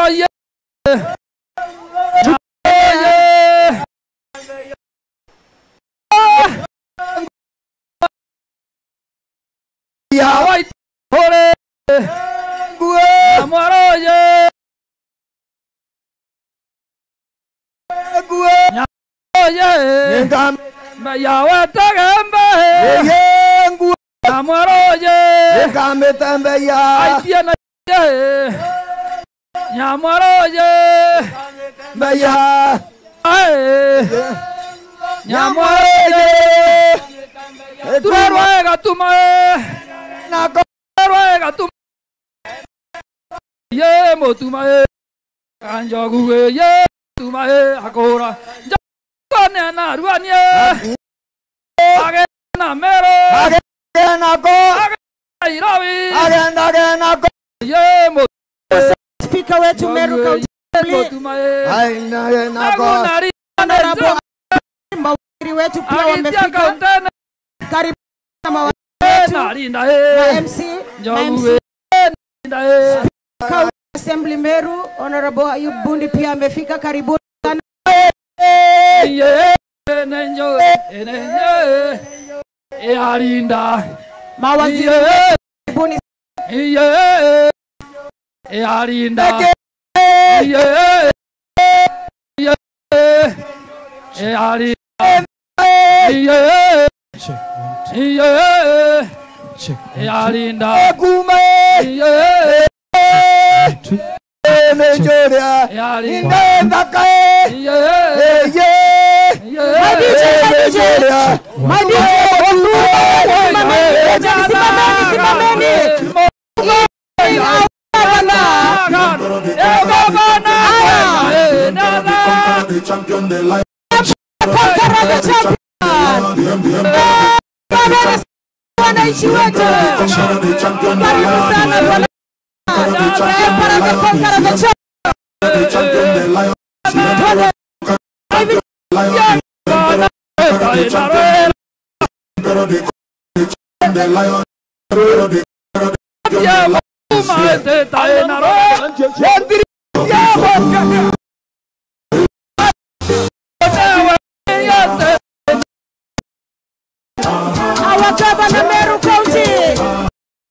Oye. Ya voy ore. Amor oye. Oye. Ya voy tagambe. Amor oye. Ay tiene. Amor oye. Baya. Amor oye. Tu ruega tu mae. Ruega tu ye mo tu mae anjo gue ye tu mae akora ya kane na ruanie age na mero Age na ko. age irawi Age na ko. ye mo Speaker wetu Meru County mo tu mae Ai na ko. nari Honorable mawaziri wetu pia wamefika. Karibu na mawaziri nari na na MC gue na County Assembly Meru. Honorable Ayub Bundi pia amefika. Karibu sana. ye nenjo e arinda Mawaziri karibuni. ye e arinda ye e arinda ye e arinda Kume. ye Mejoria. e arinda Inde bakae. ye My DJ, my DJ. Champion de la wananchi wetu, karibu sana our governor Meru County.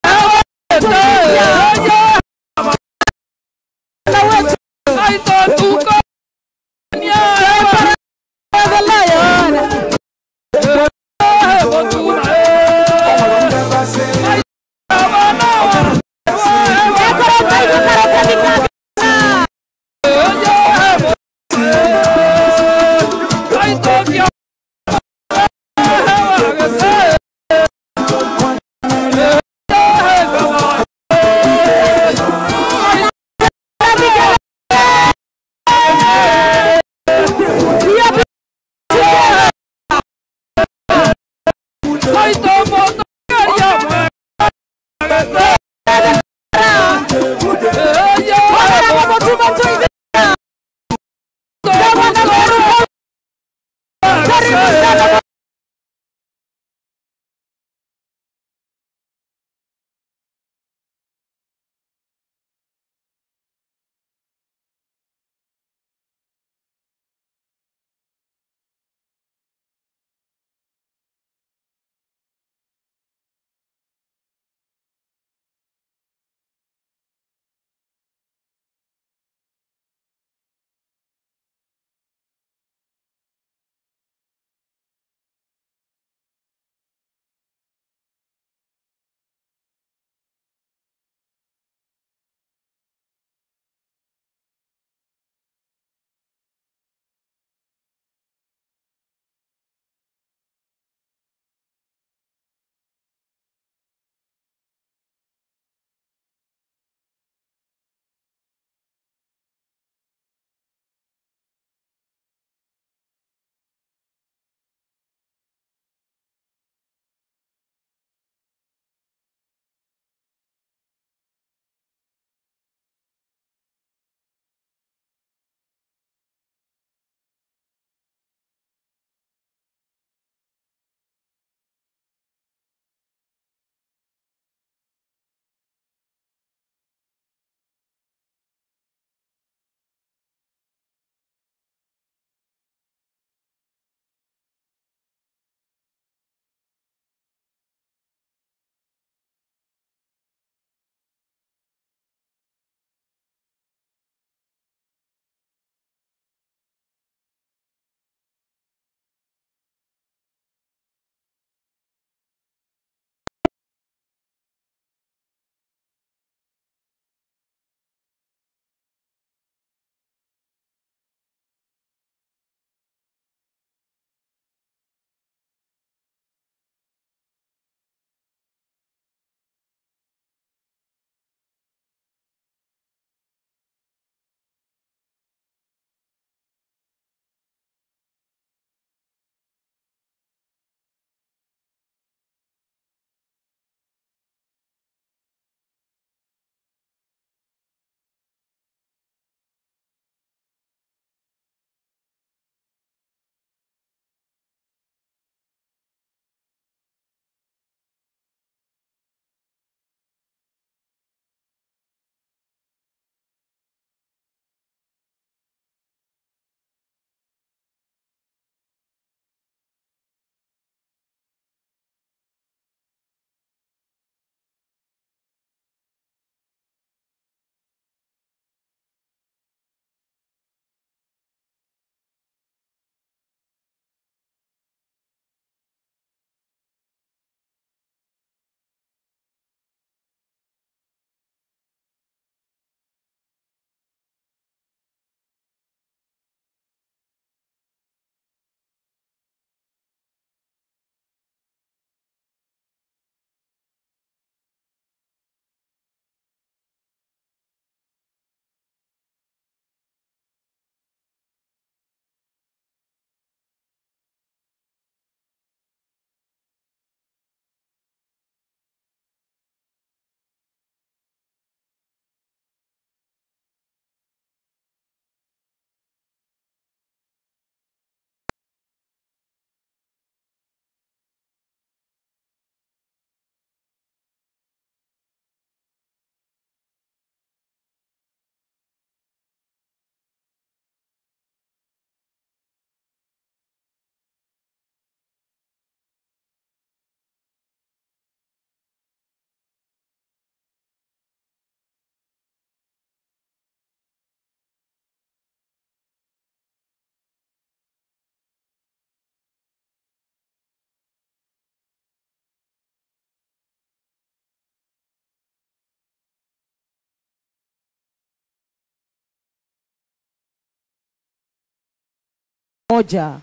pamoja.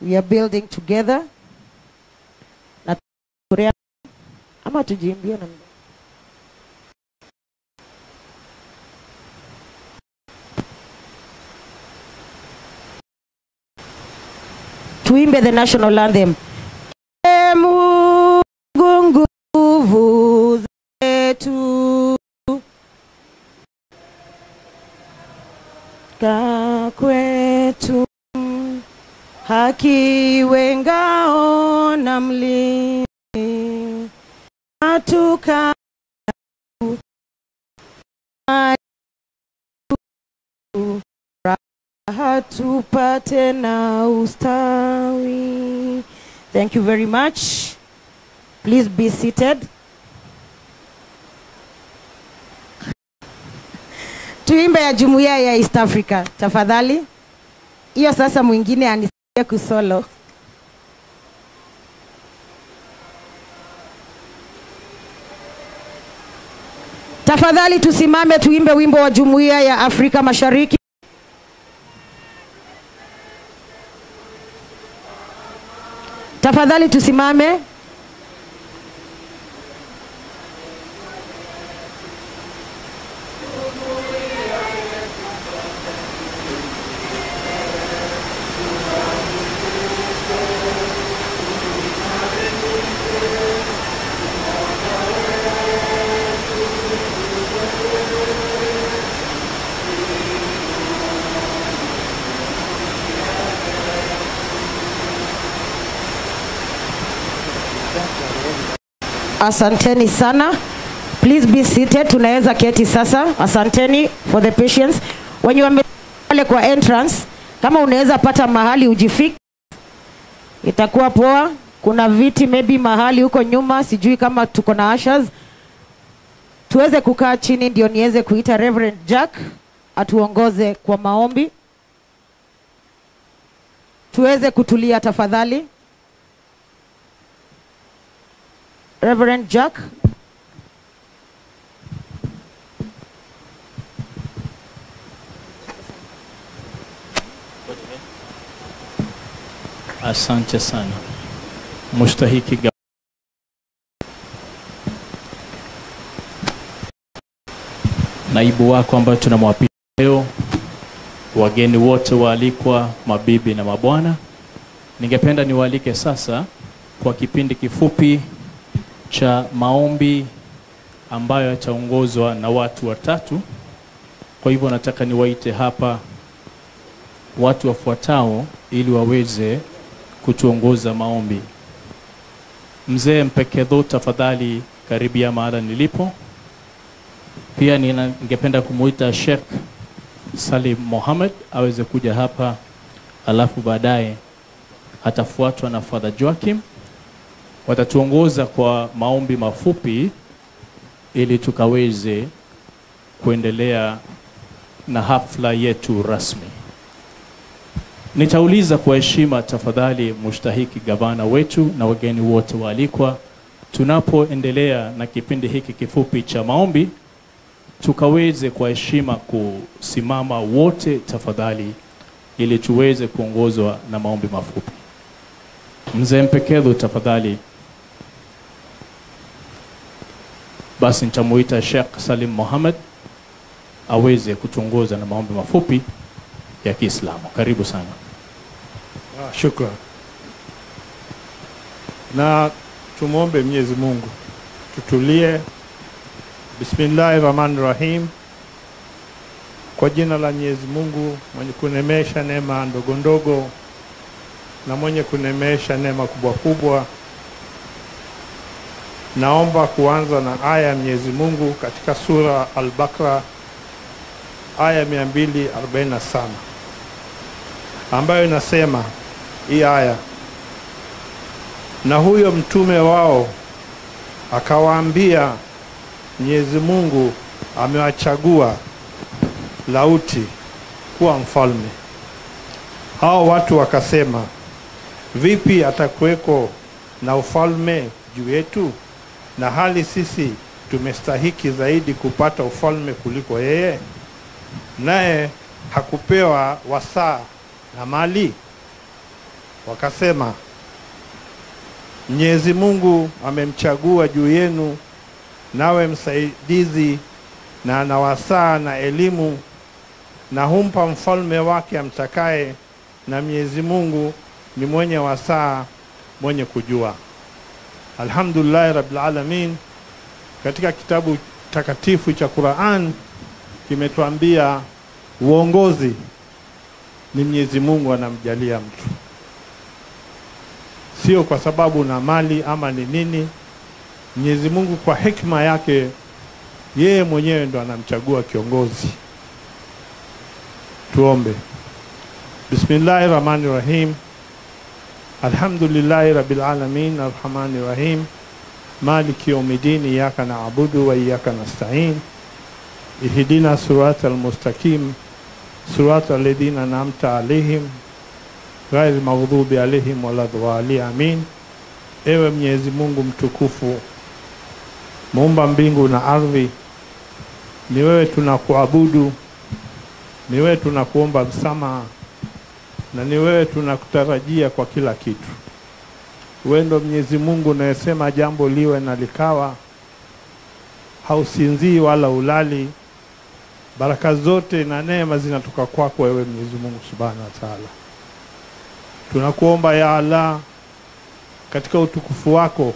We are building together. Na ama tujiimbie na tuimbe the national anthem. Mungu nguvu zetu kwetu, haki wengao na mlinzi, atuka raha tupate na ustawi. Thank you very much. Please be seated. Tuimbe ya Jumuiya ya East Africa, tafadhali. Hiyo sasa mwingine anisaidie kusolo. Tafadhali tusimame tuimbe wimbo wa Jumuiya ya Afrika Mashariki. Tafadhali tusimame. Asanteni sana. Please be seated. Tunaweza keti sasa. Asanteni for the patience. Wenye wale kwa entrance, kama unaweza pata mahali ujifike, itakuwa poa. Kuna viti maybe mahali huko nyuma, sijui kama tuko na ushers. Tuweze kukaa chini ndio niweze kuita Reverend Jack atuongoze kwa maombi. Tuweze kutulia tafadhali. Reverend Jack. Asante sana. Mustahiki naibu wako ambaye tunamwapisha leo, wageni wote waalikwa, mabibi na mabwana. Ningependa niwaalike sasa kwa kipindi kifupi cha maombi ambayo yataongozwa na watu watatu. Kwa hivyo nataka niwaite hapa watu wafuatao ili waweze kutuongoza maombi. Mzee Mpekedho, tafadhali karibia mahali nilipo. Pia ningependa kumuita Sheikh Salim Mohamed aweze kuja hapa, alafu baadaye atafuatwa na Father Joachim. Watatuongoza kwa maombi mafupi ili tukaweze kuendelea na hafla yetu rasmi. Nitauliza kwa heshima tafadhali mustahiki gavana wetu na wageni wote waalikwa, tunapoendelea na kipindi hiki kifupi cha maombi, tukaweze kwa heshima kusimama wote tafadhali ili tuweze kuongozwa na maombi mafupi. Mzee Mpekedho tafadhali. Basi nitamuita Sheikh Salim Mohamed aweze kutuongoza na maombi mafupi ya Kiislamu. Karibu sana. Shukran. Na tumuombe Mwenyezi Mungu. Tutulie. Bismillahirrahmanirrahim. Kwa jina la Mwenyezi Mungu mwenye kunemesha neema ndogo ndogo na mwenye kunemesha neema kubwa kubwa. Naomba kuanza na aya ya Mwenyezi Mungu katika sura Al-Baqara aya 247 ambayo inasema hii aya, na huyo mtume wao akawaambia Mwenyezi Mungu amewachagua Lauti kuwa mfalme. Hao watu wakasema, vipi atakuweko na ufalme juu yetu, na hali sisi tumestahiki zaidi kupata ufalme kuliko yeye? Naye hakupewa wasaa na mali? Wakasema, Mwenyezi Mungu amemchagua juu yenu nawe msaidizi na anawasaa na elimu, na humpa mfalme wake amtakaye, na Mwenyezi Mungu ni mwenye wasaa, mwenye kujua. Alhamdulillah Rabbil Alamin. Katika kitabu takatifu cha Qur'an kimetuambia uongozi ni Mwenyezi Mungu anamjalia mtu, sio kwa sababu na mali ama ni nini. Mwenyezi Mungu kwa hikma yake yeye mwenyewe ndo anamchagua kiongozi. Tuombe. Bismillahirrahmanirrahim. Alhamdulillahi Rabbil Alamin, Arrahmanirrahim, Maliki Yawmiddin, Iyyaka na'budu wa iyyaka nasta'in. Ihdina siratal mustaqim, siratal ladina an'amta alaihim, ghayril maghdubi alaihim waladdallin. Amin. Ewe Mwenyezi Mungu mtukufu, Muumba mbingu na ardhi, ni wewe tunakuabudu, ni wewe tunakuomba msamaha, na ni wewe tunakutarajia kwa kila kitu. Wewe ndo Mwenyezi Mungu unayesema jambo liwe na likawa, hausinzii wala ulali. Baraka zote na neema zinatoka kwako wewe Mwenyezi Mungu Subhanahu wa Ta'ala. Tunakuomba ya Allah, katika utukufu wako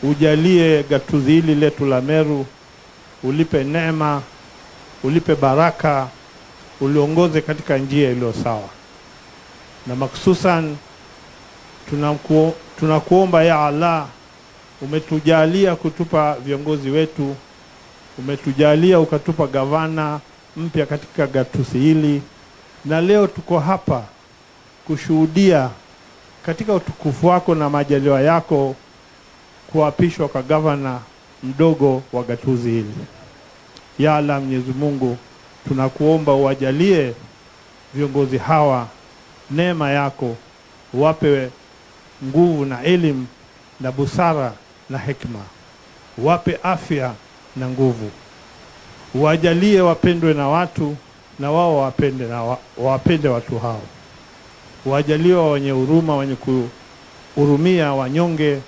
ujalie gatuzi hili letu la Meru, ulipe neema, ulipe baraka, uliongoze katika njia iliyo sawa. Na maksusan tunakuomba ya Allah, umetujalia kutupa viongozi wetu, umetujalia ukatupa gavana mpya katika gatuzi hili, na leo tuko hapa kushuhudia katika utukufu wako na majaliwa yako kuapishwa kwa gavana mdogo wa gatuzi hili. Ya Allah Mwenyezi Mungu, tunakuomba uwajalie viongozi hawa neema yako, wape nguvu na elimu na busara na hekima, wape afya na nguvu, uwajalie wapendwe na watu na wao wapende watu hao, uwajalie wenye huruma, wenye kuhurumia wanyonge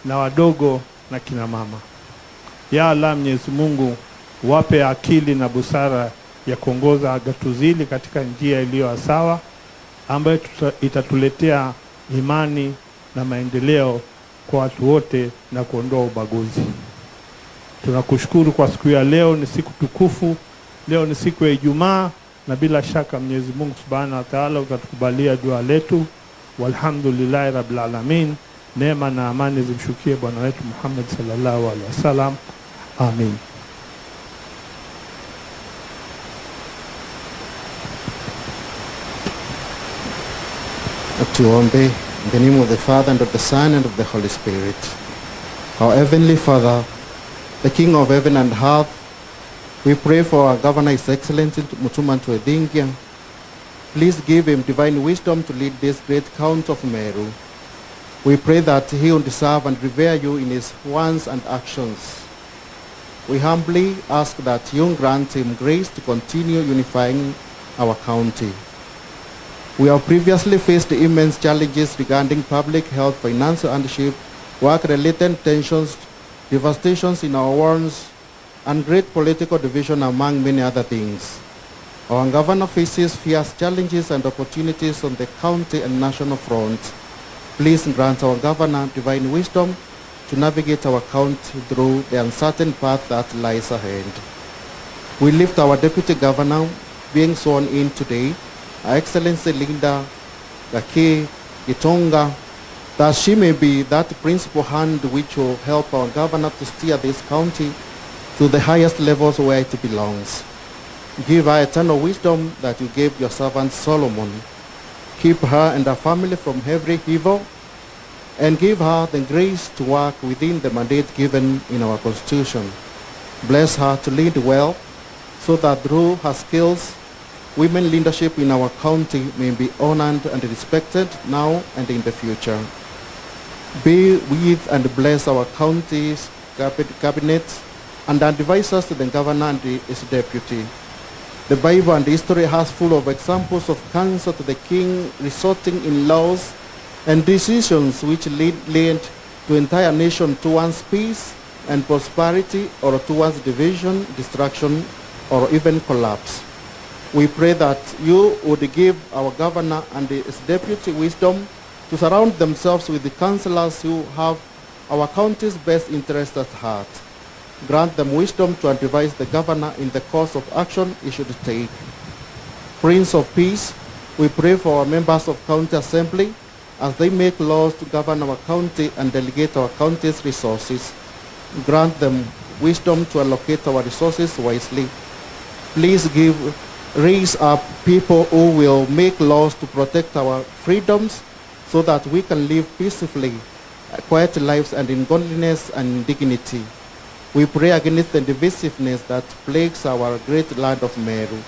na wadogo na kina mama. Ya Allah Mwenyezi Mungu, wape akili na busara ya kuongoza gatuzi hili katika njia iliyo sawa, ambayo itatuletea imani na maendeleo kwa watu wote na kuondoa ubaguzi. Tunakushukuru kwa siku ya leo, ni siku tukufu. Leo ni siku ya Ijumaa, na bila shaka Mwenyezi Mungu Subhanahu wa Ta'ala utatukubalia dua letu. Walhamdulillahi Rabbil Alamin. Neema na amani zimshukie Bwana wetu Muhammad sallallahu alaihi wasallam. Amin. Tuombe. In the name of the Father, and of the Son, and of the Holy Spirit. Our Heavenly Father, the King of heaven and earth, we pray for our Governor, His Excellency Mutuma Ntwedingia. Please give him divine wisdom to lead this great county of Meru. We pray that he will deserve and revere you in his words and actions. We humbly ask that you grant him grace to continue unifying our county. We have previously faced immense challenges regarding public health, financial ownership, work-related tensions, devastations in our wards, and great political division, among many other things. Our governor faces fierce challenges and opportunities on the county and national front. Please grant our governor divine wisdom to navigate our county through the uncertain path that lies ahead. We lift our deputy governor being sworn in today, Her Excellency Linda Gaki Gitonga, that she may be that principal hand which will help our governor to steer this county to the highest levels where it belongs. Give her eternal wisdom that you gave your servant Solomon. Keep her and her family from every evil, and give her the grace to work within the mandate given in our Constitution. Bless her to lead well, so that through her skills, women leadership in our county may be honored and respected now and in the future. Be with and bless our county's cabinet and advisors to the governor and his deputy. The Bible and history has full of examples of counsel to the king resorting in laws and decisions which lead to entire nation towards peace and prosperity, or towards division, destruction, or even collapse. We pray that you would give our governor and his deputy wisdom to surround themselves with the councillors who have our county's best interest at heart. Grant them wisdom to advise the governor in the course of action he should take. Prince of Peace, we pray for our members of County Assembly as they make laws to govern our county and delegate our county's resources. Grant them wisdom to allocate our resources wisely. Please raise up people who will make laws to protect our freedoms so that we can live peacefully, quiet lives and in godliness and dignity. We pray against the divisiveness that plagues our great land of Meru.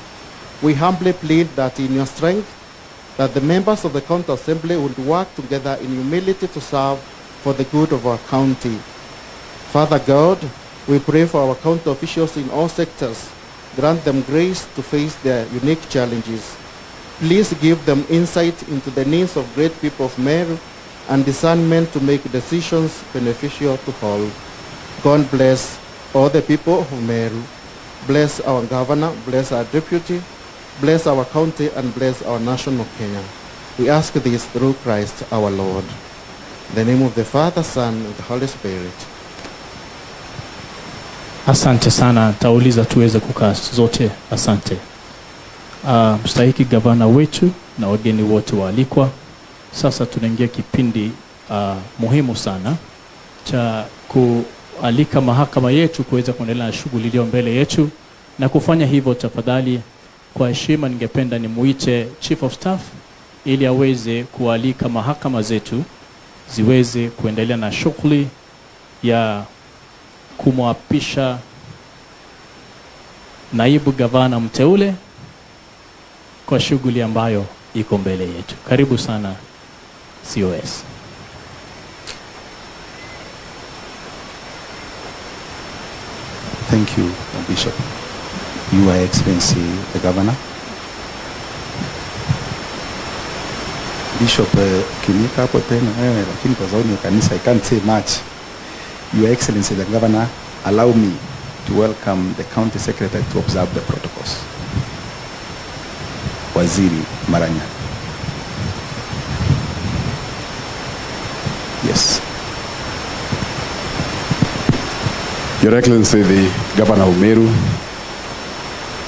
We humbly plead that in your strength, that the members of the County Assembly would work together in humility to serve for the good of our county. Father God, we pray for our county officials in all sectors. Grant them grace to face their unique challenges. Please give them insight into the needs of great people of Meru and discernment to make decisions beneficial to all. God bless all the people of Meru. Bless our governor, bless our deputy, bless our county, and bless our nation of Kenya. We ask this through Christ our Lord. In the name of the Father, Son, and the Holy Spirit. Asante sana, tauliza tuweze kukaa zote. Asante. Mstahiki gavana wetu na wageni wote waalikwa. Sasa tunaingia kipindi muhimu sana cha kualika mahakama yetu kuweza kuendelea na shughuli iliyo mbele yetu, na kufanya hivyo tafadhali kwa heshima ningependa nimuite Chief of Staff ili aweze kualika mahakama zetu ziweze kuendelea na shughuli ya kumwapisha naibu gavana mteule kwa shughuli ambayo iko mbele yetu. Karibu sana COS. Thank you, Bishop. Your Excellency, the Governor. Bishop, kinika hapo tena lakini kwa sababu ni kanisa I can't say much. Your Excellency, the Governor, allow me to welcome the County Secretary to observe the protocols. Waziri Maranya. Yes. Your Excellency, the Governor of Meru,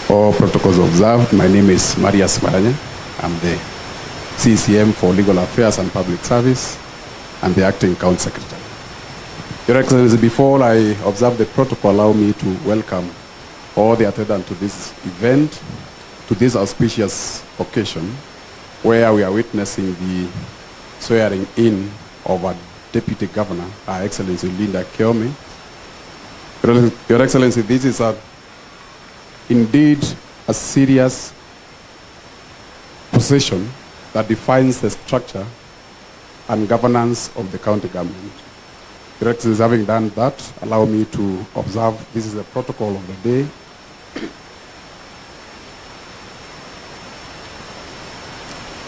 all protocols observed. My name is Marius Maranya. I'm the CCM for Legal Affairs and Public Service and the Acting County Secretary. Your Excellency, before I observe the protocol, allow me to welcome all the attendants to this event, to this auspicious occasion, where we are witnessing the swearing in of our Deputy Governor, Our Excellency Linda Kiome. Your Excellency, this is indeed a serious position that defines the structure and governance of the county government. Your Excellency, having done that, allow me to observe, this is the protocol of the day.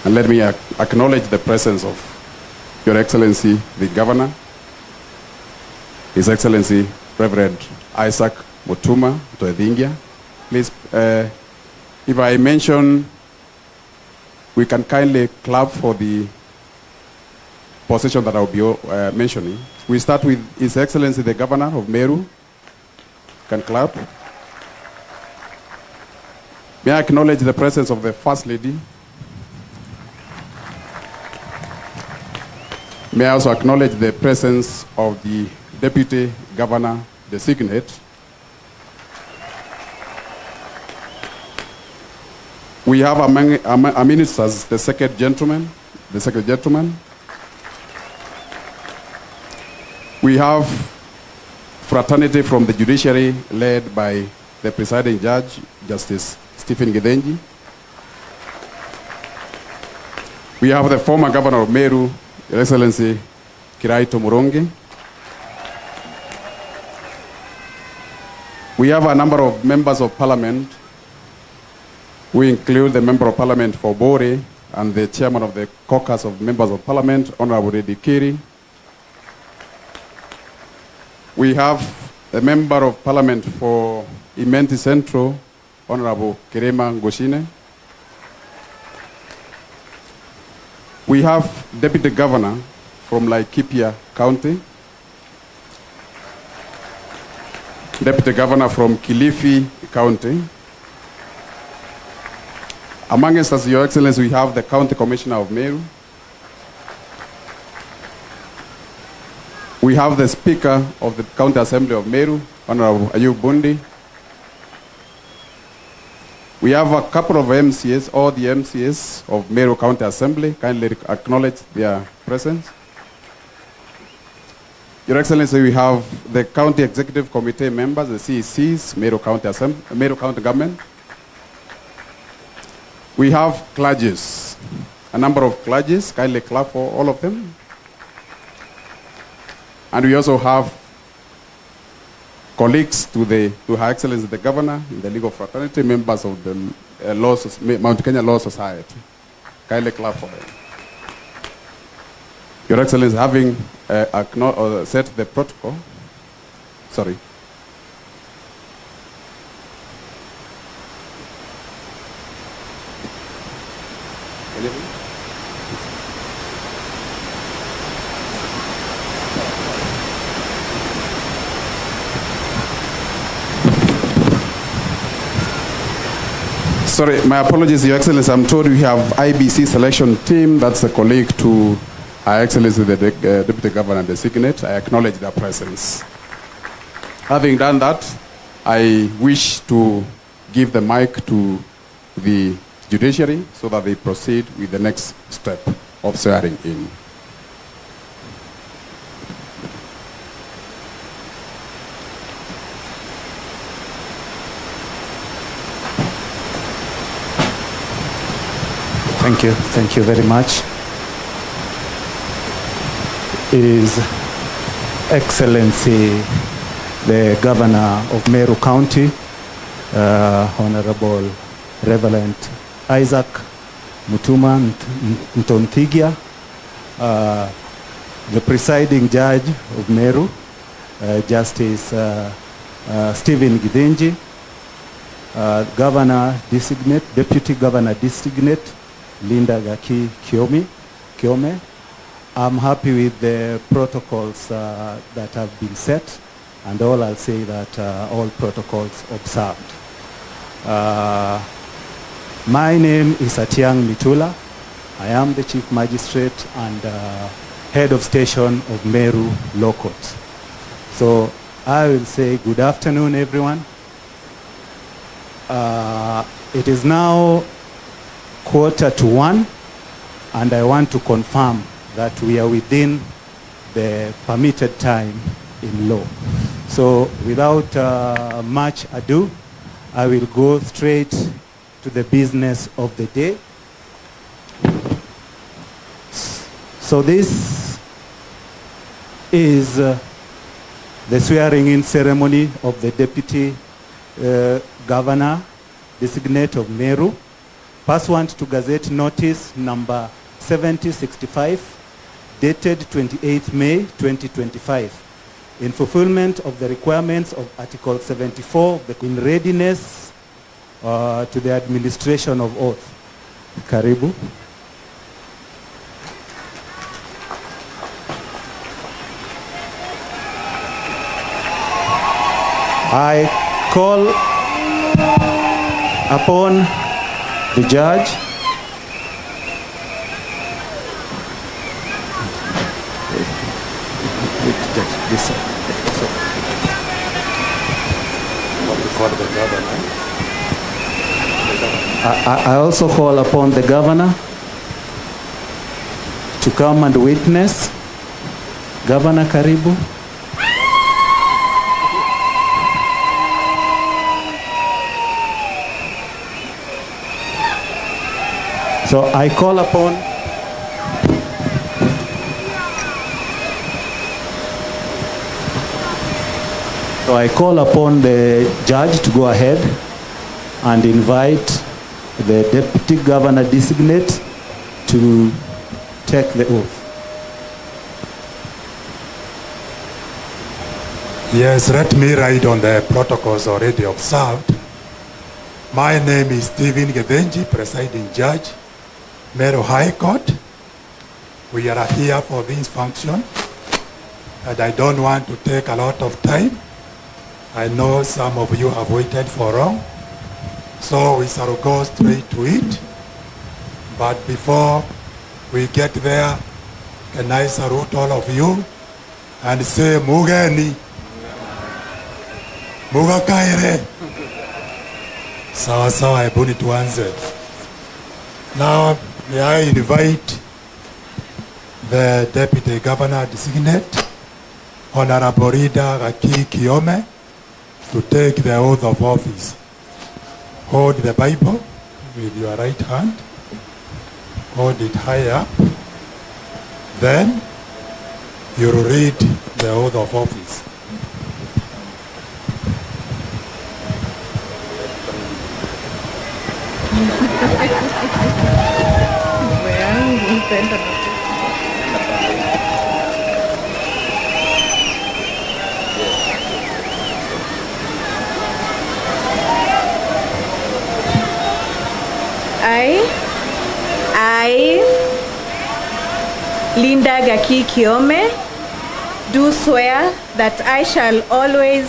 And let me acknowledge the presence of Your Excellency, the Governor, His Excellency, Reverend Isaac Mutuma Toedingia. Please, if I mention, we can kindly clap for the position that I will be mentioning. We start with His Excellency, the Governor of Meru. Can clap. May I acknowledge the presence of the First Lady. May I also acknowledge the presence of the Deputy Governor Designate. We have among our ministers the second gentleman. We have fraternity from the judiciary led by the presiding judge, Justice Stephen Gidenji. We have the former governor of Meru, Your Excellency Kiraito Murongi. We have a number of members of parliament We include the Member of Parliament for Bore and the Chairman of the Caucus of Members of Parliament, Honorable Redi Kiri. We have the Member of Parliament for Imenti Central, Honorable Kirema Ngoshine. We have Deputy Governor from Laikipia County, Deputy Governor from Kilifi County. Amongst us, Your Excellency, we have the County Commissioner of Meru. We have the Speaker of the County Assembly of Meru, Honorable Ayub Bundi. We have a couple of MCAs, all the MCAs of Meru County Assembly. Kindly acknowledge their presence. Your Excellency, we have the County Executive Committee members, the CECs, Meru County Assembly, Meru County Government. We have clergies, a number of clergies. Kindly clap for all of them. And we also have colleagues to Her Excellency the Governor in the Legal Fraternity, members of the Mount Kenya Law Society. Kindly clap for them. Your Excellency, having set the protocol, sorry. Sorry, my apologies, Your Excellency. I'm told we have IBC selection team. That's a colleague to Her Excellency, the Deputy Governor Designate. I acknowledge their presence. Having done that, I wish to give the mic to the judiciary so that they proceed with the next step of swearing in. Thank you very much. His Excellency, the Governor of Meru County, Honorable Reverend Isaac Mutuma Ntonthigia, the presiding judge of Meru, Justice Stephen Githinji, Governor Designate, Deputy Governor Designate, Linda Gaki Kiome. I'm happy with the protocols that have been set, and all I'll say that all protocols observed. My name is Atiang Mitula. I am the Chief Magistrate and Head of Station of Meru Law Court. So I will say good afternoon, everyone. It is now 1:45, and I want to confirm that we are within the permitted time in law. So without much ado, I will go straight to the business of the day. So this is the swearing-in ceremony of the Deputy Governor Designate of Meru, pursuant to Gazette Notice number 7065, dated 28th May 2025, in fulfillment of the requirements of Article 74, in readiness to the administration of oath. Karibu. I call upon the judge I also call upon the governor to come and witness. Governor, karibu. So I call upon the judge to go ahead and invite the Deputy Governor Designate to take the oath. Yes, let me write on the protocols already observed. My name is Stephen Gebenji, Presiding Judge, Meru High Court. We are here for this function, and I don't want to take a lot of time. I know some of you have waited for long, so we shall go straight to it. But before we get there, can I salute all of you and say Mugeni, Mugakaire. Sawa sawa, ebuni tuanze. Now, may I invite the Deputy Governor Designate, Honorable Rida Gaki Kiome, to take the oath of office. Hold the Bible with your right hand. Hold it high up. Then you will read the oath of office. I, Linda Gaki Kiome, do swear that I shall always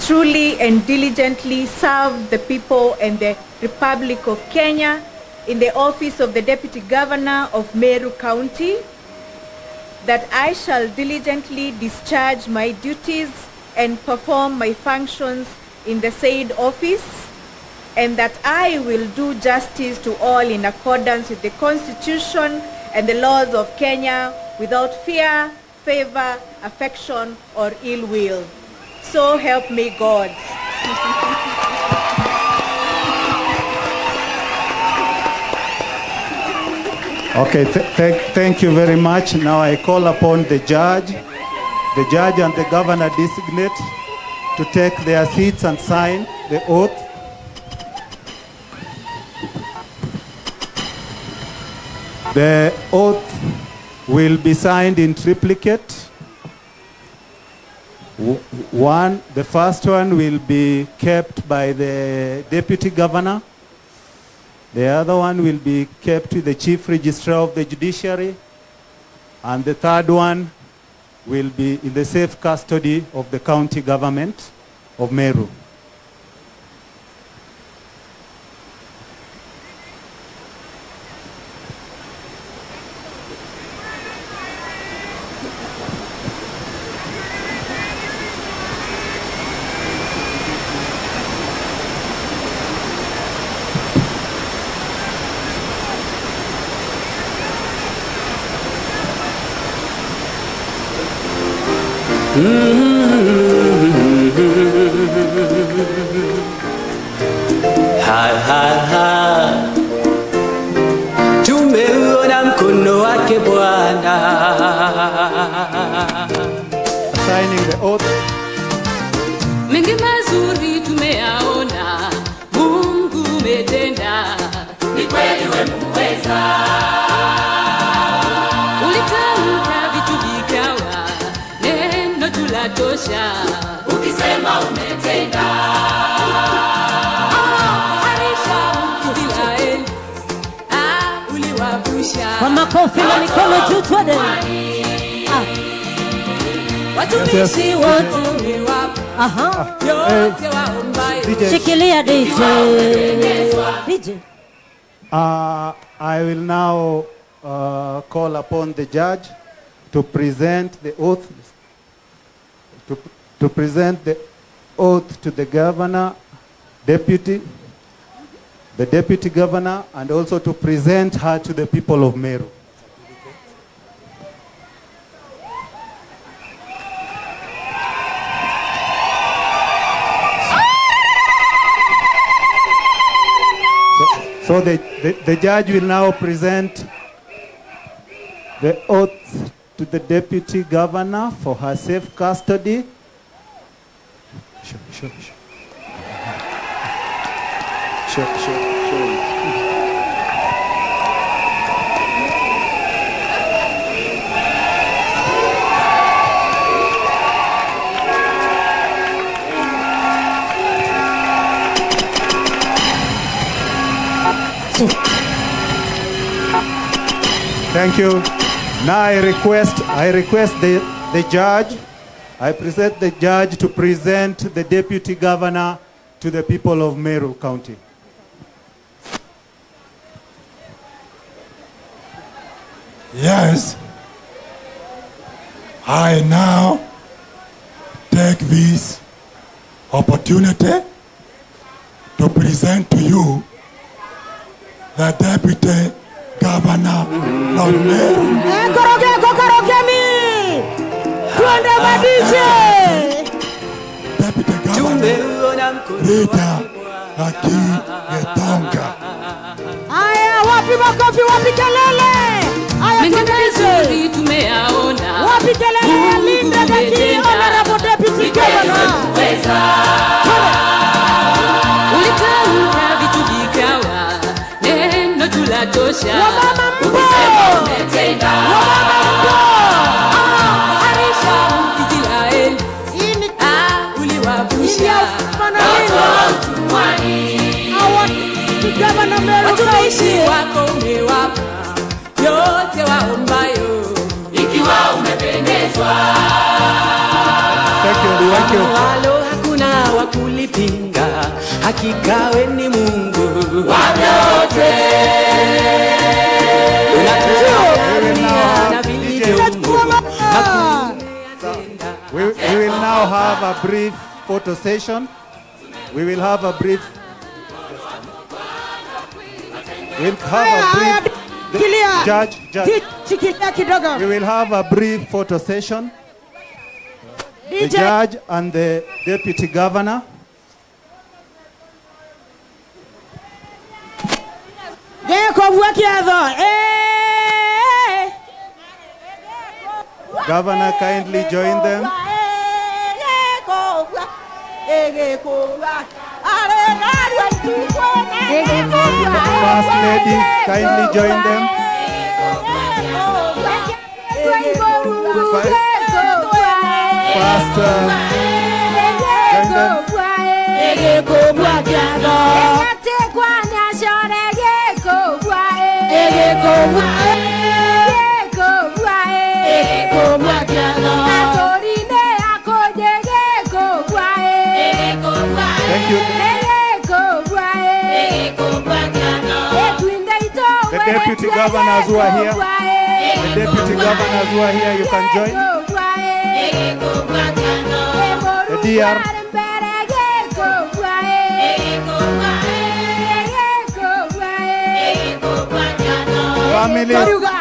truly and diligently serve the people and the Republic of Kenya in the office of the Deputy Governor of Meru County, that I shall diligently discharge my duties and perform my functions in the said office, and that I will do justice to all in accordance with the Constitution and the laws of Kenya without fear, favor, affection, or ill will. So help me God. Okay, thank you very much. Now I call upon the judge and the governor designate to take their seats and sign the oath. The oath will be signed in triplicate. The first one will be kept by the deputy governor. The other one will be kept with the chief registrar of the judiciary. And the third one will be in the safe custody of the county government of Meru. Tumeona mkono wake Bwana. Signing the oath. Mengi mazuri tumeyaona, Mungu umetenda, ni kweli wewe muweza. Ulitamka vitu vikawa, neno tulatosha, ukisema umetenda. Kwa makofi na mikono juu twende. Watumishi wote ni wapo. Yote waombayo. Shikilia DJ. DJ. I will now call upon the judge to present the oath to present the oath to the governor, the deputy governor, and also to present her to the people of Meru. So the judge will now present the oath to the deputy governor for her safe custody. Sure. Thank you. Now I request the judge. I present the judge to present the deputy governor to the people of Meru County. Yes, I now take this opportunity to present to you the Deputy Governor of Meru. Deputy Governor Rita Aki Getonga. Aya, wapi makofi, wapi kelele? Aya, Mengi tumeyaona. wapi kelele ya Linda Gaki, Honorable Deputy Governor. Ulitamka vitu vikawa, neno tulatosha. Wamama mpo. Ukisema umetenda. Wamama mpo. Harisha Israeli. Uliwavusha. Watoa utumwani. Watumishi wako umewapa yote waombayo, ikiwa umependezwa. Thank you. Walo hakuna wakulipinga, hakika we ni Mungu wa vyote. We will now have a brief photo session. We will have a brief. We'll have a brief. Judge. We will have a brief photo session. The judge and the deputy governor. Governor, kindly join them. First lady, kindly join them. First, thank you. The deputy governors who are here. The deputy governors who are here, you can join. The DR.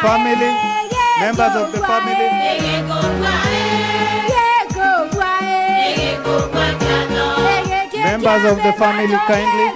Family, members of the family. Members of the family, kindly.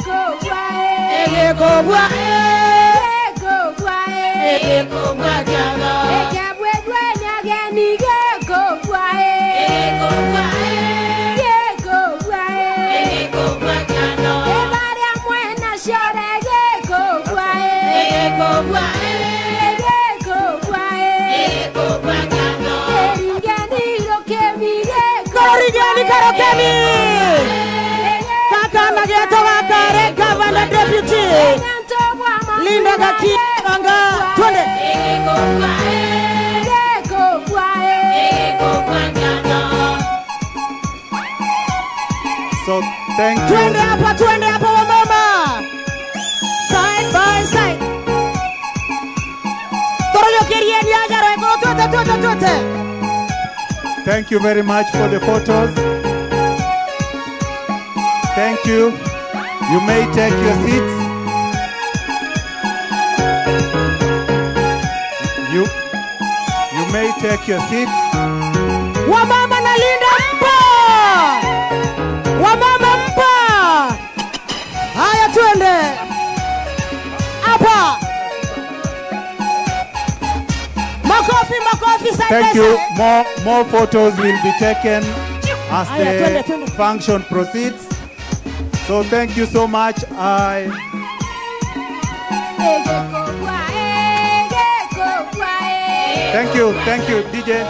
Governor Deputy Linda Gaki, twende. So thank you. Twende hapa wamama. Side by side. Toroyo kerieni aja reko tote. Thank you very much for the photos. Thank you. You may take your seats. You may take your seats. Wamama na Linda mpo. Wamama mpo. Haya twende. Hapa. Makofi side. Thank you. More photos will be taken as the function proceeds. So thank you so much. Thank you, DJ.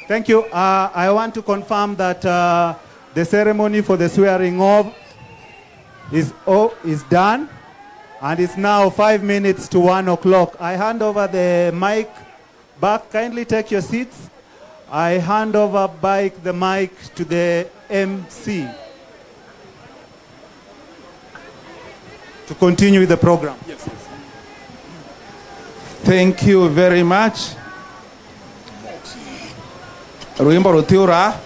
Thank you. I want to confirm that the ceremony for the swearing of is done. And it's now 5 minutes to 1 o'clock. I hand over the mic back. Kindly take your seats. I hand over back the mic to the MC to continue with the program. Yes. Thank you very much. Ruimbo Rutiura,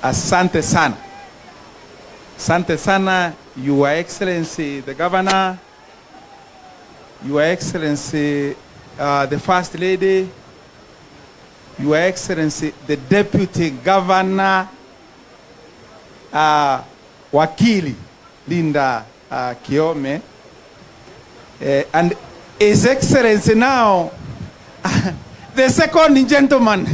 asante sana. Asante sana, Your Excellency, the Governor, Your Excellency, the First Lady, Your Excellency, the Deputy Governor, Wakili Linda Kiome, and His Excellency now, the second gentleman.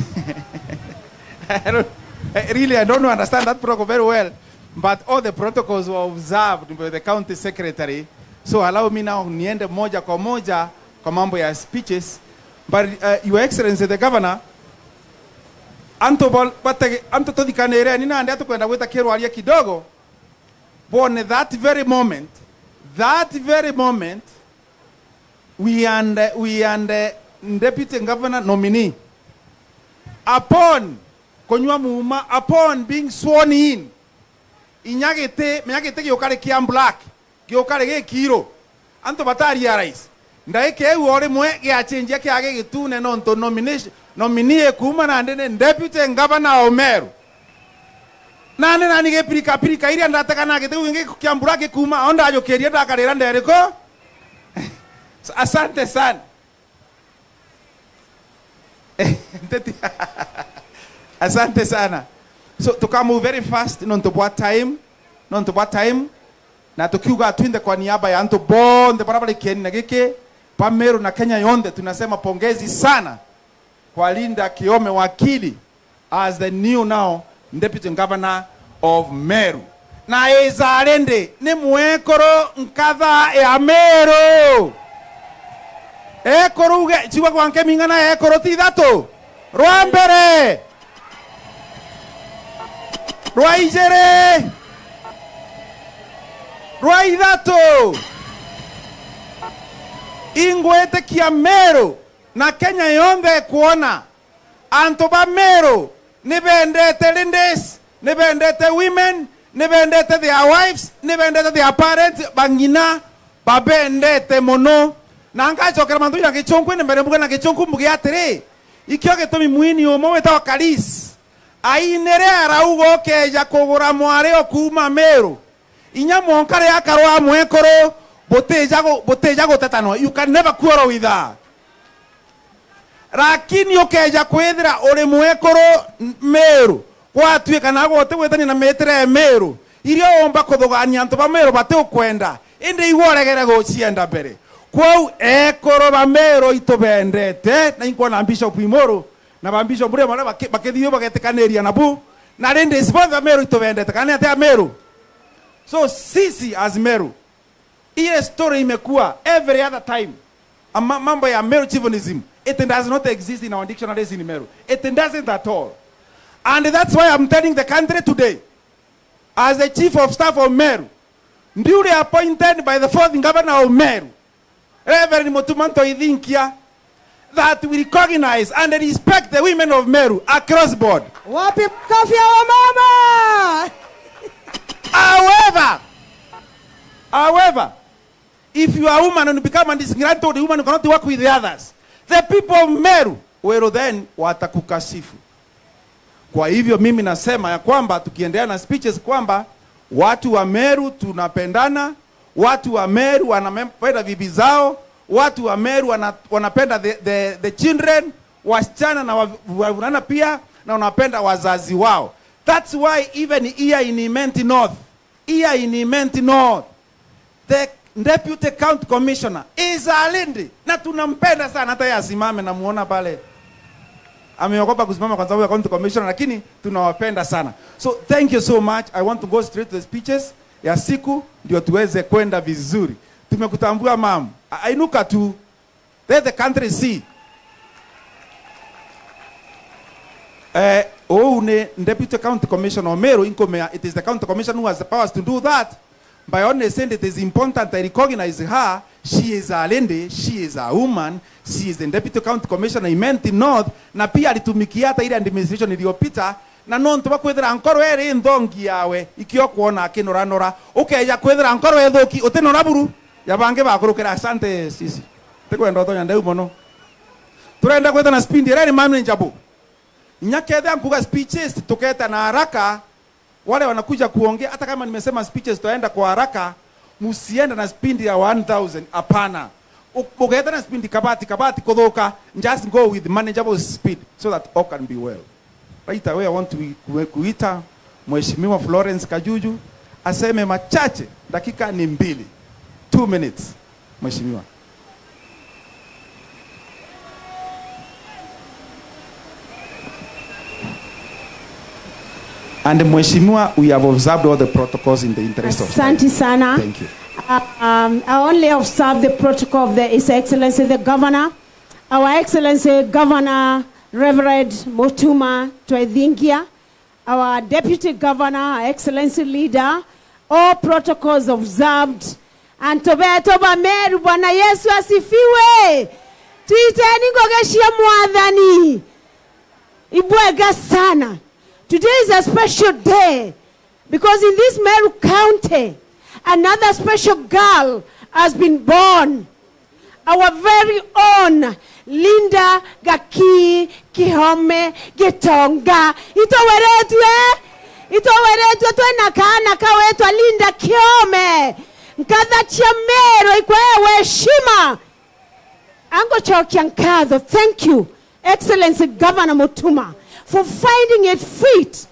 I don't understand that protocol very well, but all the protocols were observed by the county secretary. So allow me now niende moja kwa moja kwa mambo ya speeches. But Your Excellency the Governor, anto todikane ere nina ande atu kwenda weta kero alia kidogo. Bone that very moment, we and Deputy Governor nominee, upon being sworn in, inyagete gyokare kia black gyokare ge kiro anto batari ya rais ndaike uore mwe gya change yake age gitune nonto nominee kuma na ndene Deputy Governor Omeru nani ge pirika iri andataka na gete winge kia black kuma onda ajokeria ndakarera ndereko. Asante sana. Asante sana. So to move very fast, non to what time, na tukiuga twinde kwa niaba ya anto bonde barabara Kenya nageke Pameru na Kenya yonde tunasema pongezi sana kwa Linda Kiome Wakili as the new now Deputy Governor of Meru. Na ezarende ni mwekoro nkadha ya Meru. Ekoro uge chiwa kwa nke mingana ekoro tidato. Rwambere. Rwaijere. Rwaidato. Ingwete kia Meru na Kenya yonde kuona antoba Meru nibendete lindes, nibendete women, nibendete their wives, nibendete their parents, bangina babendete mono nanga chokera mandu na kichonku nembere mbuga na kichonku mbuga yatere ikyo getomi mwini omo weta wakalis ainere araugo keja kogora mware okuma Meru inya monkare yakarwa mwekoro boteja go tetano. You can never quarrel with that. Lakini okeja kwethira ore mwekoro Meru kwatwe kana gote wetani na metre Meru irio omba kothogania antu ba Meru bate okwenda inde igworegere go cienda mbere kwau ekoro ba Meru itobendete na inko na Bishop Imoro na ba Bishop bure mara bakethio bagetekaneria nabu na rende sponsor Meru itobendete kana ate Meru. So sisi as Meru ile story imekuwa every other time mambo ya Meru chauvinism. It does not exist in our dictionaries in Meru. It doesn't at all. And that's why I'm telling the country today, as the Chief of Staff of Meru, duly appointed by the fourth Governor of Meru, Reverend Motumanto Idinkia, that we recognize and respect the women of Meru across board. Wapi kofi ya mama? However, if you are a woman and you become a disgruntled woman, you cannot work with the others. The people of Meru will then watakukasifu. Kwa hivyo mimi nasema ya kwamba tukiendelea na speeches kwamba watu wa Meru tunapendana, watu wa Meru wanapenda bibi zao, watu wa Meru wanapenda the children, wasichana na wavulana pia na wanapenda wazazi wao. That's why even here in Imenti North, the Deputy County Commissioner is Alindi na tunampenda sana, hata yasimame na muona pale ameogopa kusimama kwa sababu ya County Commissioner, lakini tunawapenda sana. So thank you so much. I want to go straight to the speeches ya siku ndio tuweze kwenda vizuri. Tumekutambua mama, ainuka tu, let the country see. Deputy County Commissioner Omeru Inkomea, it is the County Commissioner who has the powers to do that. by honest saying it is important I recognize her. She is a lady, she is a woman, she is the deputy county commissioner in Imenti North, na pia alitumikia hata ile administration iliyopita, na nontu bakwethera nkoro eri ndongi yawe ikio kuona akinuranora ukeja kwethera nkoro ethuki utinora buru yabange bakurukira. Asante sisi tekwenda tonya ndeu mono turenda kwetha na spindi reri mami njabu nyaketha nkuga speeches tuketa na haraka. Wale wanakuja kuongea hata kama nimesema speeches tutaenda kwa haraka, musienda na spindi ya 1000. Hapana, uketa na spindi kabati kudhuka, just go with manageable speed so that all can be well. Right away I want to kuita Mheshimiwa Florence Kajuju aseme machache, dakika ni 2 minutes. Mheshimiwa. And Mheshimiwa, we have observed all the protocols in the interest of time. Asante sana. Thank you. I only observe the protocol of His Excellency the Governor. Our Excellency Governor Reverend Mutuma Twaithingia, our Deputy Governor, our Excellency Leader, all protocols observed. And Toba Meru, Bwana Yesu asifiwe. Tuiteni ngogeshia mwadhani. Ibwega sana. Today is a special day because in this Meru County, another special girl has been born. Our very own Linda Gaki Kihome Getonga. Itoweretwe twena kana kawetwa Linda Kihome. Nkadha Chiamero ikwewe shima. Ango chokia nkadho. Thank you, Excellency Governor Mutuma, for finding it fit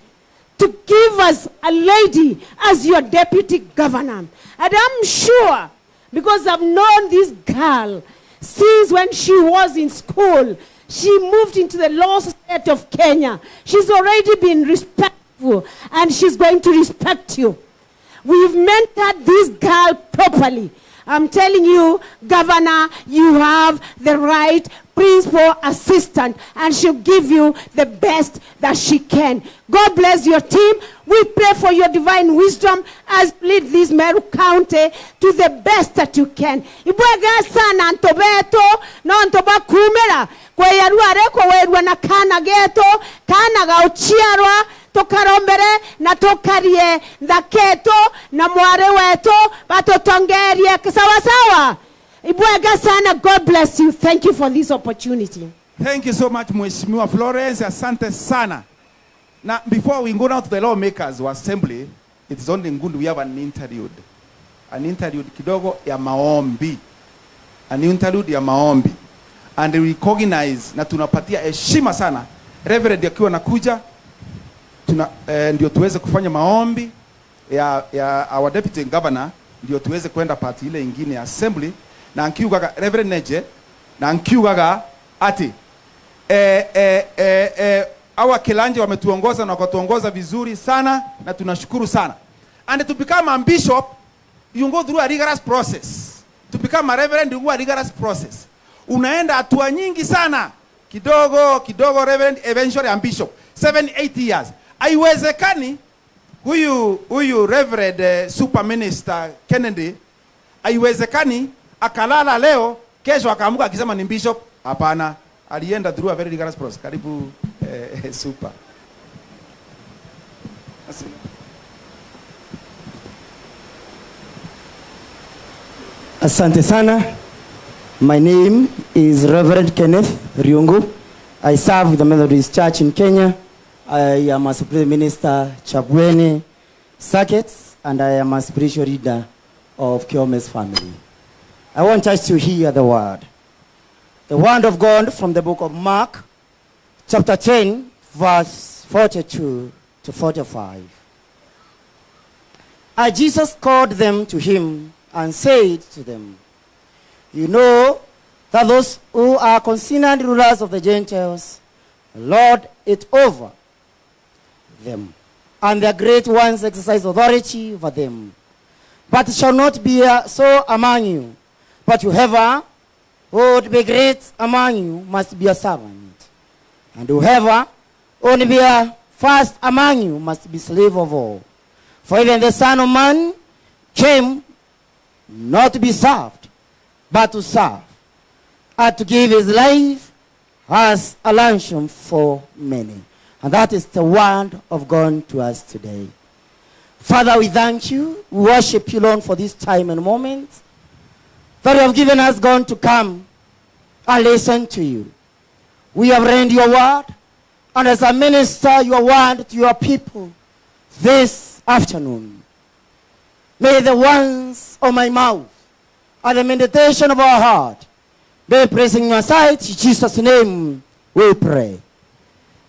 to give us a lady as your deputy governor. And I'm sure, because I've known this girl since when she was in school, she moved into the law state of Kenya. She's already been respectful and she's going to respect you. We've mentored this girl properly. I'm telling you, Governor, you have the right principal assistant and she'll give you the best that she can. God bless your team. We pray for your divine wisdom as you lead this Meru County to the best that you can. Ibwega sana ntobeto no ntoba kumera kwa yaruare kwa werwa na kana geto kana gauchiarwa tokarombere na tokarie ndaketo na mware weto batotongerie sawa sawa. Ibwega sana. God bless you. Thank you for this opportunity. Thank you so much, Mheshimiwa Florence. Asante sana. Now, before we go down to the lawmakers or assembly, it is only good we have an interlude. An interlude kidogo ya maombi. An interlude ya maombi. And we recognize na tunapatia heshima sana Reverend akiwa nakuja ndio tuweze kufanya maombi ya our deputy governor, ndio tuweze kwenda party ile nyingine ya assembly. Na nkiugaga Reverend Neje na nkiugaga ati awa Kilanje wametuongoza na wakatuongoza vizuri sana na tunashukuru sana. And to become a bishop, you go through a rigorous process. To become a reverend, you go a rigorous process. Unaenda hatua nyingi sana. Kidogo reverend, eventually a bishop. 7-8 years. Haiwezekani huyu Reverend Super Minister Kennedy, haiwezekani akalala leo kesho akaamuka akisema ni bishop. Hapana, alienda through a very rigorous process. Karibu Super. Asante sana. My name is Reverend Kenneth Riungu. I serve with the Methodist Church in Kenya. I am a Supreme Minister Chabweni Circuits and I am a spiritual leader of Kiome's family. I want us to hear the word. The word of God from the book of Mark, chapter 10, verse 42 to 45. And Jesus called them to him and said to them, you know that those who are considered rulers of the Gentiles lord it over them, and their great ones exercise authority over them. But it shall not be so among you. But whoever would be great among you must be a servant. And whoever would be a first among you must be slave of all. For even the Son of Man came not to be served, but to serve, and to give his life as a ransom for many. And that is the word of God to us today. Father, we thank you. We worship you, Lord, for this time and moment that you have given us, God, to come and listen to you. We have read your word, and as I minister your word to your people this afternoon, may the words of my mouth and the meditation of our heart be praising your sight. In Jesus' name we pray.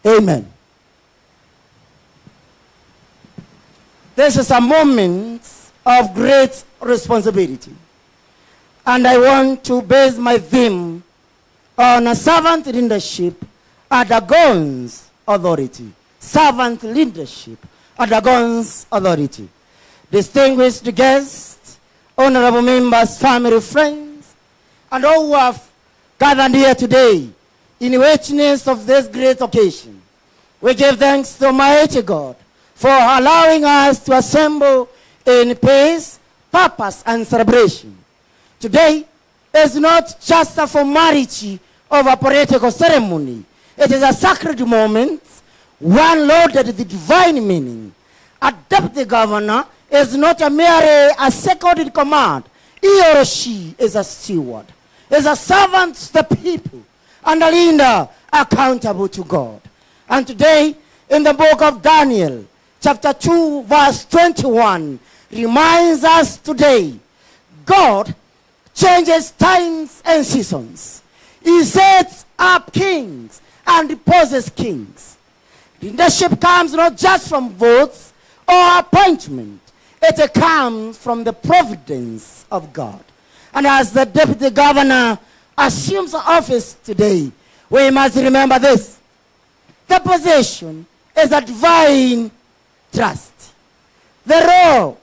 Amen. This is a moment of great responsibility, and I want to base my theme on a servant leadership under God's authority. Servant leadership under God's authority. Distinguished guests, honorable members, family, friends, and all who have gathered here today in witness of this great occasion, we give thanks to Almighty God for allowing us to assemble in peace, purpose, and celebration. Today is not just a formality of a political ceremony. It is a sacred moment, one loaded with divine meaning. A deputy governor is not merely a second in command. He or she is a steward, is a servant to the people, and a leader accountable to God. And today, in the book of Daniel, chapter 2, verse 21, reminds us today, God changes times and seasons. He sets up kings and deposes kings. Leadership comes not just from votes or appointment. It comes from the providence of God. And as the deputy governor assumes office today, we must remember this. The position is a divine trust. The role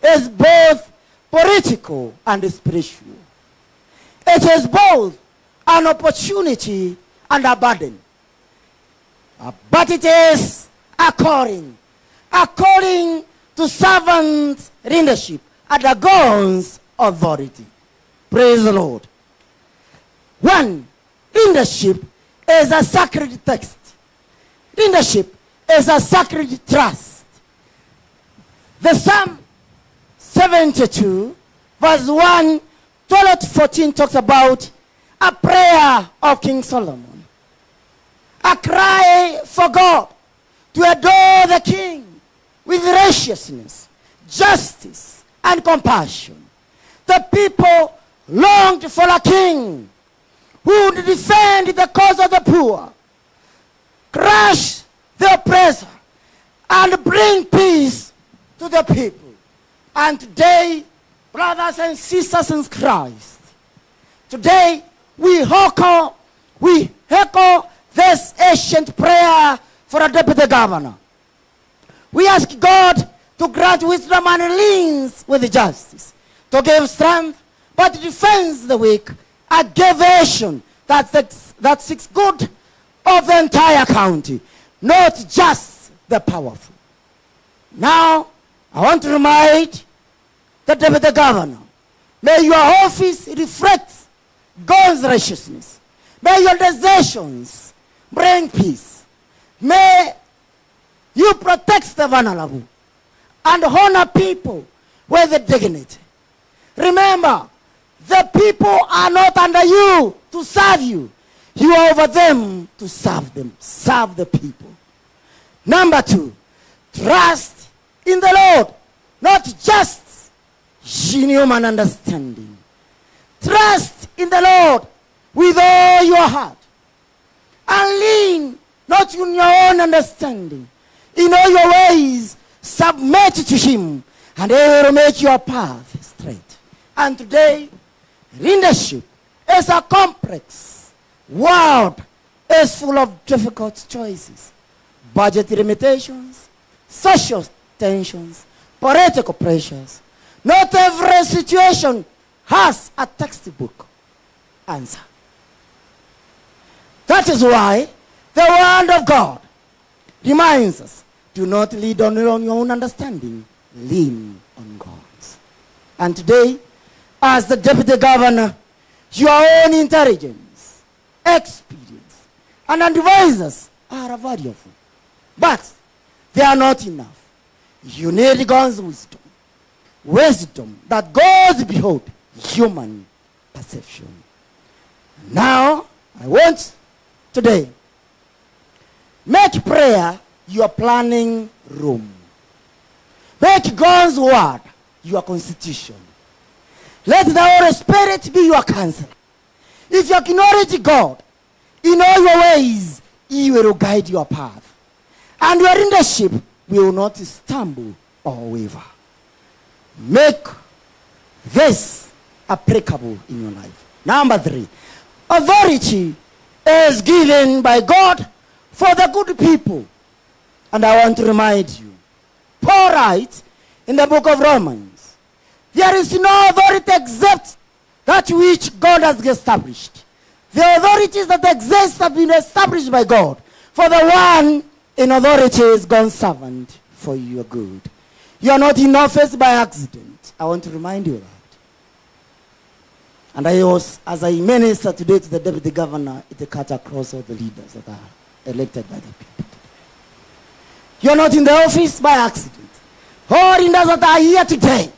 is both political and spiritual. It is both an opportunity and a burden. But it is a calling to servant leadership under God's authority. Praise the Lord. One, leadership is a sacred text. Leadership is a sacred trust. The Psalm 72, verse 1, 12 to 14 talks about a prayer of King Solomon. A cry for God to adore the king with righteousness, justice, and compassion. The people longed for a king who would defend the cause of the poor, crush the oppressor, and bring peace to the people. And today, brothers and sisters in Christ, today we echo this ancient prayer for a deputy governor. We ask God to grant wisdom and leans with justice, to give strength, but defends the weak, and give vision that seeks good of the entire county, not just the powerful. Now, I want to remind the deputy governor, may your office reflect God's righteousness. May your decisions bring peace. May you protect the vulnerable and honor people with dignity. Remember, the people are not under you to serve you. You are over them to serve them. Serve the people. Number two, trust in the Lord, not just in human understanding. Trust in the Lord with all your heart. And lean not in your own understanding. In all your ways, submit to him, and he will make your path straight. And today, leadership is a complex world, is full of difficult choices, budget limitations, social tensions, political pressures. Not every situation has a textbook answer. That is why the word of God reminds us, do not lean on your own understanding, lean on God. And today, as the Deputy Governor, your own intelligence, experience, and advisors are valuable. But they are not enough. You need God's wisdom. Wisdom that goes beyond human perception. Now, I want today, make prayer your planning room. Make God's word your constitution. Let the Holy Spirit be your counselor. If you acknowledge God in all your ways, He will guide your path. And your leadership will not stumble or waver. Make this applicable in your life. Number 3, authority is given by God for the good people. And I want to remind you, Paul writes in the book of Romans, there is no authority except that which God has established. The authorities that exist have been established by God. For the one in authority is God's servant for your good. You are not in office by accident. I want to remind you of that. And as I minister today to the Deputy Governor, it cut across all the leaders that are elected by the people. You are not in the office by accident. All leaders that are here today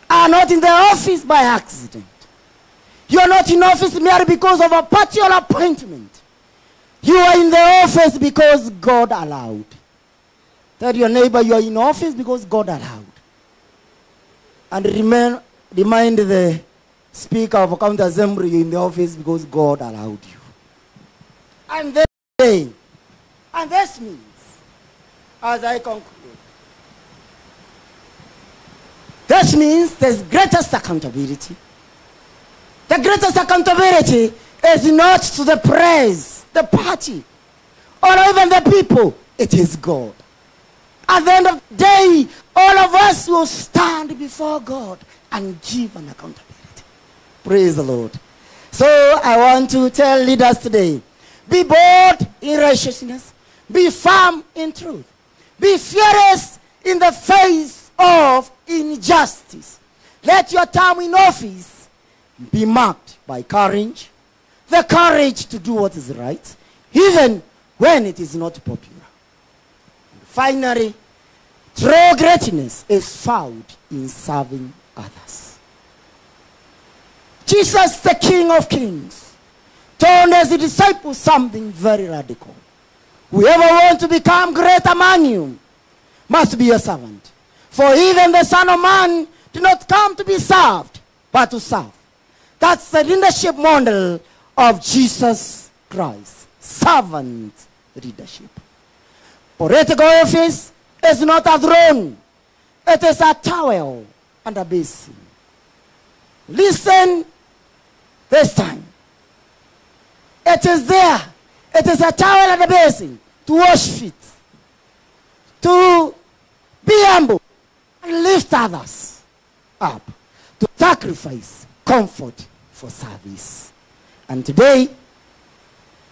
are not in the office by accident. You are not in office merely because of a partial appointment. You are in the office because God allowed. Tell your neighbor you are in office because God allowed. And remind the Speaker of County Assembly you're in the office because God allowed you. And this means, as I conclude, this means there's greatest accountability. The greatest accountability is not to the press, the party, or even the people. It is God. At the end of the day, all of us will stand before God and give an accountability. Praise the Lord. So I want to tell leaders today, be bold in righteousness, be firm in truth, be fearless in the face of injustice. Let your time in office be marked by courage, the courage to do what is right, even when it is not popular. And finally, true greatness is found in serving others. Jesus, the King of Kings, told his disciples something very radical. Whoever wants to become great among you must be a servant. For even the Son of Man did not come to be served, but to serve. That's the leadership model of Jesus Christ. Servant leadership. Political office is not a throne. It is a towel and a basin. Listen this time. It is there. It is a towel and a basin to wash feet, to be humble and lift others up, to sacrifice comfort for service. And today,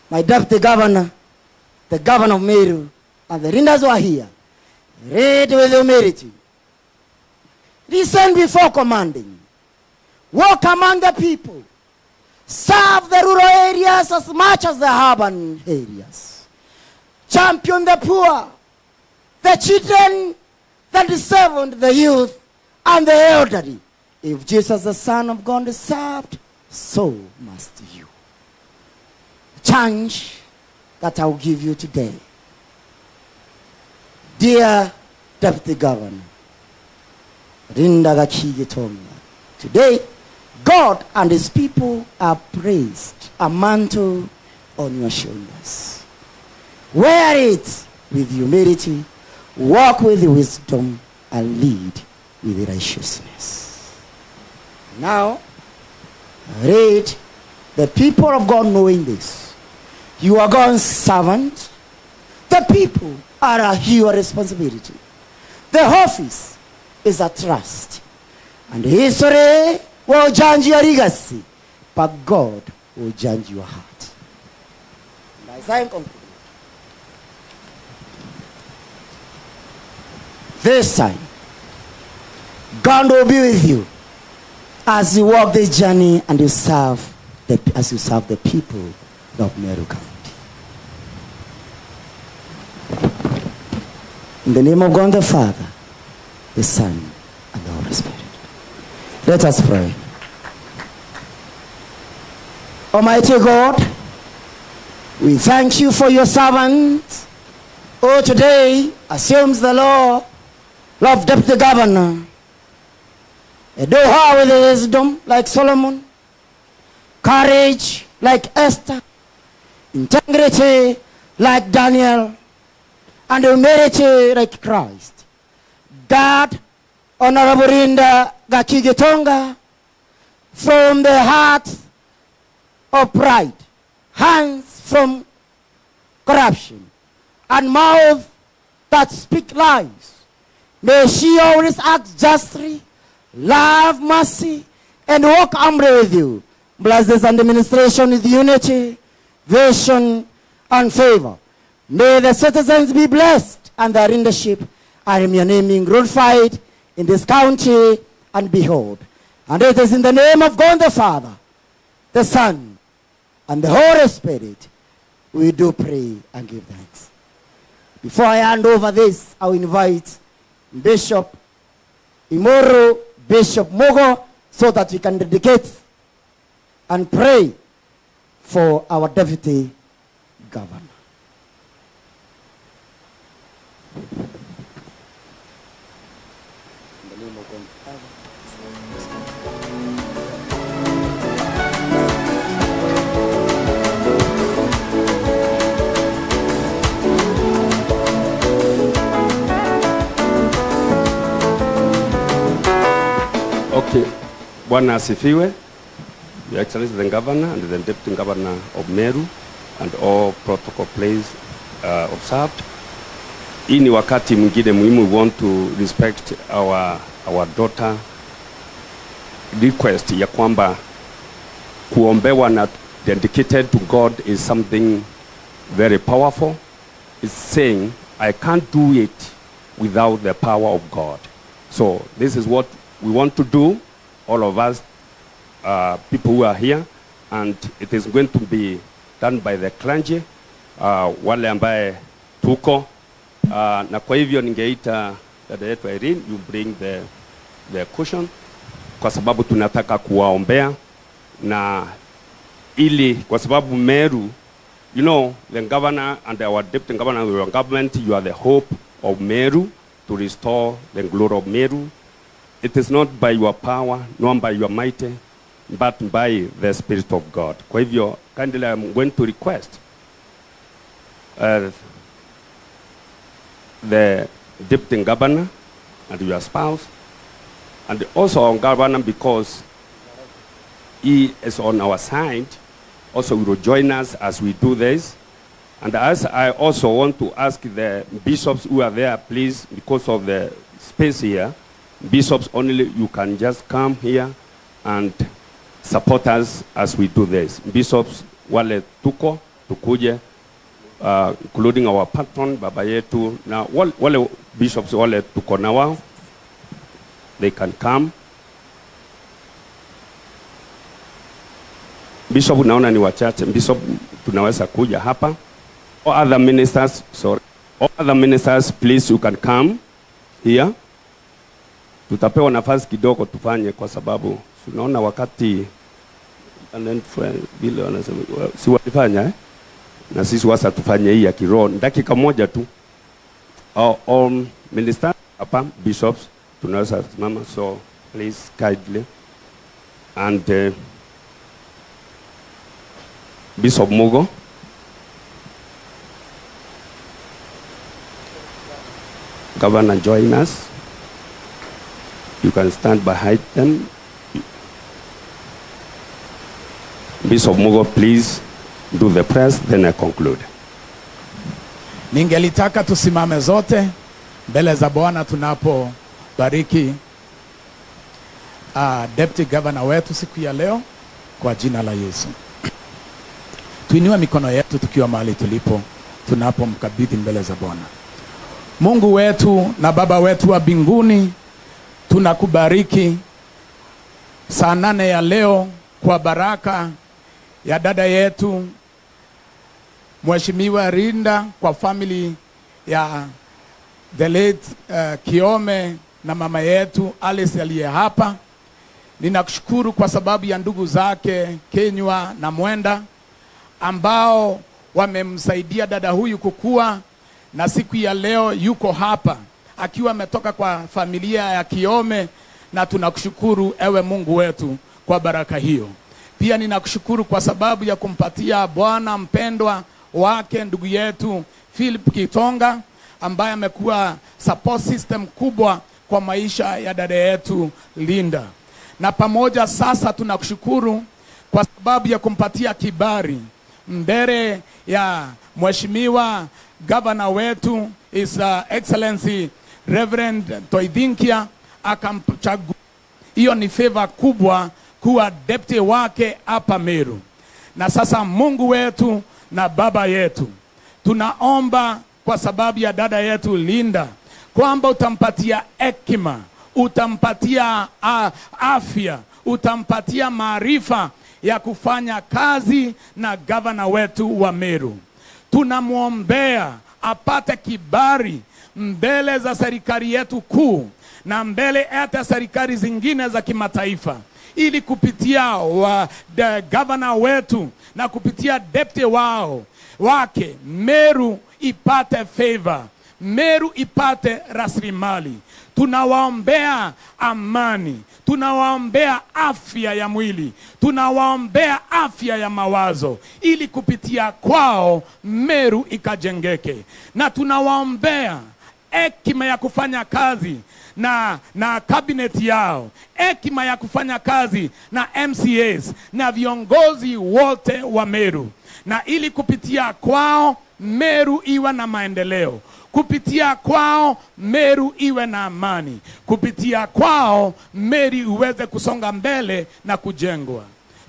my Deputy Governor, the Governor of Meru, and the leaders who are here, read with humility. Listen before commanding. Walk among the people. Serve the rural areas as much as the urban areas. Champion the poor, the children, the disabled, the youth, and the elderly. If Jesus, the Son of God, is served, so must you. The challenge that I will give you today. Dear Deputy Governor, today, God and his people are praised, a mantle on your shoulders. Wear it with humility, walk with wisdom, and lead with righteousness. Now, read the people of God knowing this. You are God's servant. The people are your responsibility. The office is a trust. And history will judge your legacy, but God will judge your heart. And as I conclude, this time, God will be with you as you walk this journey and you serve as you serve the people of Meru County. In the name of God the Father, the Son, and the Holy Spirit. Let us pray. Almighty God, we thank you for your servant. Oh, today assumes the law of Deputy Governor. Endow her with wisdom like Solomon, courage like Esther, integrity like Daniel, and humility like Christ. God, Honorable Rinda Gakigitonga, from the heart of pride, hands from corruption, and mouth that speak lies, may she always act justly, love mercy, and walk humbly with you. Bless this administration with unity, vision, and favor. May the citizens be blessed and their leadership and your name being glorified in this county and behold. And it is in the name of God the Father, the Son, and the Holy Spirit we do pray and give thanks. Before I hand over this, I will invite Bishop Imoro, Bishop Mogo, so that we can dedicate and pray for our Deputy Governor. Okay, Bwana asifiwe. Your Excellency the Governor and the Deputy Governor of Meru and all protocol plays observed. Hii ni wakati mwingine muhimu. We want to respect our daughter request ya kwamba kuombewa na dedicated to God is something very powerful. It's saying I can't do it without the power of God. So this is what we want to do, all of us, people who are here, and it is going to be done by the clergy, wale ambaye tuko, na kwa hivyo ningeita dada yetu Irene, you bring the cushion, kwa sababu tunataka kuwaombea, na ili, kwa sababu Meru, you know, the governor and our deputy governor of your government, you are the hope of Meru, to restore the glory of Meru. It is not by your power, nor by your might, but by the Spirit of God. Kwa hivyo, kindly I'm going to request the Deputy Governor and your spouse, and also our Governor, because he is on our side, also will join us as we do this. And as I also want to ask the bishops who are there, please, because of the space here, bishops only, you can just come here and support us as we do this. Bishops wale tuko, tukuje, including our patron, baba yetu, na wale bishops wale tuko na wao, they can come. Bishop naona ni wachache, bishop tunaweza kuja hapa. All other ministers, sorry, all other ministers, please, you can come here. Tutapewa nafasi kidogo tufanye, kwa sababu tunaona wakati vile wanasema si walifanya na sisi wasa tufanye hii ya kiroho dakika moja tu. All ministers hapa, bishops tunaweza simama, so please kindly, and Bishop Mugo, Governor, join us. You can stand behind them. Bishop Mugo, please do the press, then I conclude. Ningelitaka tusimame zote mbele za Bwana tunapobariki Deputy Governor wetu siku ya leo kwa jina la Yesu. Tuinue mikono yetu tukiwa mahali tulipo, tunapomkabidhi mbele za Bwana. Mungu wetu na Baba wetu wa mbinguni, tunakubariki saa 8 ya leo kwa baraka ya dada yetu Mheshimiwa Rinda, kwa family ya the late Kiome na mama yetu Alice aliye hapa. Ninakushukuru kwa sababu ya ndugu zake Kenywa na Mwenda ambao wamemsaidia dada huyu kukua, na siku ya leo yuko hapa akiwa ametoka kwa familia ya Kiome, na tunakushukuru ewe Mungu wetu kwa baraka hiyo. Pia ninakushukuru kwa sababu ya kumpatia Bwana mpendwa wake ndugu yetu Philip Kitonga ambaye amekuwa support system kubwa kwa maisha ya dada yetu Linda. Na pamoja sasa tunakushukuru kwa sababu ya kumpatia kibali mbele ya Mheshimiwa Governor wetu His Excellency Reverend Toithinkia, akamchagua. Hiyo ni favor kubwa kuwa deputy wake hapa Meru. Na sasa Mungu wetu na Baba yetu, tunaomba kwa sababu ya dada yetu Linda kwamba utampatia hekima, utampatia afya, utampatia maarifa ya kufanya kazi na gavana wetu wa Meru. Tunamwombea apate kibali mbele za serikali yetu kuu na mbele hata serikali zingine za kimataifa, ili kupitia gavana wetu na kupitia deputy wake Meru ipate favor, Meru ipate rasilimali. Tunawaombea amani, tunawaombea afya ya mwili, tunawaombea afya ya mawazo, ili kupitia kwao Meru ikajengeke. Na tunawaombea hekima ya kufanya kazi na cabinet yao, hekima ya kufanya kazi na MCAs na viongozi wote wa Meru, na ili kupitia kwao Meru iwe na maendeleo, kupitia kwao Meru iwe na amani, kupitia kwao Meru iweze kusonga mbele na kujengwa.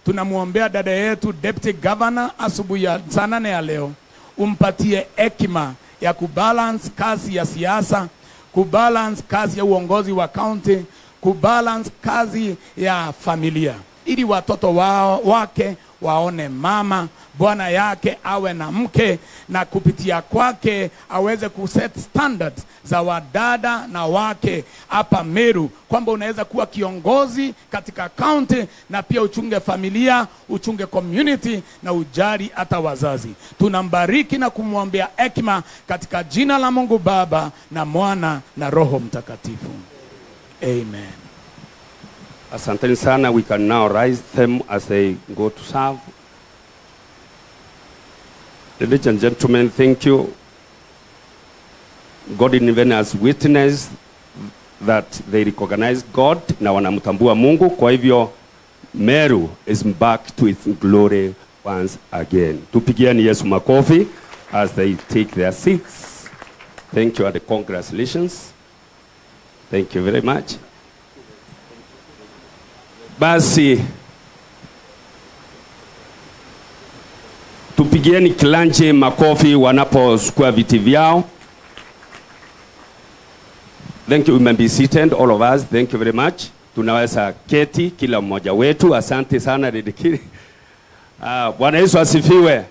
Tunamuombea dada yetu Deputy Governor asubuhi ya saa 8 ya leo, umpatie hekima ya kubalance kazi ya siasa, kubalance kazi ya uongozi wa county, kubalance kazi ya familia, ili watoto wake waone mama, bwana yake awe na mke, na kupitia kwake aweze kuset standards za wadada na wake hapa Meru, kwamba unaweza kuwa kiongozi katika county na pia uchunge familia, uchunge community na ujali hata wazazi. Tunambariki na kumwombea hekima katika jina la Mungu Baba na Mwana na Roho Mtakatifu. Amen. Asanteni sana. We can now rise them as they go to serve. Ladies and gentlemen, thank you. God in heaven has witnessed that they recognize God na wanamtambua Mungu. Kwa hivyo Meru is back to its glory once again. Tupigieni Yesu makofi as they take their seats. Thank you and congratulations. Thank you very much. Basi tupigieni Kilanje makofi wanapochukua viti vyao. Thank you. We may be seated, all of us. Thank you very much. Tunaweza keti kila mmoja wetu. Asante sana dedikiri. Bwana Yesu asifiwe.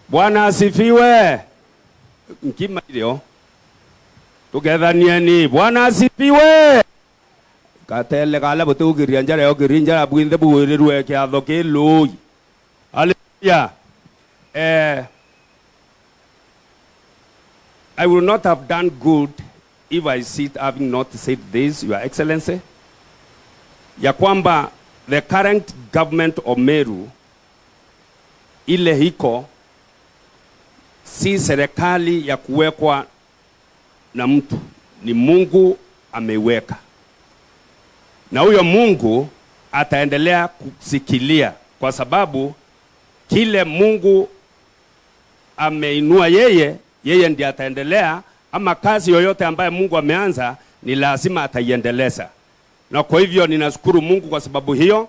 Bwana asifiwe. Nkima ilio. Together nieni. Bwana asifiwe. Katele kala botu girianjara yo girinjara buinde buwereruwe kia doke loy. Hallelujah. I will not have done good if I sit having not said this, Your Excellency. Ya kwamba the current government of Meru ile hiko si serikali ya kuwekwa na mtu, ni Mungu ameweka. Na huyo Mungu ataendelea kusikilia, kwa sababu kile Mungu ameinua yeye ndiye ataendelea, ama kazi yoyote ambaye Mungu ameanza ni lazima ataiendeleza. Na kwa hivyo ninashukuru Mungu kwa sababu hiyo,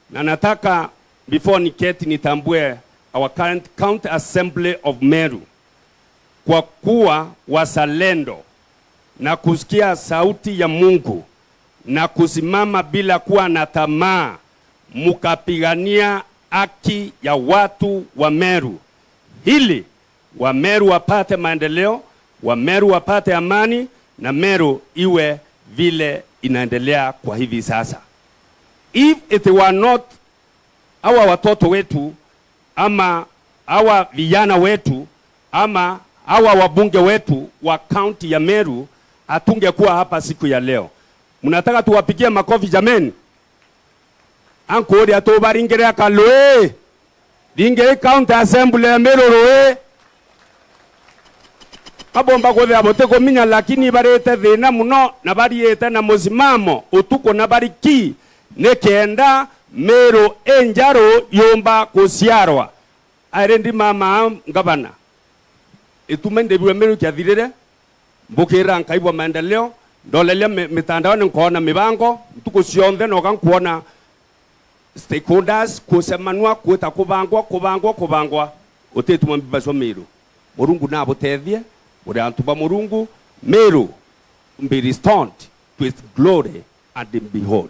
na nataka before niketi nitambue our current county assembly of Meru kwa kuwa wazalendo na kusikia sauti ya Mungu na kusimama bila kuwa na tamaa, mukapigania haki ya watu wa Meru, ili wa Meru wapate maendeleo, wa Meru wapate amani, na Meru iwe vile inaendelea kwa hivi sasa. If it were not hawa watoto wetu ama hawa vijana wetu ama hawa wabunge wetu wa county ya Meru, hatungekuwa hapa siku ya leo. Mnataka tuwapigie makofi jameni? Ankori atobaringere akaloe ringe county assembly ya Meru roe abomba kwethe abote kominya, lakini barete thina muno na bariete na musimamo utuko na bariki nekenda Meru enjaro yomba kusiarwa arendi mama gavana itumende biwe Meru kyathirire mbukira nkaibwa maendeleo ndolelia mitandao nkuona mibango tuko cionthe no gankuona stakeholders kusemanwa kuita kubangwa utetuma mbibazo Meru Murungu na abotethie uri antuba Murungu Meru be restored to its glory and behold.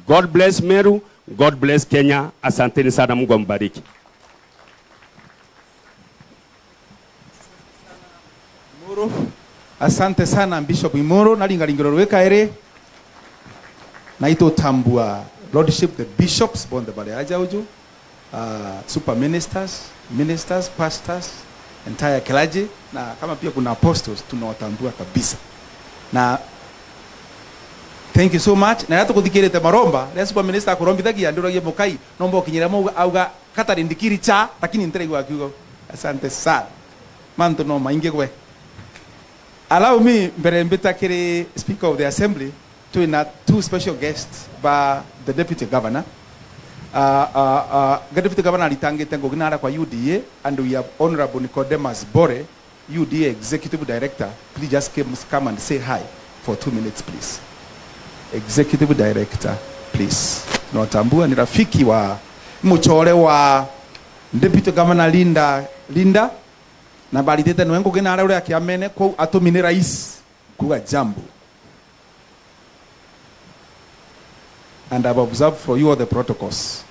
God bless Meru, God bless Kenya. Asanteni sana, Mungu ambariki. Imoro, asante sana Bishop Imoro nalingalingiro rweka ere naito tambua lordship the bishops bonde bale aja uju super ministers, pastors, entire clergy, na kama pia kuna apostles tunawatambua kabisa. Na thank you so much. Na yato kuthikirite maromba na super minister akurombithagia nduragie mukai nombo kinyira mu auga katari ndikiri cha lakini nteregwa akiugo asante sana manto no mainge gwe. Allow me mbere mbitakiri speaker of the assembly to in two special guests by the deputy governor. Deputy governor alitangite ngoginara kwa UDA, and we have Honorable Nicodemus Bore, UDA executive director. Please just come and say hi for 2 minutes please. Executive director please. Nawatambua ni rafiki wa mchore wa deputy governor Linda na balitete nwengo ginara ule akiamene kwa atumini rais kuga jambo. And I've observed for you all the protocols.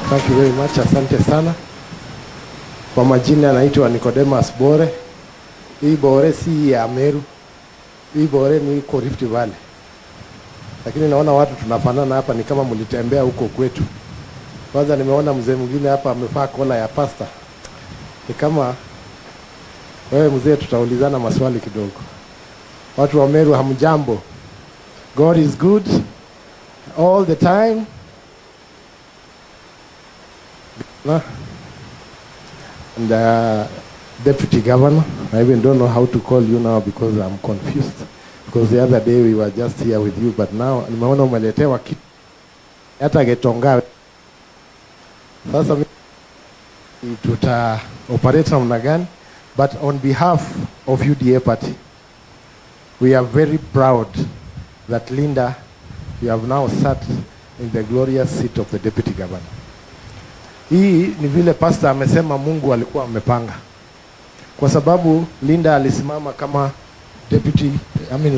Thank you very much. Asante sana. Kwa majina anaitwa Nicodemus Bore. Hii Bore si ya Meru. Hii Bore ni iko Rift Valley. Lakini naona watu tunafanana hapa, ni kama mlitembea huko kwetu. Kwanza nimeona mzee mwingine hapa amevaa kola ya pasta. Ni kama wewe mzee, tutaulizana maswali kidogo. Watu wa Meru hamjambo? God is good all the time. And Deputy Governor, I even don't know how to call you now because I'm confused. Because the other day we were just here with you, but now nimeona umeletewa kitu hata getonga. Sasa tuta operate namna gani? But on behalf of UDA party, we are very proud that Linda, you have now sat in the glorious seat of the Deputy Governor. Hii ni vile pastor amesema Mungu alikuwa amepanga. Kwa sababu Linda alisimama kama deputy,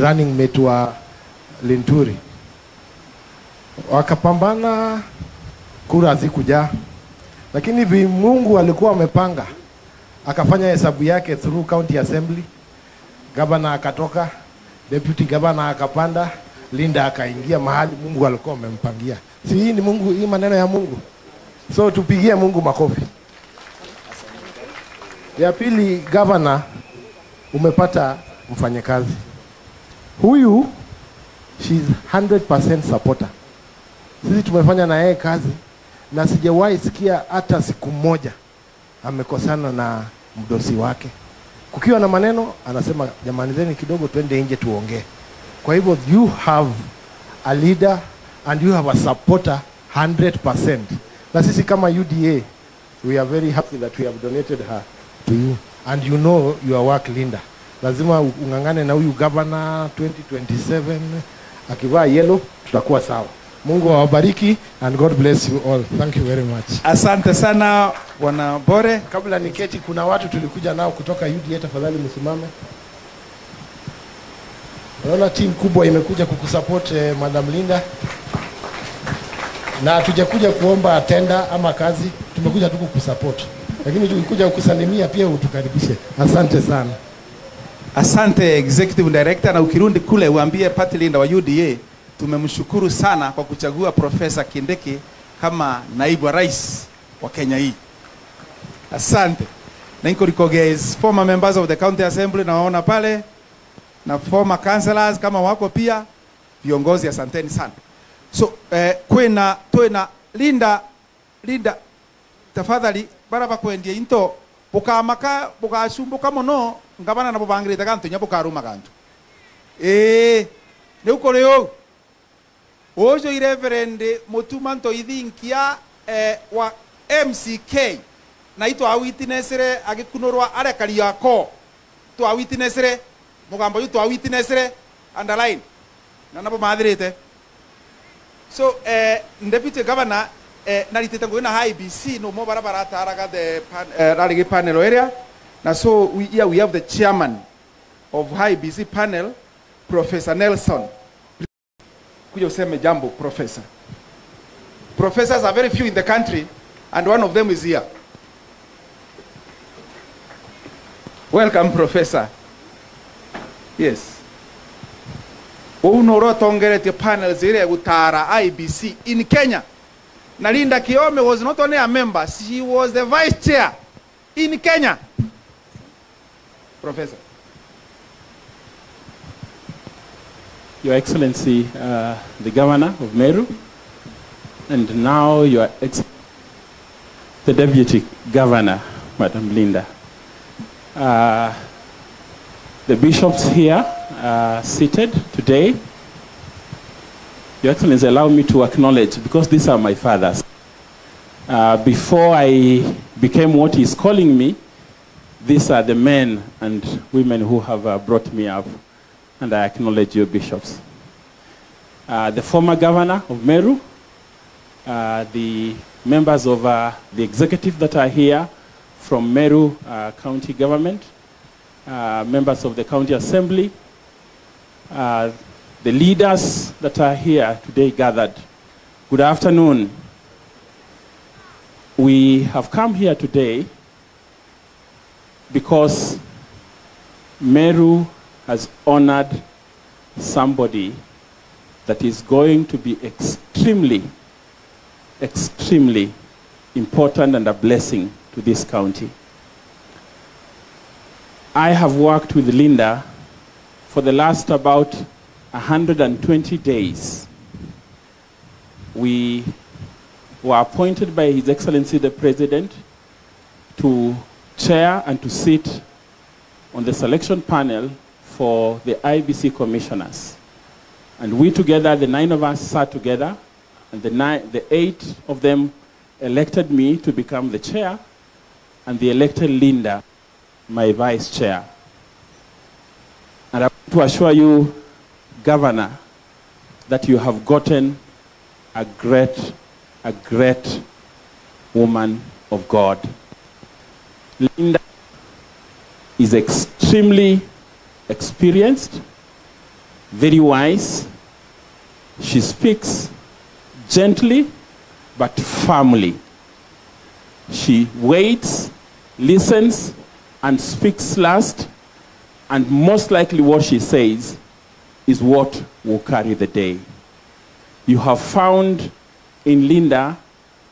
running mate wa Linturi. Wakapambana, kura hazikuja. Lakini hivi Mungu alikuwa amepanga. Akafanya hesabu yake through county assembly. Governor akatoka, deputy governor akapanda, Linda akaingia mahali Mungu alikuwa amempangia. Si hii ni Mungu, hii maneno ya Mungu. So tupigie Mungu makofi. Ya pili, governor, umepata mfanyakazi. Huyu, she's 100% supporter. Sisi tumefanya na yeye kazi na sijawahi sikia hata siku moja amekosana na mdosi wake. Kukiwa na maneno anasema jamanizeni kidogo twende nje tuongee. Kwa hivyo you have a leader and you have a supporter 100%. Na sisi kama UDA, we are very happy that we have donated her to you. And you know your work, Linda. Lazima ungangane na huyu governor 2027. Akivaa yellow, tutakuwa sawa. Mungu awabariki and God bless you all. Thank you very much. Asante sana Bwana Bore. Kabla niketi, kuna watu tulikuja nao kutoka UDA, tafadhali msimame. Naona timu kubwa imekuja kukusupport Madam Linda. Na tujakuja kuomba tenda ama kazi, tumekuja tu kukusupport. Lakini tulikuja kukusalimia pia utukaribishe. Asante sana. Asante Executive Director, na ukirundi kule uambie Party Linda wa UDA tumemshukuru sana kwa kuchagua Profesa Kindiki kama naibu wa rais wa Kenya hii. Asante. Na niko recognize former members of the County Assembly na waona pale, na former councillors kama wako pia, viongozi asanteni sana. So tuena Linda tafadhali baraba kwendie into bukamaka bukashumbuka mono ngabana nabo bangirite kantu nyabukaruma kantu ne ukoreo ojo Reverend Mutumanto ithinkia wa MCK na ito awitnessere agikunurwa arekari yako to awitnessere mugambo yuto awitnessere underline na nabo mathirite. So Deputy Governor naritete ngwina IBC no mo barabara ataraga the rally panel area, na so we have the chairman of IBC panel, Professor Nelson. Kuja useme jambo professor. Professors are very few in the country and one of them is here. Welcome Professor. Yes. Unoro tongerete panels ile gutara IBC in Kenya. Na Linda Kiome was not only a member, she was the vice chair in Kenya. Professor. Your Excellency, the Governor of Meru, and now the Deputy Governor, Madam Linda. The bishops here are seated today. Your Excellency, allow me to acknowledge, because these are my fathers. Before I became what he's calling me, these are the men and women who have brought me up, and I acknowledge your bishops. The former governor of Meru, the members of the executive that are here from Meru County Government, members of the County Assembly, the leaders that are here today gathered. Good afternoon. We have come here today because Meru has honored somebody that is going to be extremely, extremely important and a blessing to this county. I have worked with Linda for the last about 120 days. We were appointed by His Excellency the President to chair and to sit on the selection panel for the IBC commissioners. And we together, the 9 of us sat together, and the 8 of them elected me to become the chair, and they elected Linda, my vice chair. And I want to assure you, Governor, that you have gotten a great woman of God. Linda is extremely experienced, very wise. She speaks gently but firmly. She waits, listens, and speaks last, and most likely what she says is what will carry the day. You have found in Linda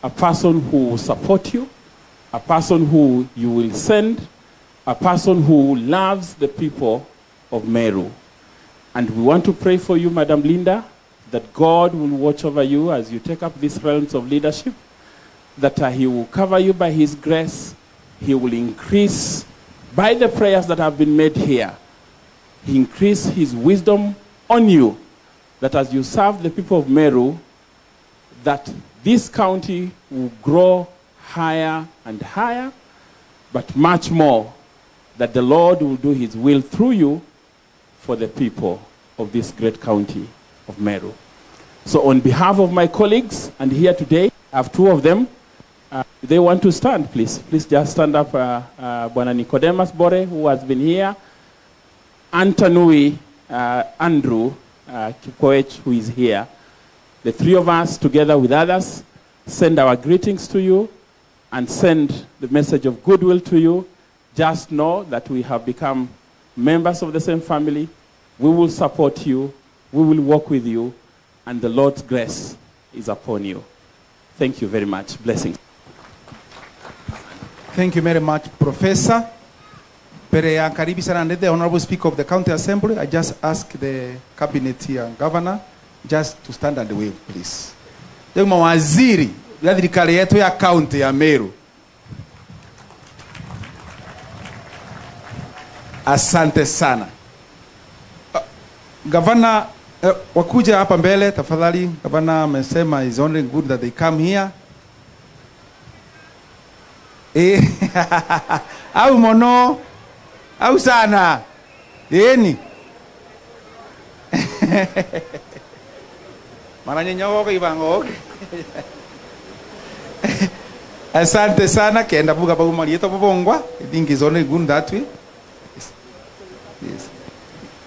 a person who will support you, a person who you will send, a person who loves the people of Meru. And we want to pray for you, Madam Linda, that God will watch over you as you take up these realms of leadership, that He will cover you by His grace. He will increase, by the prayers that have been made here, He increase His wisdom on you, that as you serve the people of Meru, that this county will grow higher and higher, but much more, that the Lord will do His will through you for the people of this great county of Meru. So on behalf of my colleagues, and here today, I have two of them. They want to stand, please. Please just stand up. Bwana Nicodemus Bore, who has been here. Antanui Andrew Kikoech, who is here. The three of us, together with others, send our greetings to you and send the message of goodwill to you. Just know that we have become members of the same family. We will support you. We will walk with you. And the Lord's grace is upon you. Thank you very much. Blessings. Thank you very much, Professor. The Honorable Speaker of the County Assembly, I just ask the Cabinet here and Governor just to stand and wave, please. The mawaziri ya serikali yetu ya County ya Meru. Asante sana. Governor, wakuja hapa mbele tafadhali. Governor amesema is only good that they come here. Au mono au sana yeni maranyenya wako ibango. Asante sana kenda buga bagu malieto bobongwa. I think is only good that way. Yes. Yes.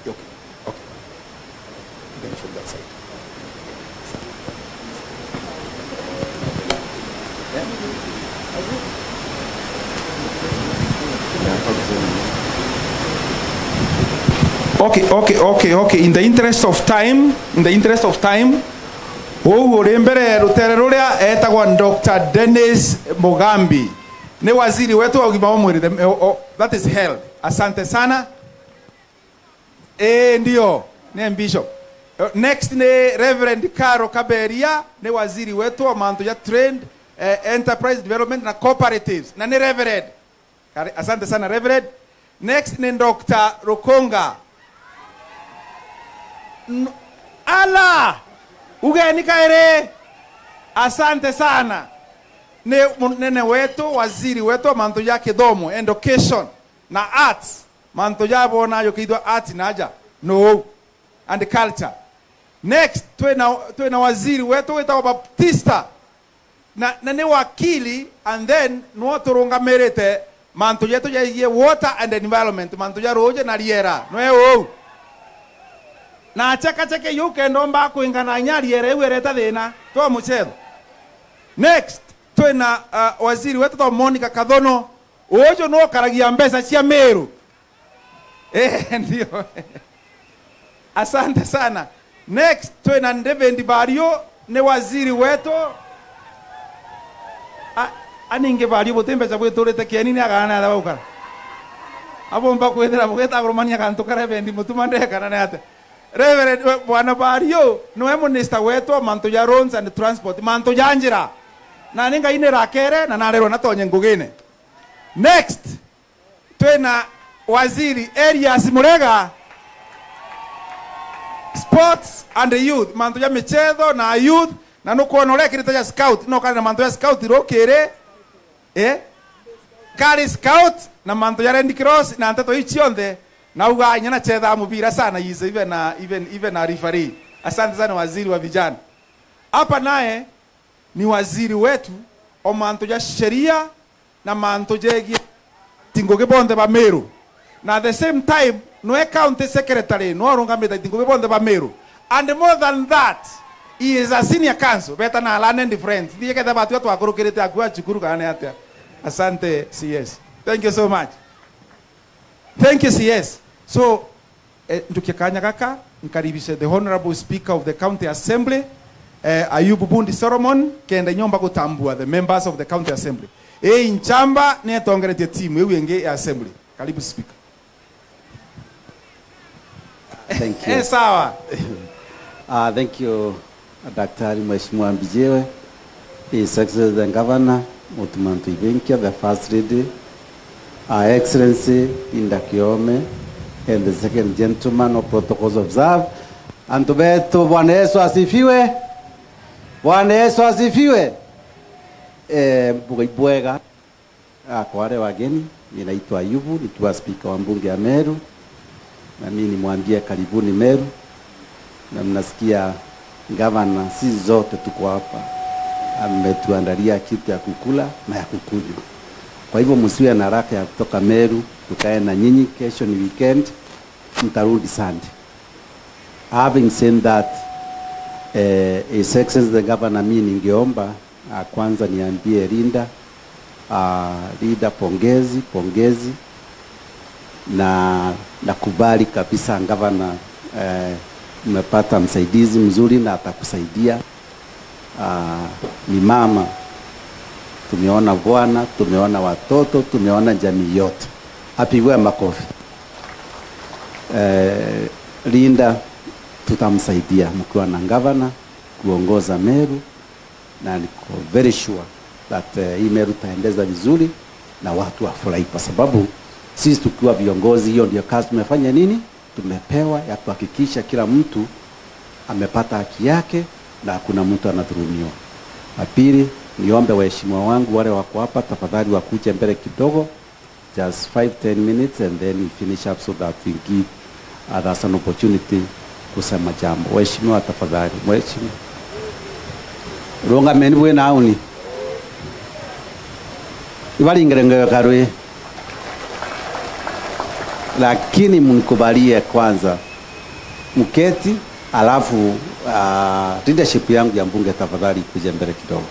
Okay. Okay. Then from that side. Okay. In the interest of time, urembere rutere ruria etagwa Dr. Dennis Mugambi. Ne waziri wetu wa ugima wa mwili. That is held. Asante sana. Ndio. Ne bishop. Next ne Reverend Caro Kaberia, ne waziri wetu wa manto ya trend enterprise development na cooperatives. Na ne Reverend. Asante sana Reverend. Next ne Dr. Rokonga. Ala ugeni kaere. Asante sana nene wetu waziri wetu manto ya kidomo education na arts manto ya bona yokiidwa arts naja no and culture. Next tuena waziri wetu weta Baptista na ne wakili and then nuoturunga merete manto yetu ya ye water and environment manto ya roje na riera no na cheke yuke ndomba kuingana nyari yereta thina to muchedo. Next twena waziri wetu to Monica Kadhono ojo no karagia mbesa cia Meru. Ndio. Asante sana. Next twena David Bario ne waziri wetu aninge Bario botembe cha kwetorete kieni ni agana na ukara abo mba kwethera bogeta goromania kanto kare bendi mutumande kana ne ate Reverend Bwana Bario no minister wetu manto ya roads and transport manto ya njira na ninga ine rakere na narero na tonye ngugine. Next twena waziri Elias Murega sports and youth manto ya michezo na youth na no kuonole kirita ya scout no kana manto ya scout rokere kari scout na manto ya Red Cross na ntato ichionde na uganya na cheza mubira sana yize even na referee. Asante sana waziri wa vijana. Hapa naye ni waziri wetu o manto ya sheria na manto jegi tingoge bonde ba Meru. Na at the same time no county secretary no ronga meta tingoge bonde ba Meru. And more than that, he is a senior counsel. Beta na land and friends. Ndiye keda batu watu akorokerete akwa chukuru kana ate. Asante CS. Thank you so much. Thank you CS. So, ntukikanya kaka, nkaribishe the Honorable Speaker of the County Assembly, Ayubu Bundi Solomon, kenda nyomba kutambua the members of the County Assembly. Nchamba, netongere timu, enge Assembly. Karibu Speaker. Thank you. Sawa. Thank you, Daktari Mheshimiwa Mbijewe, His Excellency the Governor, Mutumantu Ibenkia, the First Lady, Her Excellency Linda Kiome, and the second gentleman of protocols observed. And to Bwana Yesu asifiwe. Bwana Yesu asifiwe. Bwega kwa wale wageni, ninaitwa Ayubu, nikiwa speaker wa mbunge ya Meru. Na mimi nimwambie karibuni Meru. Na mnasikia gavana, sisi zote tuko hapa, ametuandalia kitu ya kukula na ya kukunywa. Kwa hivyo msiwe na haraka ya kutoka Meru, tukae na nyinyi. Kesho ni weekend, mtarudi Sunday. Having said that, His Excellency the Governor, mimi ningeomba kwanza niambie Linda, Linda pongezi na nakubali kabisa Governor, umepata msaidizi mzuri na atakusaidia. Ni mama, tumeona bwana, tumeona watoto, tumeona jamii yote. Apigwe makofi. Linda tutamsaidia mkiwa na Governor kuongoza Meru, na niko very sure that hii Meru taendeza vizuri na watu wafurahi, kwa sababu sisi tukiwa viongozi, hiyo ndio kazi tumefanya. Nini tumepewa ya kuhakikisha kila mtu amepata haki yake na hakuna mtu anadhulumiwa. Pili, niombe waheshimiwa wangu wale wako hapa, tafadhali wakuje mbele kidogo, just 5-10 minutes, and then we finish up so that we give others an opportunity kusema jambo. Waheshimiwa tafadhali, waheshimiwa ronga meni bwe nauni ibali ngerenge karwe, lakini mnikubalie kwanza mketi, alafu leadership yangu ya mbunge tafadhali kuja mbele kidogo.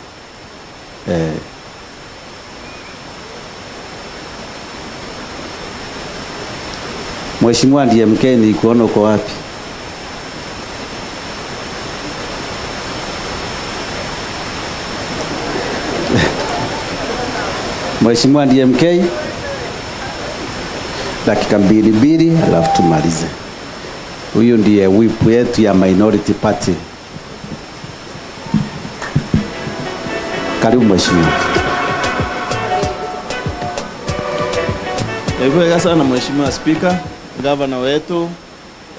Mheshimiwa DMK, ni kuona uko wapi? Mheshimiwa DMK, dakika mbili alafu tumalize. Huyu ndiye whip yetu ya minority party. Karibu mheshimiwa. Nikuweka sana mheshimiwa Speaker, Governor wetu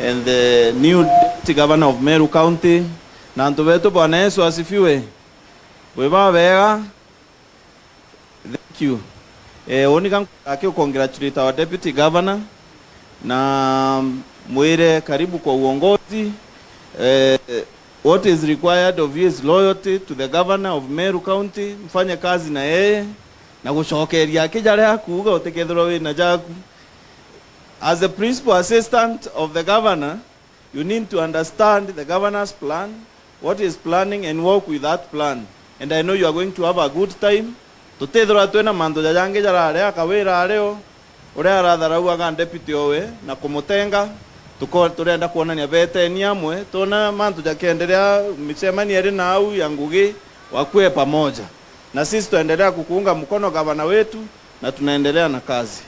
and the new Deputy Governor of Meru County. Na ntu wetu Bwana Yesu asifiwe. Weba wega. Thank you. Onika akio congratulate our Deputy Governor na mwire karibu kwa uongozi. What is required of you is loyalty to the Governor of Meru County. Mfanye kazi na yeye na gushokeria kijare kuuga utekethero wina jaku. As the principal assistant of the governor, you need to understand the governor's plan, what is planning, and work with that plan. And I know you are going to have a good time. Tutethero twena mando jajange jarare akawira areo ore aratharau ga deputy owe na kumutenga turenda kuonania bete ni amwe tona mantu jakendelea micemani eri na au ya Ngugi wakue pamoja na sisi tuendelea kukuunga mkono gavana wetu na tunaendelea na kazi.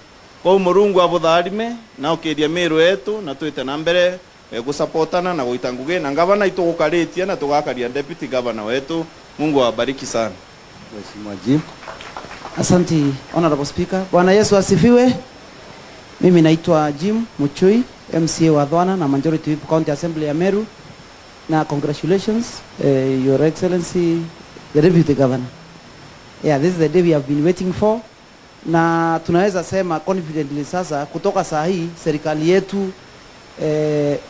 Kwa Murungu abutharime na ukiria Meru yetu na tuite na mbere gusupportana na guita Ngugi na gavana itugukaritie na tugakaria deputy governor wetu. Mungu awabariki sana. Mheshimiwa Jim. Asante Honorable Speaker. Bwana Yesu asifiwe. Mimi naitwa Jim Muchui, MCA wa Dhwana na Majority Whip County Assembly ya Meru. Na congratulations Your Excellency the Deputy Governor. Yeah, this is the day we have been waiting for. Na tunaweza sema confidently sasa kutoka saa hii serikali yetu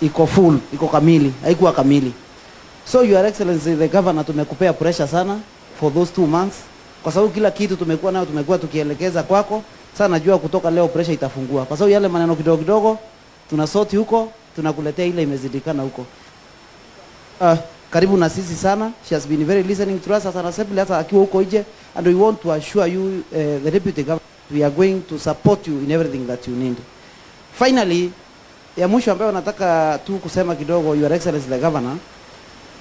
iko full, iko kamili, haikuwa kamili. So Your Excellency the Governor, tumekupea pressure sana for those 2 months. Kwa sababu kila kitu tumekuwa nayo, tumekuwa tukielekeza kwako. Sasa najua kutoka leo pressure itafungua. Kwa sababu yale maneno kidogo kidogo tunasoti huko, tunakuletea ile imezidikana huko. Karibu na sisi sana. She has been very listening to us as an assembly hata akiwa huko nje, and we want to assure you the Deputy Governor, we are going to support you in everything that you need. Finally, ya mwisho ambayo nataka tu kusema kidogo, Your Excellency the Governor,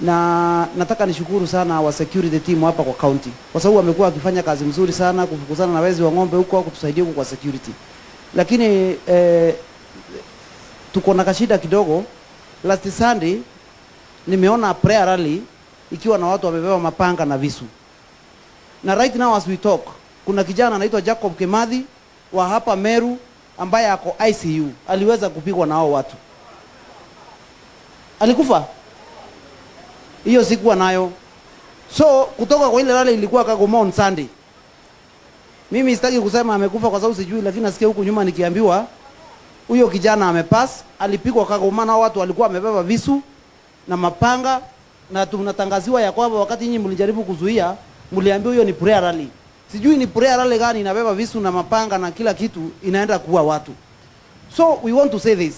na nataka nishukuru sana wa security team hapa kwa county, kwa sababu wamekuwa wakifanya kazi mzuri sana kufukuzana na wezi wa ng'ombe huko, kutusaidia huko kwa security. Lakini tuko na kashida kidogo. Last Sunday nimeona prayer rally ikiwa na watu wamebeba mapanga na visu. Na right now as we talk, kuna kijana anaitwa Jacob Kimathi wa hapa Meru ambaye ako ICU, aliweza kupigwa na hao watu. Alikufa. Hiyo sikuwa nayo. So kutoka kwa ile rally ilikuwa Kagoma on Sunday. Mimi sitaki kusema amekufa kwa sababu sijui, lakini nasikia huku nyuma nikiambiwa huyo kijana amepass, alipigwa Kagoma na watu walikuwa wamebeba visu na mapanga na tunatangaziwa ya kwamba wakati nyinyi mlijaribu kuzuia, mliambiwa hiyo ni prayer rally. Sijui ni prayer rally gani inabeba visu na mapanga na kila kitu inaenda kuua watu. So we want to say this.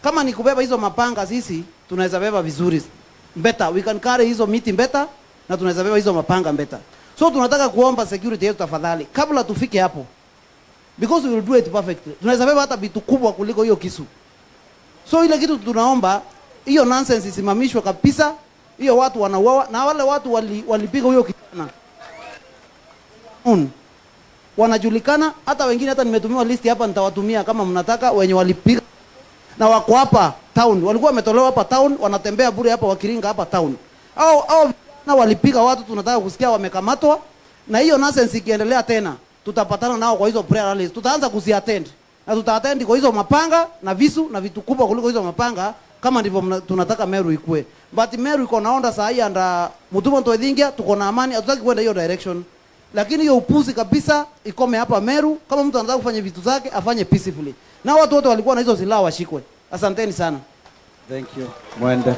Kama ni kubeba hizo mapanga sisi tunaweza beba vizuri. Better, we can carry hizo miti better na tunaweza beba hizo mapanga better. So tunataka kuomba security yetu tafadhali kabla tufike hapo. Because we will do it perfectly. Tunaweza beba hata vitu kubwa kuliko hiyo kisu. So ile kitu tunaomba hiyo nonsense isimamishwe kabisa. Hiyo watu wanauawa na wale watu walipiga huyo kijana. Wanajulikana, hata wengine, hata nimetumiwa listi hapa, nitawatumia kama mnataka, wenye walipiga na wako hapa town. Walikuwa wametolewa hapa town, wanatembea bure hapa wakiringa hapa town. Au na walipiga watu, tunataka kusikia wamekamatwa. Na hiyo nonsense ikiendelea tena, tutapatana nao kwa hizo prayer rallies. Tutaanza kuziattend. Na tutaattend kwa hizo mapanga na visu na vitu kubwa kuliko hizo mapanga, kama ndivyo tunataka Meru ikue. But Meru iko naonda saa hii anda Mutuma Ntoethingia, tuko na amani, hatutaki kwenda hiyo direction. Lakini hiyo upuzi kabisa ikome hapa Meru. Kama mtu anataka kufanya vitu zake afanye peacefully. Na watu wote walikuwa na hizo silaha washikwe. Asanteni sana. Thank you. Mwenda.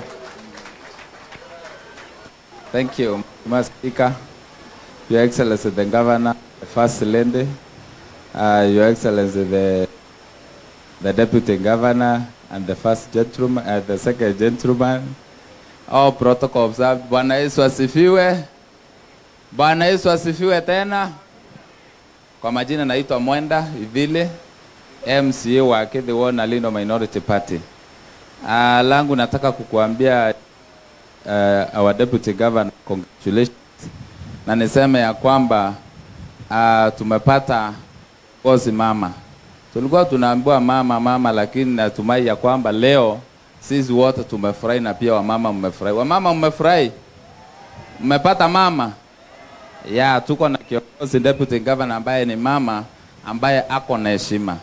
Thank you, Mr. Speaker, Your Excellency the Governor, the First Lady, Your Excellency the Deputy Governor, and the First Gentleman, the Second Gentleman. All protocol observed. Bwana Yesu asifiwe. Bwana Yesu asifiwe tena. Kwa majina naitwa Mwenda Ivile, MCA wa Kethi Ward Nalindo Minority Party. Langu nataka kukuambia our Deputy Governor, congratulations. Na niseme ya kwamba tumepata kozi mama. Tulikuwa tunaambiwa mama, lakini natumai ya kwamba leo sisi wote tumefurahi na pia wamama mmefurahi. Wamama mmefurahi? Mmepata mama? Ya, tuko na kiongozi Deputy Governor ambaye ni mama ambaye ako na heshima.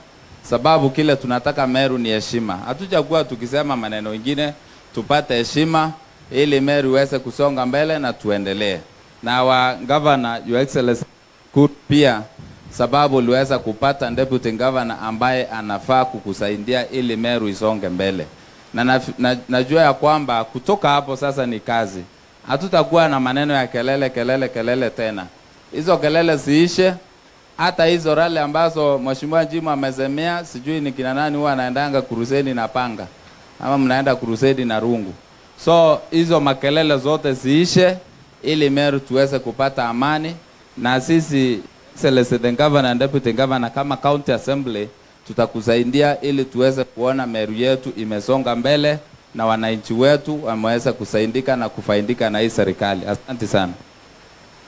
Sababu kile tunataka Meru ni heshima. Hatujakuwa tukisema maneno mengine, tupate heshima ili Meru iweze kusonga mbele na tuendelee. Na wa Governor, Your Excellency, pia sababu uliweza kupata Deputy Governor ambaye anafaa kukusaidia ili Meru isonge mbele. Na najua ya kwamba kutoka hapo sasa ni kazi. Hatutakuwa na maneno ya kelele tena. Hizo kelele ziishe. Hata hizo rally ambazo Mheshimiwa Njimu amezemea, sijui ni kina nani huwa anaendanga kuruseni na panga ama mnaenda kuruseni na rungu. So hizo makelele zote ziishe ili Meru tuweze kupata amani. Na sisi the Governor and Deputy Governor kama County Assembly tutakusaidia ili tuweze kuona Meru yetu imesonga mbele na wananchi wetu wameweza kusaidika na kufaidika na hii serikali. Asante sana.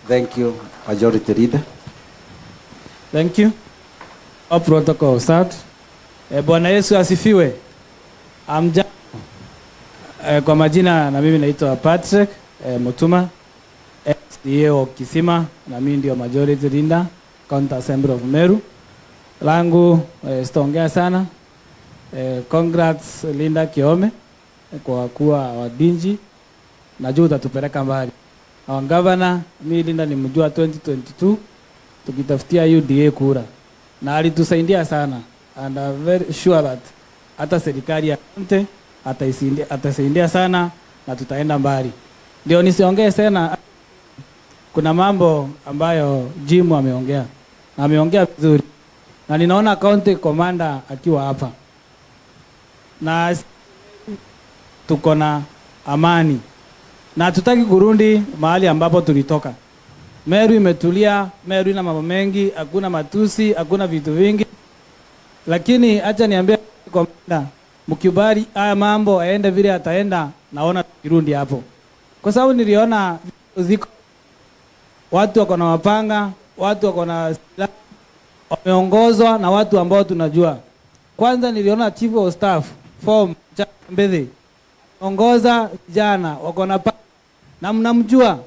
Thank you, Majority Leader. Thank you. All protocol start. Bwana Yesu asifiwe. Kwa majina na mimi naitwa Patrick Mutuma, MCA wa Kisima, na mimi ndio Majority Leader County Assembly of Meru. Langu sitaongea sana. Congrats Linda Kiome kwa kuwa wadinji. Najua utatupeleka mbali. Our Governor, mimi Linda nimjua 2022 tukitafutia UDA kura. Na alitusaidia sana. And I'm very sure that hata serikali ya kaunti atasaidia sana na tutaenda mbali. Ndio nisiongee sana, kuna mambo ambayo Jim ameongea. Na ameongea vizuri. Na ninaona county commander akiwa hapa. Na tuko na amani. Na hatutaki kurudi mahali ambapo tulitoka. Meru imetulia, Meru ina mambo mengi, hakuna matusi, hakuna vitu vingi. Lakini acha niambie komanda, mkibali haya mambo aende vile ataenda, naona kirudi hapo. Kwa sababu niliona ziko watu wako na mapanga, watu wako na silaha, wameongozwa na watu ambao tunajua. Kwanza niliona Chief of Staff form Mbedhe ongoza vijana wako na na mnamjua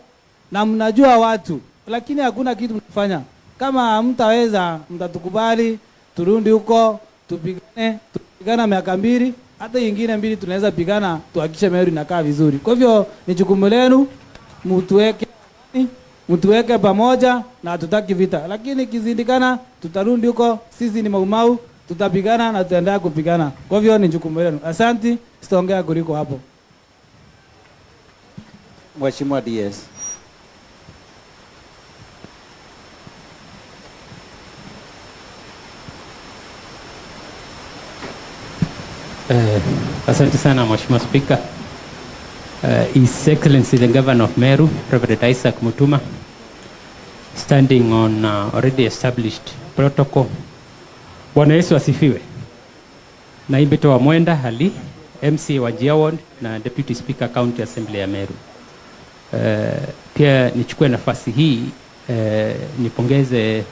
na mnajua watu, lakini hakuna kitu mnafanya. Kama mtaweza mtatukubali turudi huko tupigana miaka 2, hata nyingine 2 tunaweza pigana tuhakikishe Meru inakaa vizuri. Kwa hivyo ni jukumu lenu, mtuweke pamoja na hatutaki vita. Lakini kizindikana tutarudi huko, sisi ni Maumau, tutapigana na tutaendelea kupigana. Kwa hivyo ni jukumu lenu. Asante, sitaongea kuliko hapo. Mheshimiwa DS. Asante sana Mheshimiwa Speaker. His Excellency the Governor of Meru, Reverend Isaac Mutuma, standing on already established protocol. Bwana Yesu asifiwe. Naibito wa Mwenda Hali, MC wa Jiaward na Deputy Speaker County Assembly ya Meru. Pia nichukue nafasi hii nipongeze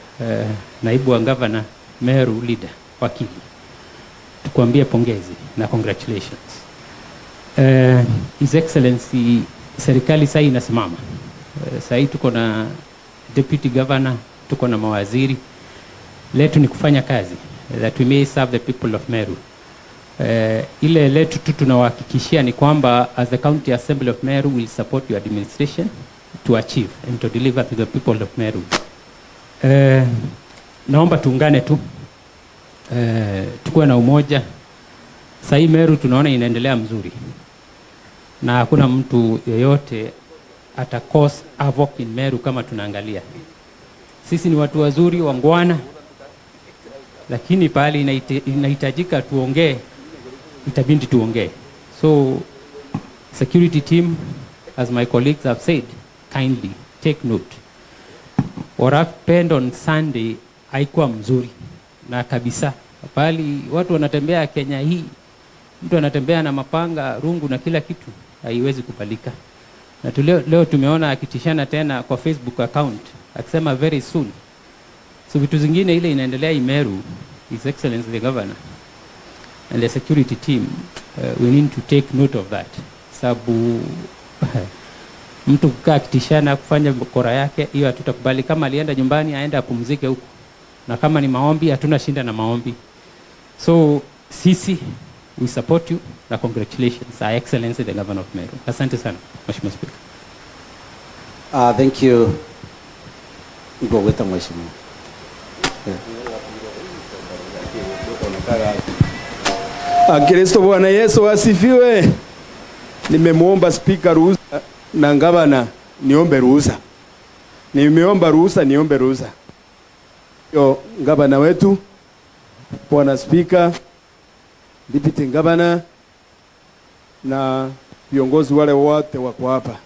naibu wa Governor Meru leader wakili. Tukuambie pongezi na congratulations. His Excellency, serikali sasa inasimama. Sasa tuko na Deputy Governor, tuko na mawaziri. Letu ni kufanya kazi that we may serve the people of Meru. Ile letu tu tunawahakikishia ni kwamba as the County Assembly of Meru will support your administration to achieve and to deliver to the people of Meru. Naomba tuungane tu. Tukuwe na umoja. Sasa hii Meru tunaona inaendelea mzuri. Na hakuna mtu yeyote ata cause havoc in Meru kama tunaangalia. Sisi ni watu wazuri, wangwana. Lakini pale inahitajika tuongee, itabindi tuongee. So security team, as my colleagues have said, kindly take note. What happened on Sunday haikuwa mzuri na kabisa. Pale watu wanatembea Kenya hii, mtu anatembea na mapanga, rungu na kila kitu, haiwezi kubalika. Na leo tumeona akitishana tena kwa Facebook account akisema very soon. So vitu zingine ile inaendelea Meru, His Excellency the Governor and the security team, we need to take note of that. Sababu mtu kukaa akitishana kufanya bokora yake, hiyo hatutakubali. Kama alienda nyumbani aende apumzike huko. Na kama ni maombi, hatuna shinda na maombi. So sisi we support you na congratulations, Her Excellency the Governor of Meru. Asante sana Mheshimiwa Speaker. Thank you. Ngogweta Mheshimiwa. Kristo Bwana Yesu asifiwe. Nimemuomba Speaker ruhusa na Gavana niombe ruhusa. Nimeomba ruhusa, niombe ruhusa. Yo Gavana wetu, Bwana Speaker, Deputy Governor na viongozi wale wote wako hapa.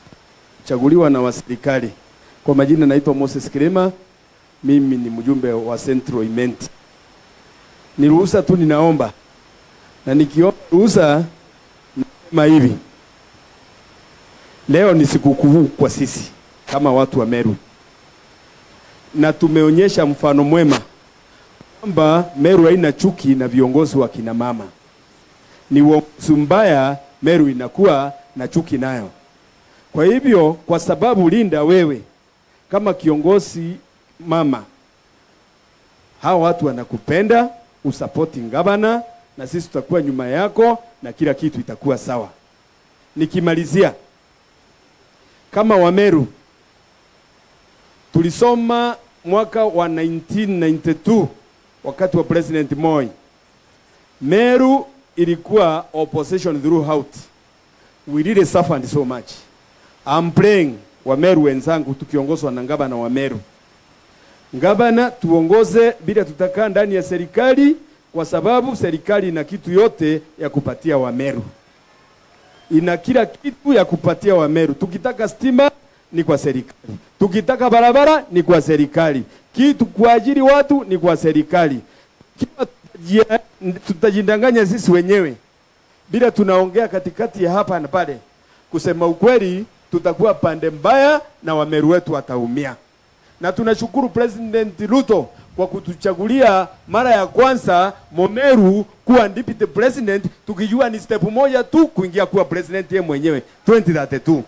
Chaguliwa na waserikali. Kwa majina naitwa Moses Kirema, mimi ni mjumbe wa Central Imenti. Ni ruhusa tu ninaomba. Na nikiomba ruhusa kama hivi. Leo ni sikukuu kwa sisi kama watu wa Meru. Na tumeonyesha mfano mwema kwamba Meru haina chuki na viongozi wa kina mama. Ni uongozi mbaya Meru inakuwa na chuki nayo. Kwa hivyo kwa sababu Linda wewe kama kiongozi mama, hao watu wanakupenda, usupporting Governor na sisi tutakuwa nyuma yako na kila kitu itakuwa sawa. Nikimalizia, kama wa Meru tulisoma mwaka wa 1992 wakati wa President Moi. Meru ilikuwa opposition throughout. We really suffered so much. I'm praying wa Meru wenzangu tukiongozwa na Gavana wa Meru. Gavana tuongoze bila tutakaa ndani ya serikali, kwa sababu serikali ina kitu yote ya kupatia wa Meru. Ina kila kitu ya kupatia wa Meru. Tukitaka stima ni kwa serikali. Tukitaka barabara ni kwa serikali. Kitu kuajiri watu ni kwa serikali. Kila tutajindanganya sisi wenyewe bila tunaongea katikati ya hapa na pale. Kusema ukweli tutakuwa pande mbaya na Wameru wetu wataumia. Na tunashukuru President Ruto kwa kutuchagulia mara ya kwanza Momeru kuwa deputy president, tukijua ni step moja tu kuingia kuwa president yeye mwenyewe 2032.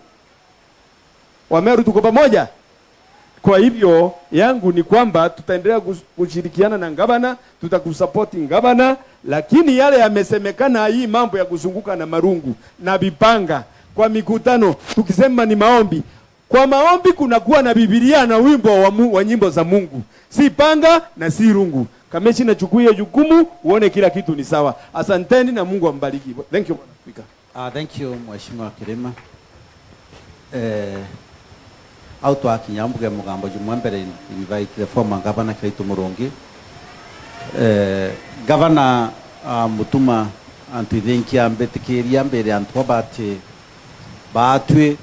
Wameru tuko pamoja. Kwa hivyo yangu ni kwamba tutaendelea kushirikiana na Gavana, tutakusupport Gavana, lakini yale yamesemekana hii mambo ya kuzunguka na marungu na vipanga kwa mikutano, tukisema ni maombi. Kwa maombi kunakuwa na Biblia na wimbo wa nyimbo za Mungu. Si panga na si rungu. Kameshi na chukue jukumu, uone kila kitu ni sawa. Asanteni na Mungu ambariki. Thank you, Bwana Speaker. Thank you, Mheshimiwa Kirema. au twakinya mbuge mugambo jumwe mbere invite the former governor Kiraitu Murungi. Governor Mutuma antwithinkia mbetikiria mbere antwa bati batwe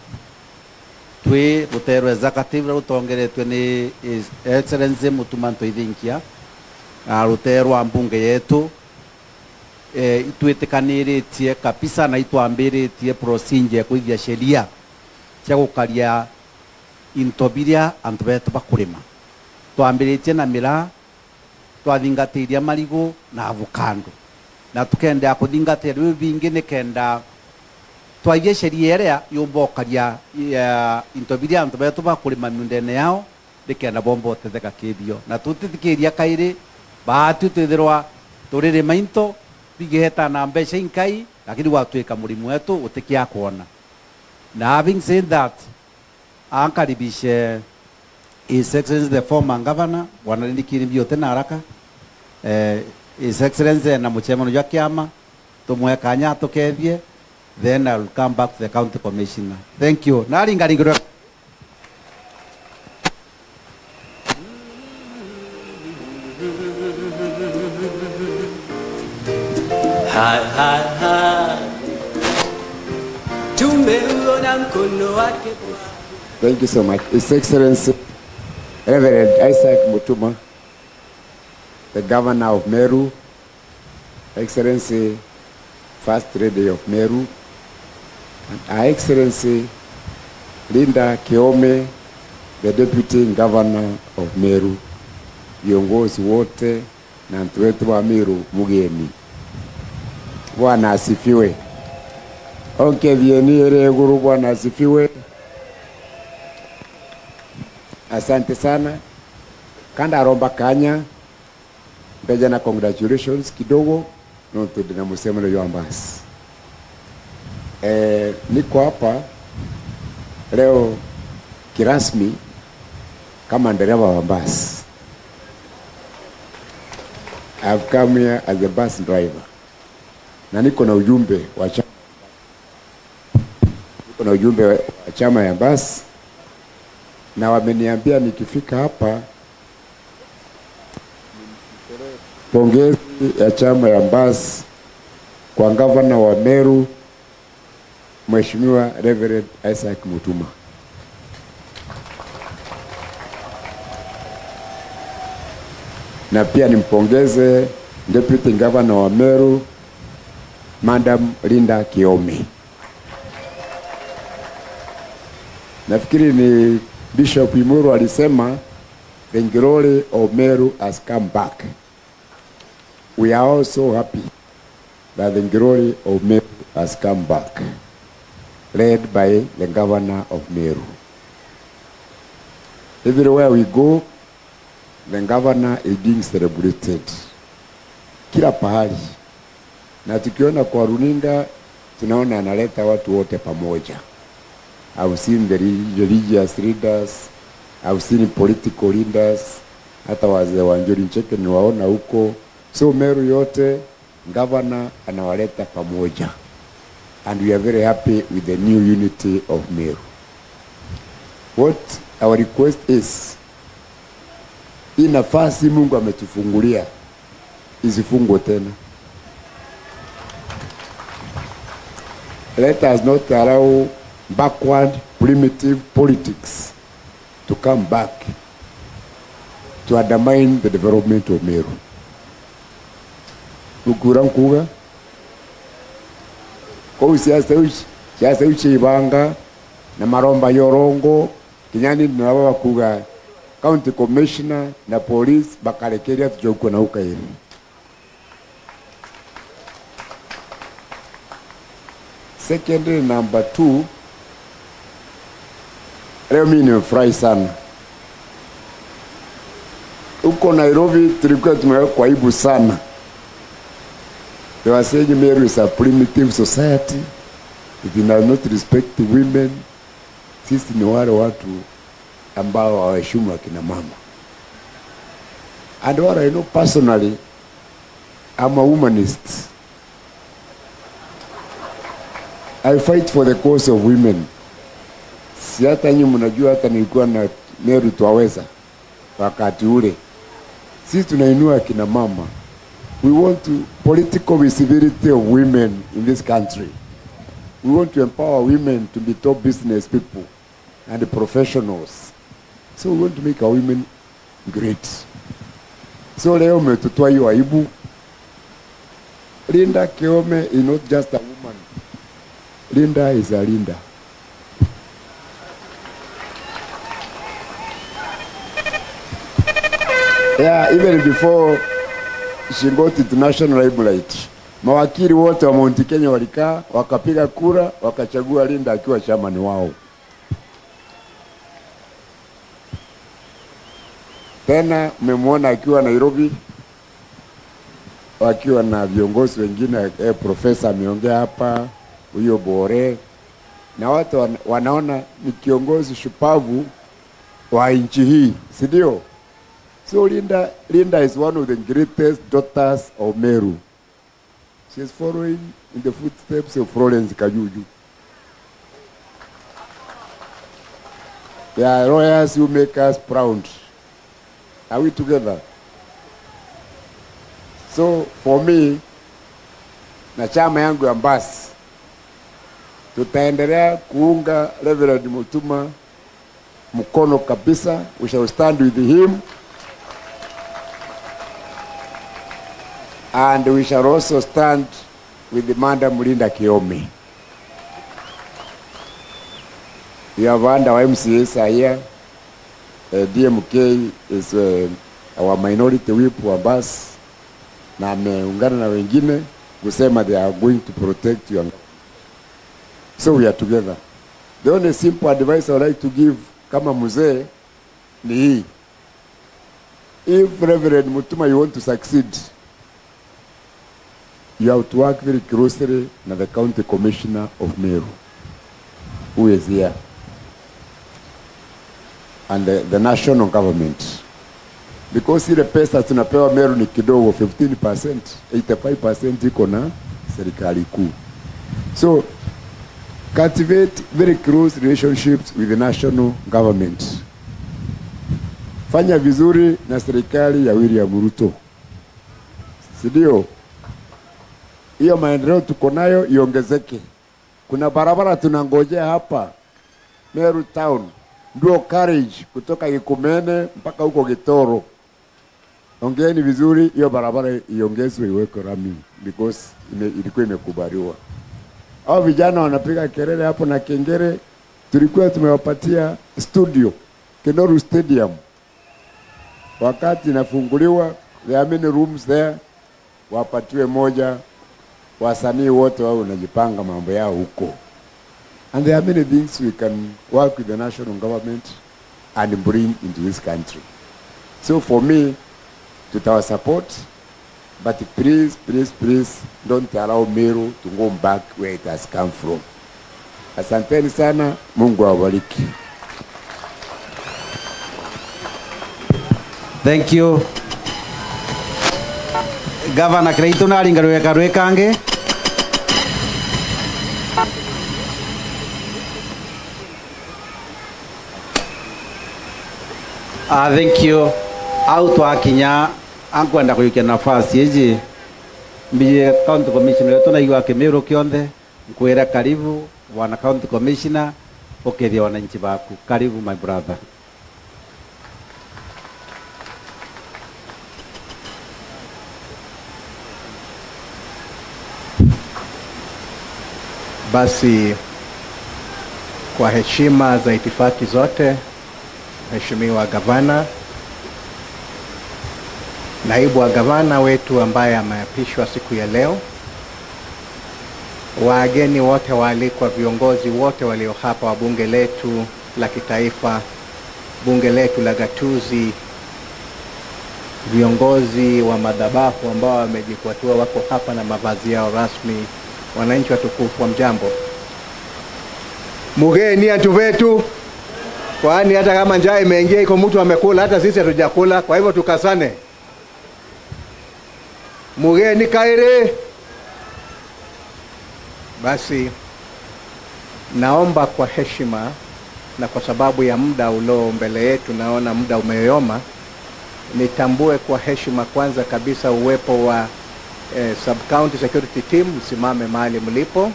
twe rutero executive rutongeretwe ni His Excellency Mutuma antwithinkia rutero ambunge yetu itwitikaniritie kabisa na itwambiritie procedure kuithia sheria cia gukaria intobiria antu betu bakurima twambiritie na mira twathingatiria marigu na avocado na tukenda kuthingatira riu bingi ni kenda twaige sheria iria yumbokaria intobiria antu betu bakurima miundene yao nikenda bombo tetheka kibio na tutithikiria kairi baatu twithirwa turire mainto bigeheta na mbeca inkai lakini watwika murimu wetu utikia kuona. Na having said that, ankaribishe His Excellency the former governor Bwana Ndikiri biote na haraka His Excellency na muchemano jwa kiama tumwe kanya tukethie, then I will come back to the county commissioner. Thank you. Na ringaringiro Tumeona mkono wake. Thank you so much. His Excellency Reverend Isaac Mutuma, the Governor of Meru, Excellency First Lady of Meru, and Her Excellency Linda Kiome, the Deputy Governor of Meru, viongozi wote na watu wetu wa Meru mugeni. Bwana asifiwe. Onke vieni guru Bwana asifiwe. Asante sana. Kanda romba kanya. Mbeja na congratulations kidogo. Noto dina musemelo yo ambasi. Niko hapa leo kirasmi kama dereva wa bus. I've come here as a bus driver. Na niko na ujumbe wa chama. Niko na ujumbe wa chama ya bus. Na wameniambia nikifika hapa pongezi ya chama ya bus kwa gavana wa Meru Mheshimiwa Reverend Isaac Mutuma. Na pia nimpongeze Deputy Governor wa Meru Madam Linda Kiome. Nafikiri ni Bishop Imuru alisema the glory of Meru has come back. We are also happy that the glory of Meru has come back, led by the Governor of Meru. Everywhere we go, the Governor is being celebrated. Kila pahali. Na tukiona kwa runinga, tunaona analeta watu wote pamoja. I've seen the religious leaders, I've seen political leaders, hata wazee wa Njuri Ncheke niwaona huko. So Meru yote, Governor anawaleta pamoja. And we are very happy with the new unity of Meru. What our request is, hii nafasi Mungu ametufungulia, isifungwe tena. Let us not allow backward primitive politics to come back to undermine the development of Meru. Ukurankuga kwa siasa uchi ibanga na maromba yorongo kinyani na wakuga county commissioner na police bakalekeria tujokuwa na ukairi. Secondly, number 2, leo mimi nimefurahi sana. Uko Nairobi tulikuwa tumewekwa aibu sana. They were saying Meru is a primitive society. It does not respect women. Sisi ni wale watu ambao hawaheshimu akina mama. And what I know personally, I'm a womanist. I fight for the cause of women. Si hata nyinyi mnajua, hata nilikuwa na Meru Twaweza wakati ule. Sisi tunainua kina mama. We want to political visibility of women in this country. We want to empower women to be top business people and professionals. So we want to make our women great. So leo umetutoa hiyo aibu. Linda Kiome is not just a woman. Linda is a Linda. Yeah, even before she got international limelight, mawakili wote wa Mount Kenya walikaa, wakapiga kura, wakachagua Linda akiwa chairman wao. Tena mmemwona akiwa Nairobi, wakiwa na viongozi wengine, profesa ameongea hapa, huyo Bore, na watu wanaona ni kiongozi shupavu wa nchi hii, si ndio? So Linda is one of the greatest daughters of Meru. She is following in the footsteps of Florence Kajuju. They are lawyers who make us proud. Are we together? So for me, na chama yangu ya Mbasi, tutaendelea kuunga Reverend Mutuma mkono kabisa. We shall stand with him. And we shall also stand with the Madam Linda Kiome. We have under our MCAs here. DMK is our minority whip wa Mbasi, na ameungana na wengine kusema they are going to protect you. So we are together. The only simple advice I would like to give kama mzee ni hii. If Reverend Mutuma you want to succeed, you have to work very closely with the County Commissioner of Meru, who is here, and the national government. Because ile pesa tunapewa Meru ni kidogo, 15%, 85% iko na serikali kuu. So, cultivate very close relationships with the national government. Fanya vizuri na serikali ya William Ruto. Sidio? Hiyo maendeleo tuko nayo iongezeke. Kuna barabara tunangojea hapa Meru town, ndio carriage kutoka Ikumene mpaka huko Gitoro. Ongeeni vizuri hiyo barabara iongezwe, iwekwe rami, because ilikuwa imekubaliwa. Hao vijana wanapiga kelele hapo na kengere, tulikuwa tumewapatia studio Kenoru Stadium. Wakati inafunguliwa, there are many rooms there, wapatiwe moja, wasanii wote wao wanajipanga mambo yao huko. And there are many things we can work with the national government and bring into this country. So for me, tutawa support, but please, please, please don't allow Meru to go back where it has come from. Asanteni sana, Mungu awabariki. Thank you. Governor Creighton alingaruye karwe kange. Thank you. Au twakinya ankwenda kuyukia nafasi eji mbiye county commissioner yetu na yuwa Meru kionde nkwera karibu wana county commissioner okeria wananchi baku. Karibu my brother. Basi kwa heshima za itifaki zote, Mheshimiwa Gavana, naibu wa gavana wetu ambaye ameapishwa siku ya leo, wageni wote waalikwa, viongozi wote walio hapa wa bunge letu la kitaifa, bunge letu la gatuzi, viongozi wa madhabahu ambao wamejikwatua wako hapa na mavazi yao rasmi, wananchi watukufu wa mjambo. Mugeni atu wetu, kwani hata kama njaa imeingia iko mtu amekula, hata sisi hatujakula, kwa hivyo tukasane. Mugeni kaire. Basi naomba kwa heshima na kwa sababu ya muda ulio mbele yetu, naona muda umeyoyoma, nitambue kwa heshima kwanza kabisa uwepo wa sub county security team. Msimame mahali mlipo.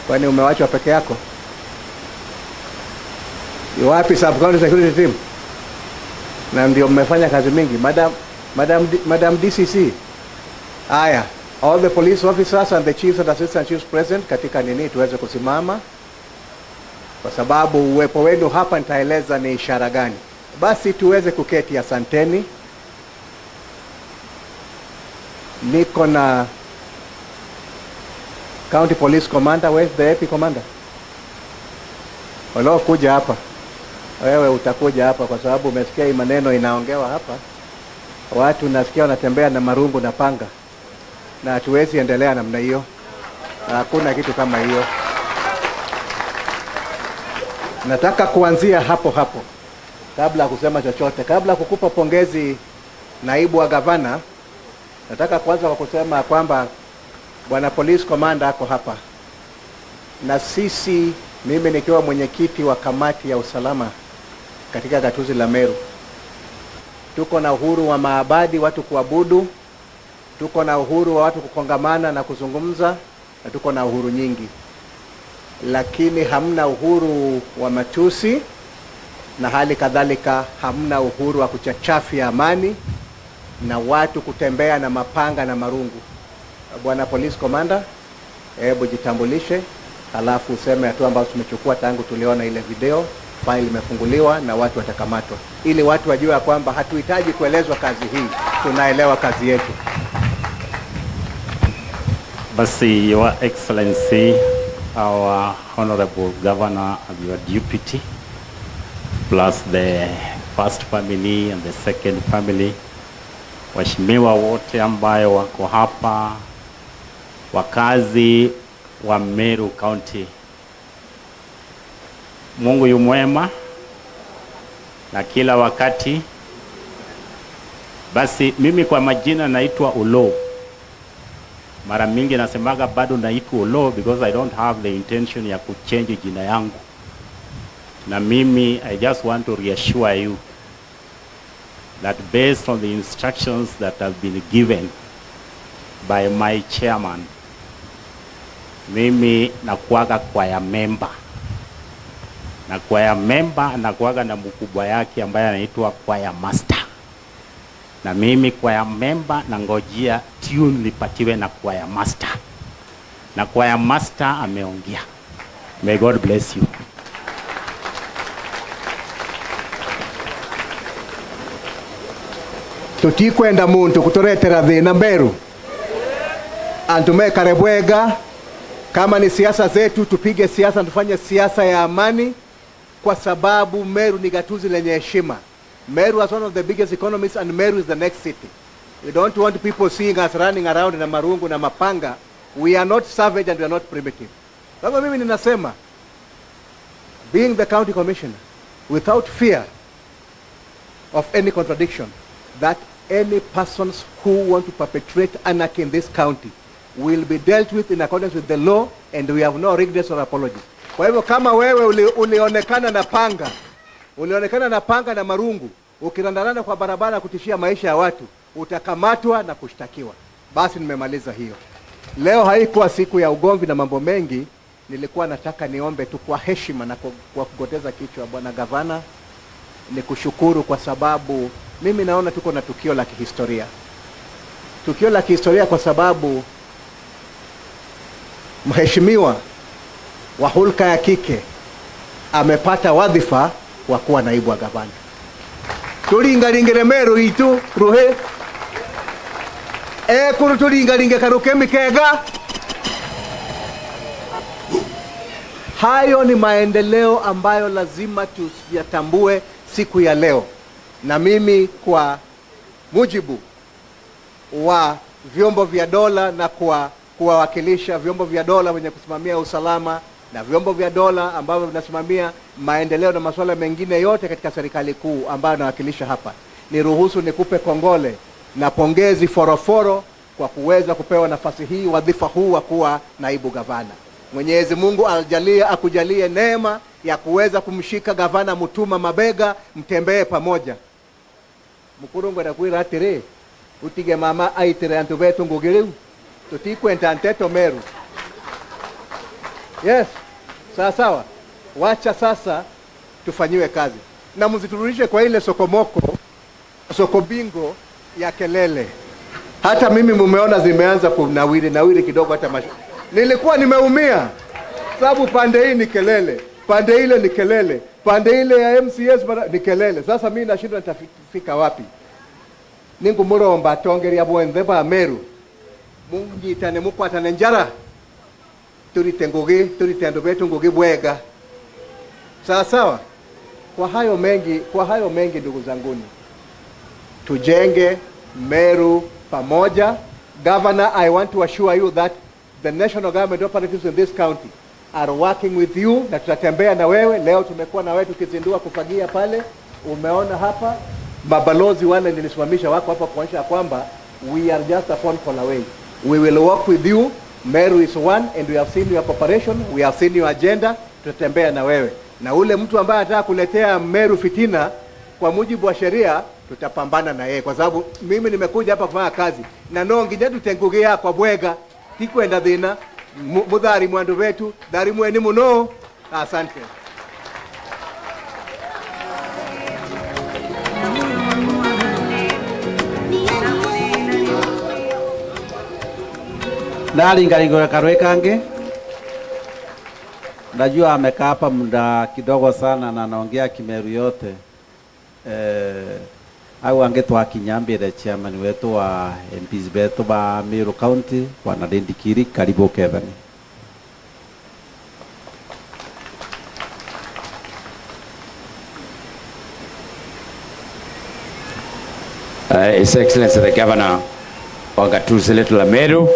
Kwani umewachwa peke yako? Wapi sub county security team? Na ndio mmefanya kazi mingi. Madam DCC. Aya, all the police officers and the chiefs and assistant chiefs present katika nini tuweze kusimama, kwa sababu uwepo wenu hapa nitaeleza ni ishara gani. Basi tuweze kuketi. Asanteni. Niko na County Police Commander. Where's the AP Commander? Walo kuja hapa. Wewe utakuja hapa kwa sababu umesikia hii maneno inaongewa hapa. Watu nasikia wanatembea na marungu na panga. Na hatuwezi endelea namna hiyo. Hakuna kitu kama hiyo. Nataka kuanzia hapo hapo. Kabla kusema chochote, kabla kukupa pongezi naibu wa gavana, nataka kwanza kwa kusema kwamba Bwana Police Commander ako hapa. Na sisi, mimi nikiwa mwenyekiti wa kamati ya usalama katika gatuzi la Meru, tuko na uhuru wa maabadi, watu kuabudu, tuko na uhuru wa watu kukongamana na kuzungumza, na tuko na uhuru nyingi. Lakini hamna uhuru wa matusi, na hali kadhalika hamna uhuru wa kuchachafia amani na watu kutembea na mapanga na marungu. Bwana Police Commander, hebu jitambulishe, halafu useme hatua ambazo tumechukua tangu tuliona ile video. File imefunguliwa na watu watakamatwa, ili watu wajue kwamba hatuhitaji kuelezwa kazi hii, tunaelewa kazi yetu. Basi, Your Excellency, our Honorable Governor and your deputy, plus the first family and the second family, waheshimiwa wote ambayo wako hapa, wakazi wa Meru County, Mungu yu mwema na kila wakati. Basi mimi kwa majina naitwa Ulo. Mara mingi nasemaga bado naitwa Ulo because I don't have the intention ya kuchange jina yangu. Na mimi, I just want to reassure you that based on the instructions that have been given by my chairman, mimi nakuaga kwaya member. Na kwaya member nakuaga na mkubwa yake ambaye anaitwa kwaya master. Na mimi kwaya member nangojea tune lipatiwe na kwaya master. Na kwaya master ameongea. May God bless you. Tutikwenda muntu kutoretera thina Meru. Antume karebwega. Kama ni siasa zetu, tupige siasa, tufanye siasa ya amani, kwa sababu Meru ni gatuzi lenye heshima. Meru is one of the biggest economies, and Meru is the next city. We don't want people seeing us running around na marungu na mapanga. We are not savage and we are not primitive. Sasa mimi ninasema, being the county commissioner, without fear of any contradiction, that any persons who want to perpetrate anarchy in this county will be dealt with in accordance with the law, and we have no regrets or apologies. Kwa hivyo kama wewe ulionekana na panga na marungu, ukirandarana kwa barabara kutishia maisha ya watu, utakamatwa na kushtakiwa. Basi nimemaliza hiyo. Leo haikuwa siku ya ugomvi na mambo mengi. Nilikuwa nataka niombe tu kwa heshima na kwa kugoteza kichwa, Bwana Gavana, ni kushukuru kwa sababu mimi naona tuko na tukio la kihistoria. Tukio la kihistoria kwa sababu mheshimiwa wa hulka ya kike amepata wadhifa wa kuwa naibu wa gavana. Tulingalingire Meru itu ruhe kuru tulingalinge karuke mikega. Hayo ni maendeleo ambayo lazima tuyatambue siku ya leo. Na mimi kwa mujibu wa vyombo vya dola na kuwawakilisha vyombo vya dola wenye kusimamia usalama na vyombo vya dola ambavyo vinasimamia maendeleo na masuala mengine yote katika serikali kuu ambayo nawakilisha hapa, niruhusu nikupe kongole na pongezi foroforo kwa kuweza kupewa nafasi hii, wadhifa huu wa kuwa naibu gavana. Mwenyezi Mungu akujalie neema ya kuweza kumshika gavana Mutuma mabega, mtembee pamoja. Mukurungu anakuira atiri utige mama aitire antu betu ngugiriu tutikwenda Nteto Meru. Yes, sawa. Wacha sasa tufanyiwe kazi na mziturudishe kwa ile soko bingo ya kelele. Hata mimi mumeona zimeanza kunawiri kidogo, hata nilikuwa nimeumia sababu pande hii ni kelele, pande ile ni kelele, pande ile ya MCS ni kelele. Sasa mimi nashindwa nitafika wapi? Ningu muromba tongeria bwenthe ba Meru Mungu jitane mukwatane njara turite andu betu ngugi bwega. Sawa. Kwa hayo mengi ndugu zanguni, tujenge Meru pamoja. Governor, I want to assure you that the national government operatives in this county are working with you, na tutatembea na wewe. Leo tumekuwa na wewe tukizindua kufagia pale. Umeona hapa mabalozi wale nilisimamisha wako hapa kuonyesha kwamba we are just a phone call away. We will work with you. Meru is one and we have seen your cooperation, we have seen your agenda. Tutatembea na wewe, na ule mtu ambaye anataka kuletea Meru fitina, kwa mujibu wa sheria tutapambana na yeye, kwa sababu mimi nimekuja hapa kufanya kazi na nongi nyetu tengugia kwa bwega tikwenda thina muthari mwandu wetu thari mweni muno. Asante. Ndaringaringo karwe kange. Najua amekaa hapa muda kidogo sana na anaongea Kimeru yote. Au angetwa kinyambire chairman wetu wa MPs betu ba Meru County, Bwana Ndindikiri, karibu Kevani. His Excellency the Governor wa gatuzi letu la Meru,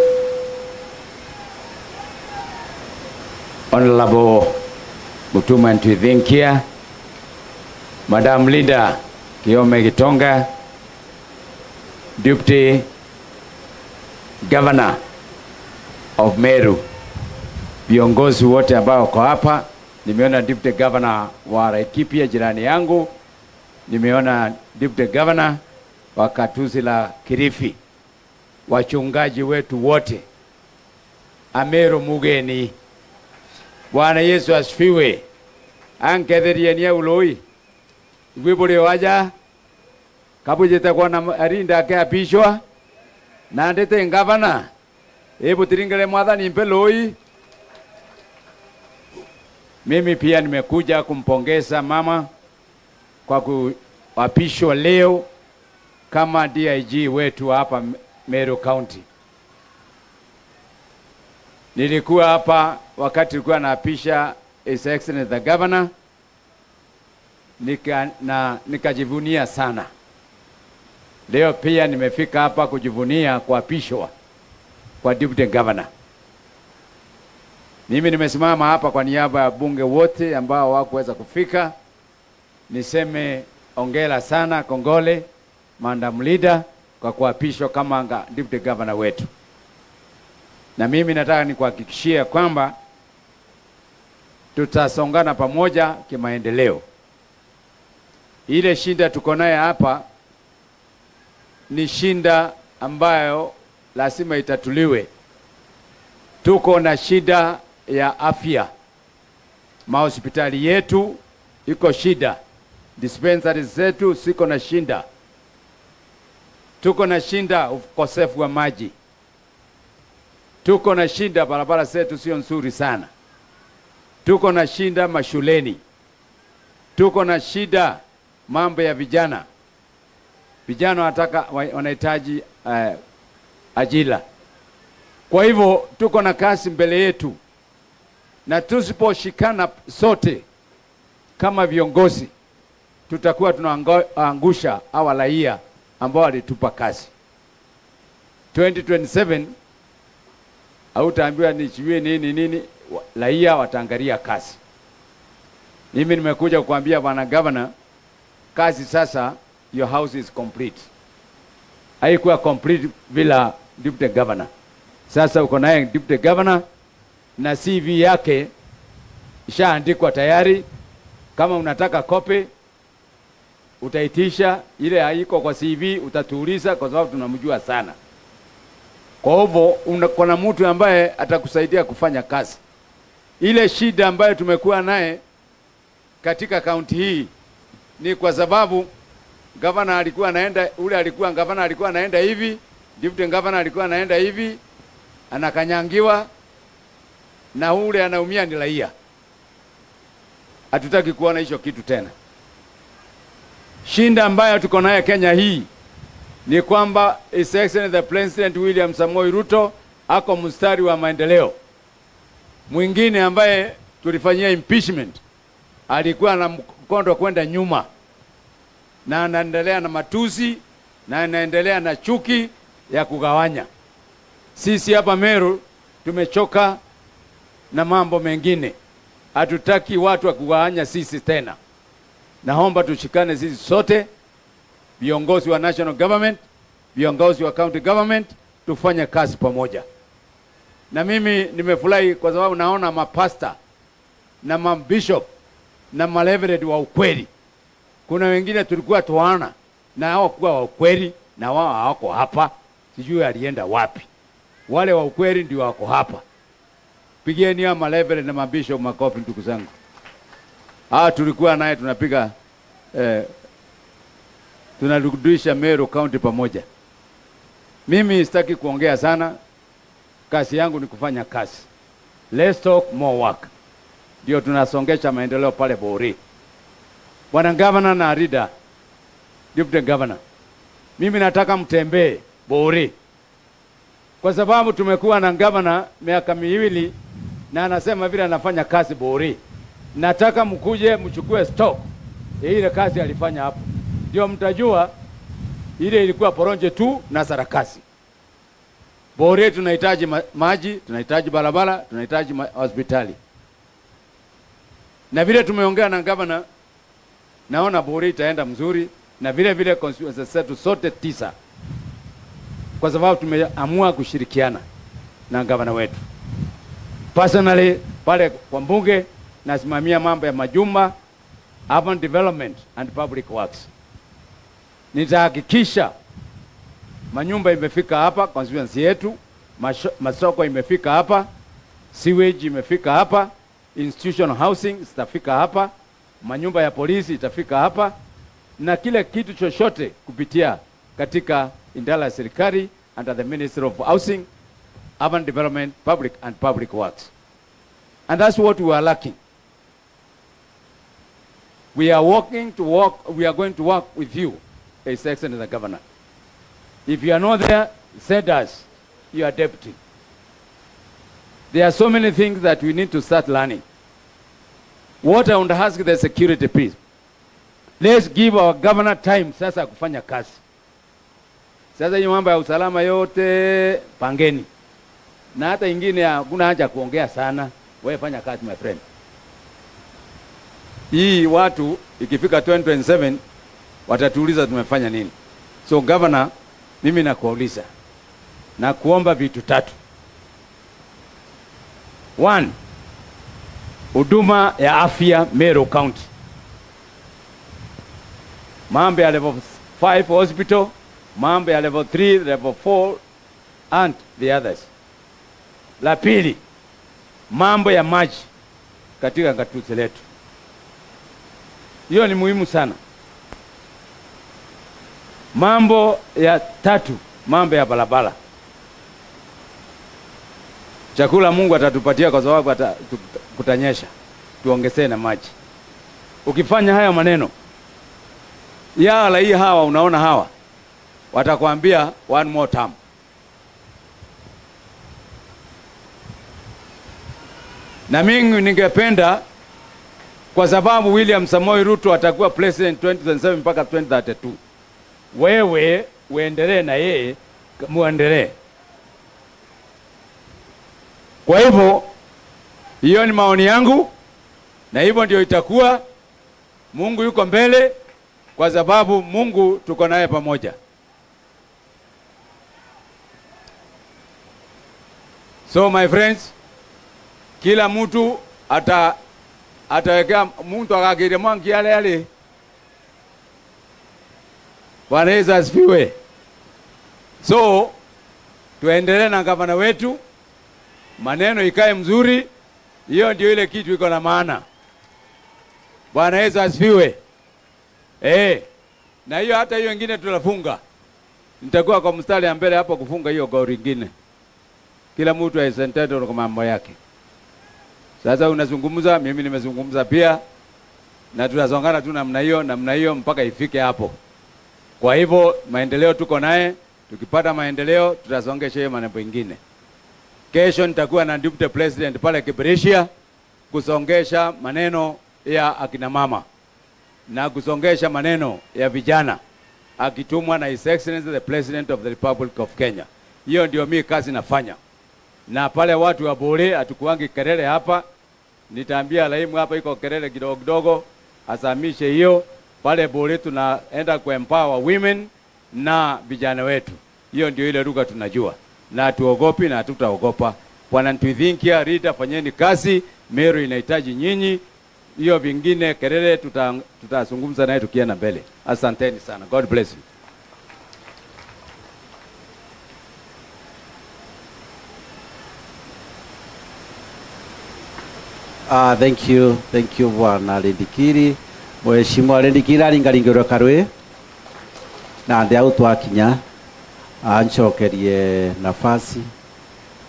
Honorable Mutuma Ntwithinkia, Madam Leader Kiome Gitonga, Deputy Governor of Meru, viongozi wote ambao wako hapa. Nimeona Deputy Governor wa Laikipia jirani yangu, nimeona Deputy Governor wa gatuzi la Kilifi, wachungaji wetu wote, Ameru mugeni. Bwana Yesu asifiwe. Anketheria ni uloi. Wibure waja kabujete kwa na arinda ke apishwa na ndete ngavana hebu tiringale mwadhani mpeloi. Mimi pia nimekuja kumpongeza mama kwa kuapishwa leo kama DIG wetu hapa Meru County. Nilikuwa hapa wakati nilikuwa naapisha His Excellency the Governor, nikajivunia sana. Leo pia nimefika hapa kujivunia kuapishwa kwa Deputy Governor. Mimi nimesimama hapa kwa niaba ya bunge wote ambao hawakuweza kufika. Niseme ongera sana, kongole Madam Leader kwa kuapishwa kama Deputy Governor wetu. Na mimi nataka nikuhakikishia kwamba tutasongana pamoja kimaendeleo. Ile shinda tuko naye hapa ni shinda ambayo lazima itatuliwe. Tuko na shida ya afya. Mahospitali yetu iko shida. Dispensaries zetu siko na shinda. Tuko na shinda ukosefu wa maji. Tuko na shinda barabara zetu sio nzuri sana. Tuko na shinda mashuleni. Tuko na shida mambo ya vijana. Vijana wanahitaji ajira. Kwa hivyo tuko na kazi mbele yetu. Na tusiposhikana sote kama viongozi, tutakuwa tunaangusha hawa raia ambao walitupa kazi. 2027 hautaambiwa nichiwe nini, raia wataangalia kazi. Mimi nimekuja kukuambia Bwana Governor, kazi sasa, your house is complete. Haikuwa complete bila Deputy Governor. Sasa uko naye Deputy Governor, na CV yake ishaandikwa tayari. Kama unataka kopi utaitisha, ile haiko kwa CV utatuuliza, kwa sababu tunamjua sana. Kwa hivyo kuna mtu ambaye atakusaidia kufanya kazi. Ile shida ambayo tumekuwa naye katika kaunti hii ni kwa sababu gavana alikuwa anaenda, ule alikuwa gavana alikuwa anaenda hivi, deputy gavana alikuwa anaenda hivi, anakanyangiwa, na ule anaumia ni raia. Hatutaki kuona hicho kitu tena. Shinda ambayo tuko naye Kenya hii ni kwamba His Excellency the President William Samoei Ruto ako mstari wa maendeleo. Mwingine ambaye tulifanyia impeachment alikuwa na mkondo kwenda nyuma, na anaendelea na matusi, na anaendelea na chuki ya kugawanya. Sisi hapa Meru tumechoka na mambo mengine. Hatutaki watu wa kugawanya sisi tena. Naomba tushikane sisi sote, viongozi wa national government, viongozi wa county government, tufanye kazi pamoja. Na mimi nimefurahi kwa sababu naona mapasta na mabishop na malevered wa ukweli. Kuna wengine tulikuwa tuana na hao kuwa wa ukweli na wao hawako hapa, sijui alienda wapi. Wale wa ukweli ndio wako hapa. Pigeni hao malevered na mabishop makofi, ndugu zangu. Tulikuwa naye tunapiga tunarudisha Meru County pamoja. Mimi sitaki kuongea sana. Kazi yangu ni kufanya kazi. Let's talk more work. Ndio tunasongesha maendeleo pale Bori. Bwana Governor na Rida, Deputy Governor, mimi nataka mtembee Bori, kwa sababu tumekuwa na governor miaka miwili na anasema vile anafanya kazi Bori. Nataka mkuje mchukue stock ile kazi alifanya hapo, ndio mtajua ile ilikuwa poronje tu na sarakasi. Bori tunahitaji maji, tunahitaji barabara, tunahitaji hospitali. Na vile tumeongea na governor, naona Bori itaenda mzuri, na vile vile constituencies zetu sote 9, kwa sababu tumeamua kushirikiana na governor wetu. Personally pale kwa mbunge nasimamia mambo ya majumba, urban development and public works. Nitahakikisha manyumba imefika hapa constituency yetu, masoko imefika hapa, sewage imefika hapa, institutional housing itafika hapa, manyumba ya polisi itafika hapa, na kile kitu chochote kupitia katika idara ya serikali under the Ministry of Housing, Urban Development, Public and Public Works. And that's what we are lacking. We are we are going to work with you, His Excellency the Governor. If you are not there, send us your deputy. There are so many things that we need to start learning. What I want to ask the security, please. Let's give our governor time sasa kufanya kazi. Sasa hii mambo ya usalama yote pangeni. Na hata ingine hakuna haja kuongea sana. Wewe fanya kazi, my friend. Hii watu ikifika 2027 watatuuliza tumefanya nini. So governor, mimi nakuuliza na kuomba vitu 3. 1, huduma ya afya Meru County. Mambo ya level 5 hospital, mambo ya level 3, level 4 and the others. La pili, mambo ya maji katika gatuzi letu. Hiyo ni muhimu sana. Mambo ya 3, mambo ya barabara. Chakula Mungu atatupatia kwa sababu kutanyesha. Tuongezee na maji. Ukifanya haya maneno, ya la hii hawa unaona hawa watakwambia one more time. Na mimi ningependa, kwa sababu William Samoei Ruto atakuwa president 2027 mpaka 2032. Wewe uendelee na yeye, muendelee. Kwa hivyo hiyo ni maoni yangu, na hivyo ndio itakuwa. Mungu yuko mbele, kwa sababu Mungu tuko naye pamoja. So my friends, kila mtu atawekea mtu akakire mwangi yale. Bwana Yesu asifiwe. So tuendelee na gavana wetu, maneno ikae mzuri. Hiyo ndio ile kitu iko na maana. Bwana Yesu asifiwe. Na hiyo hata hiyo nyingine tunafunga. Nitakuwa kwa mstari ya mbele hapo kufunga hiyo goli nyingine. Kila mtu aisentendo kwa mambo yake. Sasa unazungumza, mimi nimezungumza pia, na tunazongana tu namna hiyo mpaka ifike hapo. Kwa hivyo maendeleo tuko naye, tukipata maendeleo tutasongesha hiyo mambo mengine. Kesho nitakuwa na deputy president pale Kibrishia kusongesha maneno ya akina mama na kusongesha maneno ya vijana, akitumwa na His Excellency the President of the Republic of Kenya. Hiyo ndio mimi kazi nafanya. Na pale watu wa Bore atukuangi kelele hapa, nitaambia laimu hapa iko kelele kidogo kidogo, asamishe hiyo. Pale Bore tunaenda kuempower women na vijana wetu. Hiyo ndio ile lugha tunajua. Na tuogopi na tutaogopa. Bwana Ntwithinkia, Rita, fanyeni kazi. Meru inahitaji nyinyi. Hiyo vingine kelele tutazungumza naye tukienda mbele. Asanteni sana. God bless you. Thank you Bwana Lindikiri. Mheshimiwa Lindikiri aringaringirwa karwe na ndio twakinya anchokerie nafasi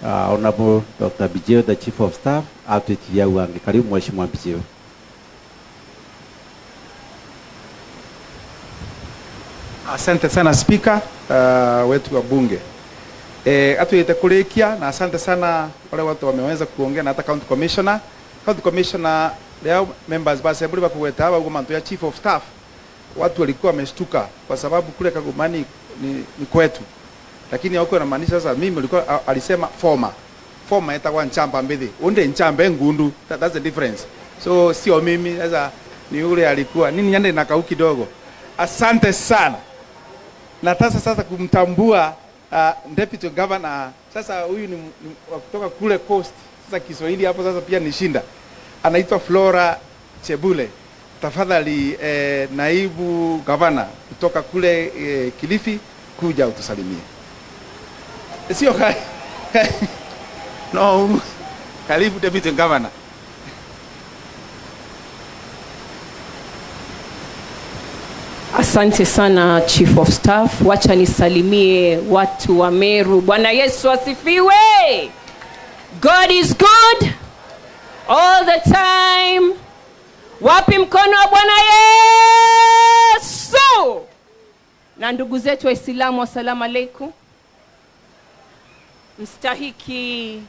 Honorable Dr. Bijeo, the Chief of Staff, atuitia uange. Karibu Mheshimiwa Bijeo. Asante sana Speaker wetu wa bunge. Atuite kulikia na asante sana wale watu wameweza kuongea na hata County Commissioner. County Commissioner leo members basi hebu bakuweta hapa kwa manto ya Chief of Staff. Watu walikuwa wameshtuka kwa sababu kule Kagomani ni kwetu. Lakini hauko inamaanisha sasa mimi nilikuwa alisema former itakuwa nchamba mbele. Unde nchambe ngundu. That's the difference. So sio mimi sasa ni yule alikuwa nini nyande na kauki kidogo. Asante sana. Nataka sasa kumtambua deputy governor. Sasa huyu ni kutoka kule coast. Sasa Kiswahili hapo sasa pia nishinda. Anaitwa Flora Chebule. Tafadhali naibu governor kutoka kule Kilifi kuja utusalimie. Sio no, karibu deputy governor. Asante sana Chief of Staff. Wacha nisalimie watu wa Meru. Bwana Yesu asifiwe. God is good all the time. Wapi mkono wa Bwana Yesu? Na ndugu zetu Waislamu, assalamu alaikum. Mstahiki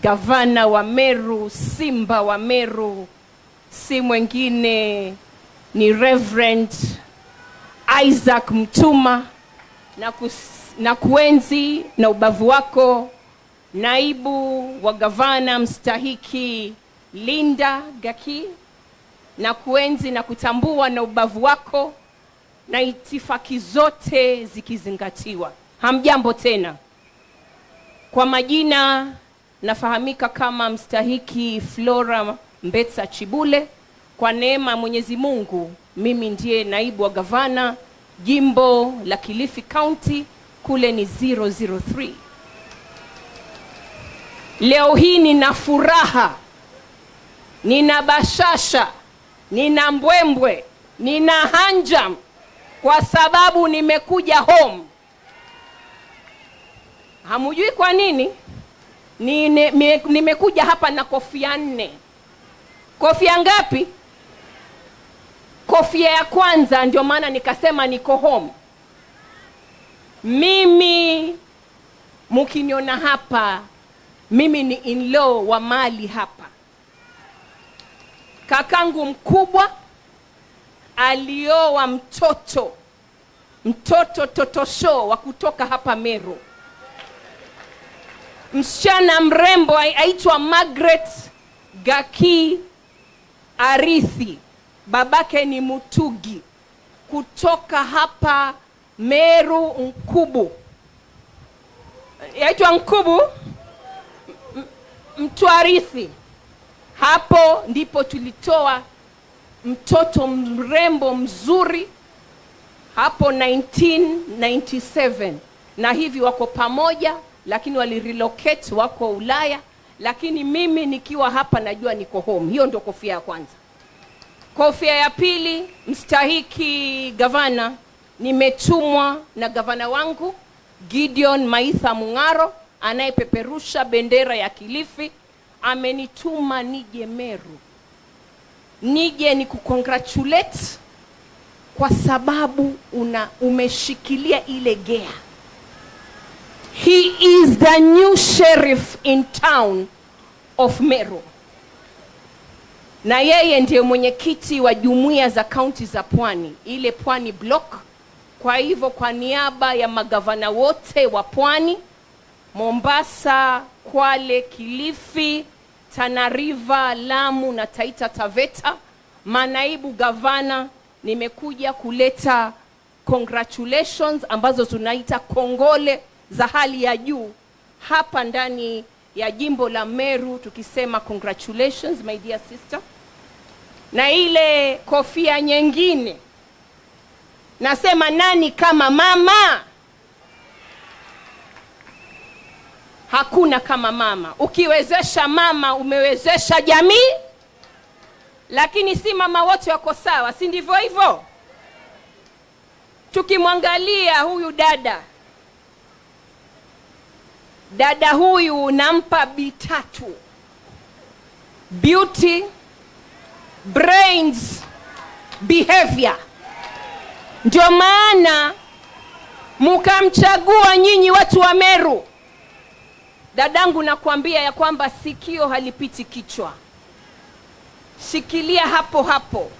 gavana wa Meru, simba wa Meru, si mwingine ni Reverend Isaac Mtuma, na kuenzi na ubavu wako naibu wa gavana mstahiki Linda Gaki, na kuenzi na kutambua na ubavu wako na itifaki zote zikizingatiwa. Hamjambo tena. Kwa majina nafahamika kama mstahiki Flora Mbetsa Chibule. Kwa neema Mwenyezi Mungu mimi ndiye naibu wa gavana jimbo la Kilifi County, kule ni 003. Leo hii nina furaha, nina bashasha, nina mbwembwe, nina hanjam kwa sababu nimekuja home. Hamujui kwa nini? Nimekuja hapa na kofia 4. Kofia ngapi? Kofia ya kwanza, ndio maana nikasema niko home. Mimi mkiniona hapa, mimi ni in-law wa mali hapa. Kakangu mkubwa alioa mtoto totosho wa kutoka hapa Meru. Msichana mrembo aitwa Margaret Gaki Arithi. Babake ni Mutugi kutoka hapa Meru Nkubu. Yaitwa Nkubu Mtuarithi. Hapo ndipo tulitoa mtoto mrembo mzuri hapo 1997, na hivi wako pamoja, lakini walirelocate, wako Ulaya, lakini mimi nikiwa hapa najua niko home. Hiyo ndio kofia ya kwanza. Kofia ya pili, mstahiki gavana, nimetumwa na gavana wangu Gideon Maitha Mung'aro anayepeperusha bendera ya Kilifi. Amenituma nije Meru, nije ni kucongratulate kwa sababu umeshikilia ile gea. He is the new sheriff in town of Meru, na yeye ndiye mwenyekiti wa jumuiya za kaunti za Pwani, ile Pwani block. Kwa hivyo kwa niaba ya magavana wote wa Pwani, Mombasa, Kwale, Kilifi, Tana River, Lamu na Taita Taveta, manaibu gavana, nimekuja kuleta congratulations ambazo tunaita kongole za hali ya juu hapa ndani ya jimbo la Meru, tukisema congratulations my dear sister. Na ile kofia nyingine nasema nani kama mama? Hakuna kama mama. Ukiwezesha mama umewezesha jamii. Lakini si mama wote wako sawa, si ndivyo hivyo? Tukimwangalia huyu dada huyu nampa B3: beauty, brains, behavior. Ndio maana mkamchagua nyinyi watu wa Meru. Dadangu, nakwambia ya kwamba sikio halipiti kichwa. Shikilia hapo hapo.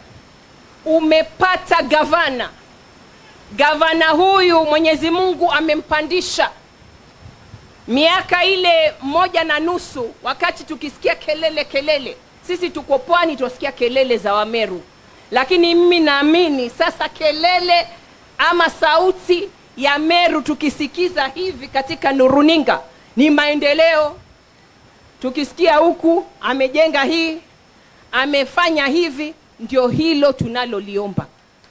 Umepata gavana. Gavana huyu Mwenyezi Mungu amempandisha. Miaka ile 1.5 wakati tukisikia kelele, sisi tuko Pwani tusikia kelele za Wameru. Lakini mimi naamini sasa kelele ama sauti ya Meru tukisikiza hivi katika runinga ni maendeleo. Tukisikia huku amejenga hii, amefanya hivi, ndio hilo tunaloliomba.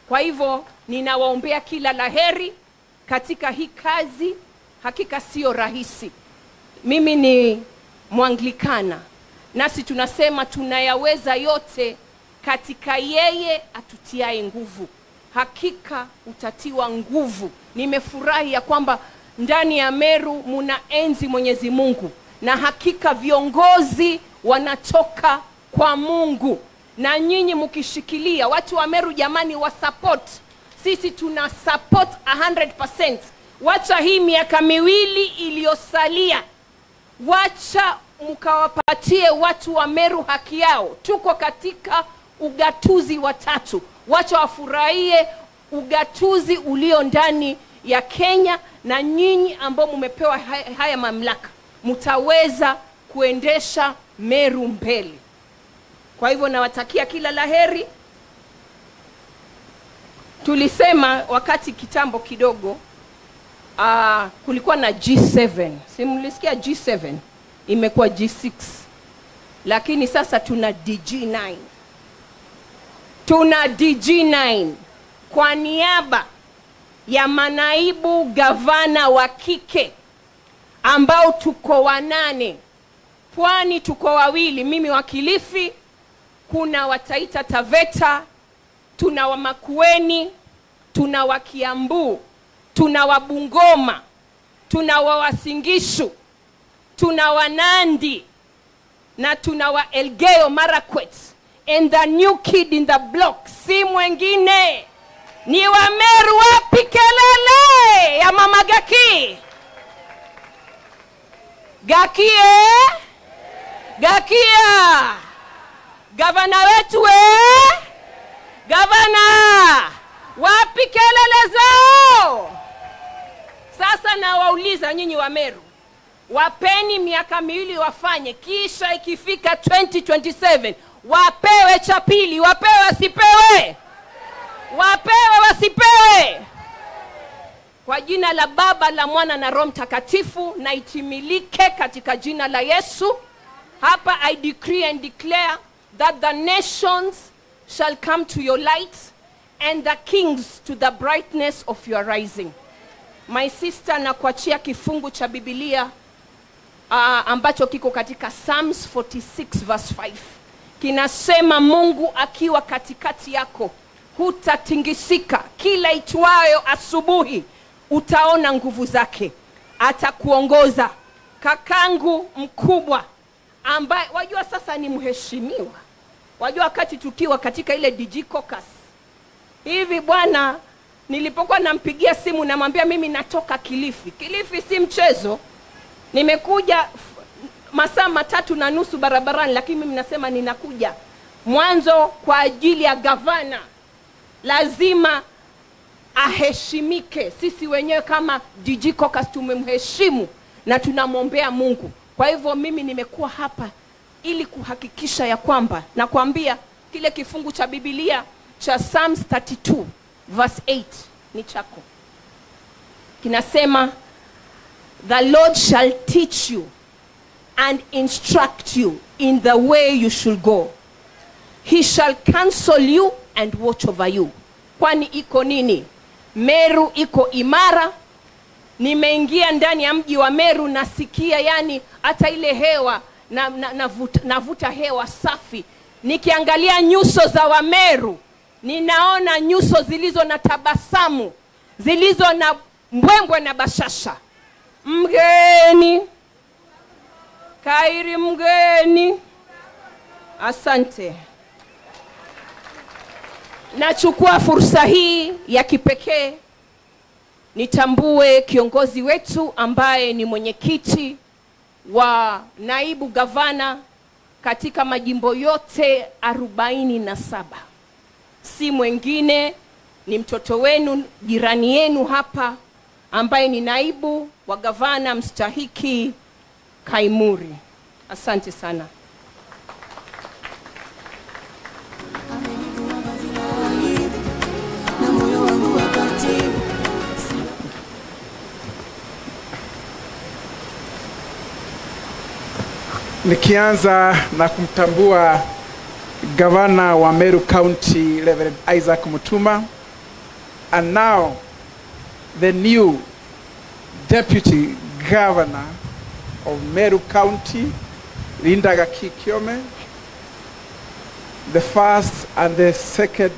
Kwa hivyo ninawaombea kila laheri katika hii kazi. Hakika sio rahisi. Mimi ni Mwanglikana, nasi tunasema tunayaweza yote katika yeye atutiaye nguvu. Hakika utatiwa nguvu. Nimefurahi ya kwamba ndani ya Meru munaenzi Mwenyezi Mungu, na hakika viongozi wanatoka kwa Mungu, na nyinyi mkishikilia. Watu wa Meru jamani, wa support. Sisi tuna support 100%. Wacha hii miaka 2 iliyosalia, wacha mkawapatie watu wa Meru haki yao. Tuko katika ugatuzi wa 3. Wacha wafurahie ugatuzi ulio ndani ya Kenya, na nyinyi ambao mmepewa haya mamlaka mtaweza kuendesha Meru mbele. Kwa hivyo nawatakia kila laheri. Tulisema wakati kitambo kidogo kulikuwa na G7. Si mlisikia G7? Imekuwa G6. Lakini sasa tuna DG9. Tuna DG9 kwa niaba ya manaibu gavana wa kike ambao tuko 8. Pwani tuko 2, mimi wa Kilifi, kuna wa Taita Taveta, tuna wa Makueni, tuna wa Kiambu, tuna wa Bungoma, tuna wa Uasin Gishu, tuna wa Nandi, na tuna wa Elgeyo Marakwet. And the new kid in the block si mwengine ni wa Meru. Wapi kelele ya mama Gaki? Gakia gavana wetu gavana, wapi kelele zao? Sasa na wauliza nyinyi wa Meru, wapeni miaka 2 wafanye, kisha ikifika 2027 wapewe cha pili. Wapewe wasipewe? Wapewe wasipewe? Kwa jina la Baba, la Mwana na Roho Mtakatifu, na itimilike katika jina la Yesu. Hapa I decree and declare that the nations shall come to your light and the kings to the brightness of your rising. My sister, na kuachia kifungu cha Biblia ambacho kiko katika Psalms 46 verse 5. Kinasema Mungu akiwa katikati yako hutatingisika, kila itwayo asubuhi utaona nguvu zake. Atakuongoza. Kakangu mkubwa ambaye wajua sasa ni mheshimiwa. Wajua wakati tukiwa katika ile DG caucus hivi bwana, nilipokuwa nampigia simu namwambia mimi natoka Kilifi. Kilifi si mchezo. Nimekuja masaa 3:30 barabarani, lakini mimi nasema ninakuja mwanzo kwa ajili ya gavana. Lazima aheshimike. Sisi wenyewe kama DG caucus tumemheshimu na tunamwombea Mungu. Kwa hivyo mimi nimekuwa hapa ili kuhakikisha ya kwamba nakwambia kile kifungu cha Biblia cha Psalms 32 verse 8 ni chako. Kinasema the Lord shall teach you and instruct you in the way you should go. He shall counsel you and watch over you. Kwani iko nini? Meru iko imara. Nimeingia ndani ya mji wa Meru, nasikia yani hata ile hewa navuta hewa safi. Nikiangalia nyuso za Wameru, ninaona nyuso zilizo na tabasamu, zilizo na mbwembwe na bashasha. Mgeni kairi, mgeni. Asante. Nachukua fursa hii ya kipekee nitambue kiongozi wetu ambaye ni mwenyekiti wa naibu gavana katika majimbo yote 47. Si mwingine ni mtoto wenu, jirani yenu hapa, ambaye ni naibu wa gavana mstahiki Kaimuri. Asante sana. Nikianza na kumtambua gavana wa Meru County, Reverend Isaac Mutuma, and now the new deputy governor of Meru County, Linda Kiome, the first and the second,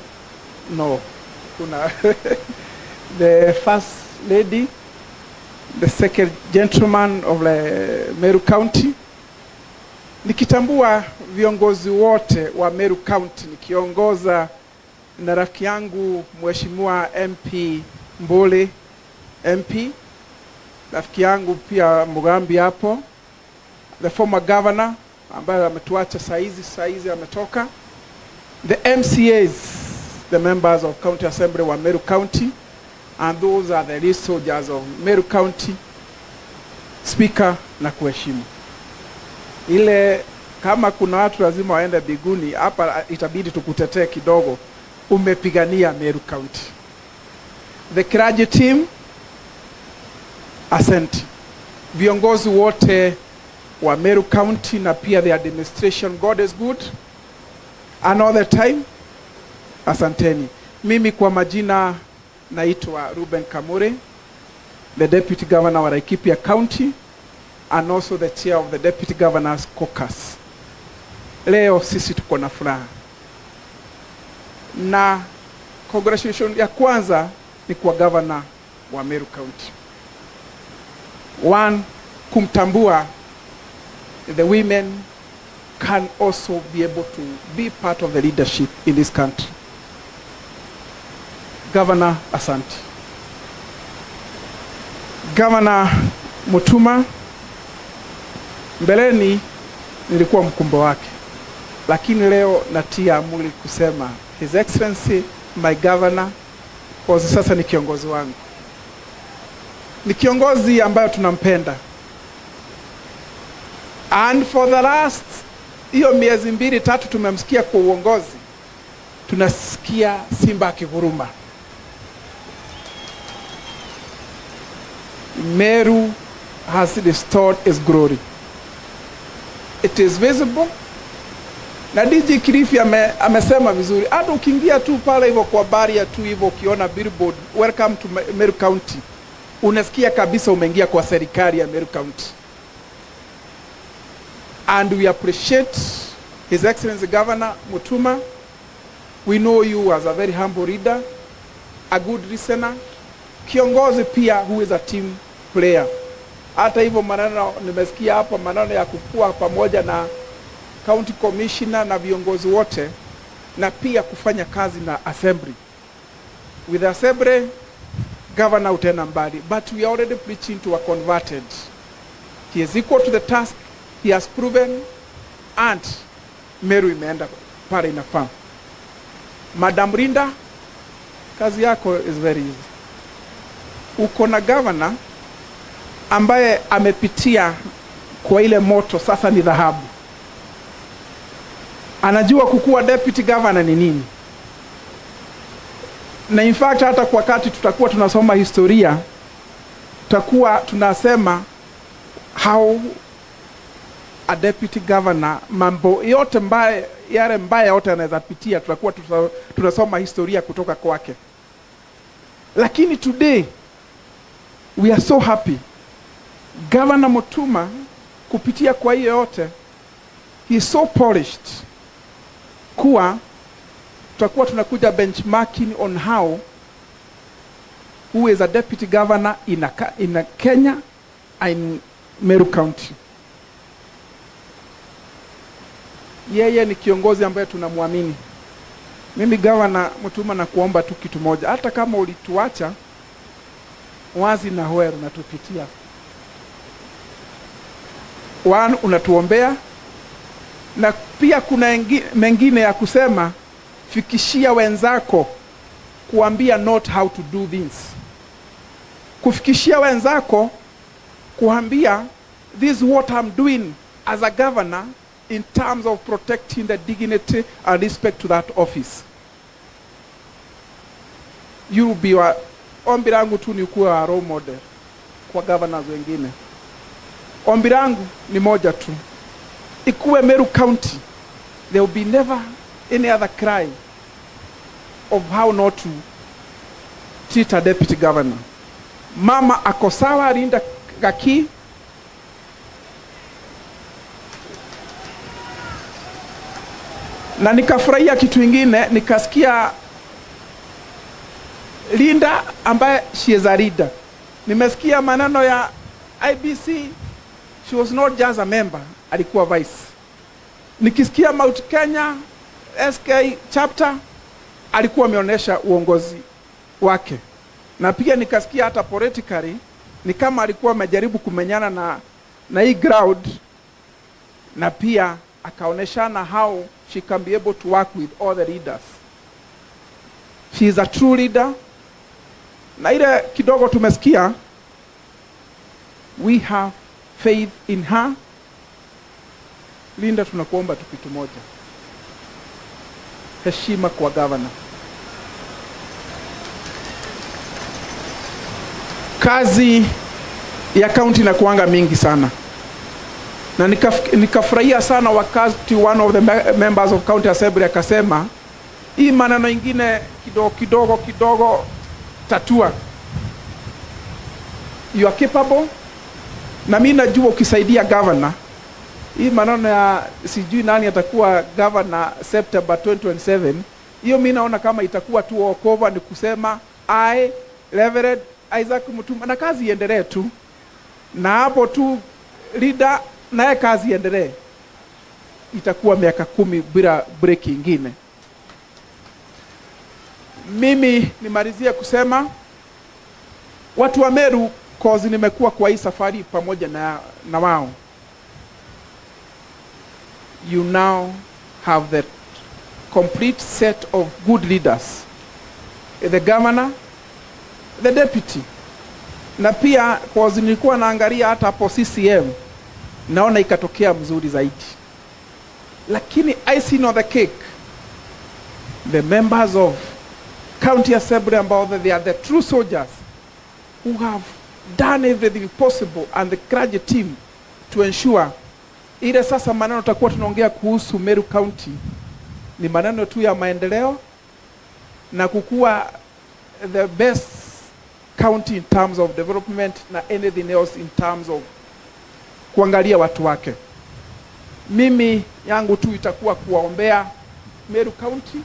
the first lady, the second gentleman of the Meru County. Nikitambua viongozi wote wa Meru County, nikiongoza na rafiki yangu Mheshimiwa MP Mbole MP, rafiki yangu pia Mugambi hapo, the former governor ambaye ametuacha saizi ametoka, the MCAs, the members of County Assembly wa Meru County, and those are the least soldiers of Meru County. Speaker, na kuheshimu. Ile kama kuna watu lazima waende biguni, hapa itabidi tukutetee kidogo. Umepigania Meru County. The clergy team, asante. Viongozi wote wa Meru County na pia the administration, God is good and all the time. Asanteni. Mimi kwa majina naitwa Ruben Kamure, the deputy governor wa Laikipia County and also the chair of the deputy governor's caucus. Leo sisi tuko na furaha. Na congratulations ya kwanza ni kwa governor wa Meru County. One, kumtambua the women can also be able to be part of the leadership in this country. Governor, asante. Governor Mutuma, mbeleni nilikuwa mkumbo wake, lakini leo natia amuri kusema His Excellency my governor was sasa ni kiongozi wangu. Ni kiongozi ambayo tunampenda. And for the last hiyo miezi 2-3 tumemsikia kwa uongozi. Tunasikia simba akiguruma. Meru has restored its glory. It is visible. Na DJ Kilifi amesema vizuri. Hata ukiingia tu pale hivyo kwa barrier tu hivyo ukiona billboard welcome to Meru County, unasikia kabisa umeingia kwa serikali ya Meru County. And we appreciate His Excellency Governor Mutuma. We know you as a very humble leader, a good listener, kiongozi pia who is a team player. Hata hivyo maneno nimesikia hapa, maneno ya kukua pamoja na county commissioner na viongozi wote, na pia kufanya kazi na assembly. With assembly, governor utena mbali, but we are already preaching to a converted. He is equal to the task, he has proven, and Meru imeenda pale inafaa. Madam Rinda, kazi yako is very easy. Uko na governor ambaye amepitia kwa ile moto, sasa ni dhahabu. Anajua kukuwa deputy governor ni nini. Na in fact hata kwa wakati tutakuwa tunasoma historia, tutakuwa tunasema how a deputy governor, mambo yote mbaya, yale mbaya yote anaweza pitia, tutakuwa tunasoma historia kutoka kwake. Lakini today we are so happy. Governor Mutuma kupitia kwa hiyo yote, he is so polished kuwa tutakuwa tunakuja benchmarking on how who is a deputy governor in Kenya in Meru County. Yeye ni kiongozi ambaye tunamwamini. Mimi Governor Mutuma na kuomba tu kitu moja, hata kama ulituacha wazi na Hweru na tupitia. One, unatuombea, na pia kuna mengine ya kusema, fikishia wenzako kuambia not how to do things. Kufikishia wenzako kuambia this is what I'm doing as a governor in terms of protecting the dignity and respect to that office. You will be ombi langu tu ni kuwa role model kwa governors wengine. Ombi langu ni moja tu. Ikuwe Meru County, there will be never any other cry of how not to treat a deputy governor. Mama ako sawa, Rinda Gaki. Na nikafurahia kitu ingine, nikasikia Linda ambaye she is a leader. Nimesikia maneno ya IBC, she was not just a member, alikuwa vice. Nikisikia Mount Kenya SK chapter, alikuwa ameonyesha uongozi wake. Na pia nikasikia hata politically ni kama alikuwa amejaribu kumenyana na hii ground, na pia akaoneshana how she can be able to work with all the leaders. She is a true leader. Na ile kidogo tumesikia, we have faith in her. Linda, tunakuomba tu kitu moja. Heshima kwa governor. Kazi ya county inakuanga mingi sana. Na nikafurahia sana wakati one of the members of county assembly akasema, hii maneno ingine kidogo tatua. You are capable. Na mimi najua ukisaidia governor, hii maneno ya sijui nani atakuwa governor September 2027, hiyo mimi naona kama itakuwa tu walkover, ni kusema Reverend Isaac Mutuma na kazi iendelee tu. Na hapo tu leader naye kazi iendelee. Itakuwa miaka 10 bila break ingine. Mimi nimalizie kusema watu wa Meru, cause nimekuwa kwa hii safari pamoja na wao. You now have the complete set of good leaders. The governor, the deputy. Na pia cause nilikuwa naangalia hata hapo CCM, naona ikatokea mzuri zaidi. Lakini icing on the cake, the members of county assembly ambao they are the true soldiers who have done everything possible, and the clergy team to ensure ile sasa maneno tutakuwa tunaongea kuhusu Meru County ni maneno tu ya maendeleo na kukua the best county in terms of development na anything else in terms of kuangalia watu wake. Mimi yangu tu itakuwa kuwaombea Meru County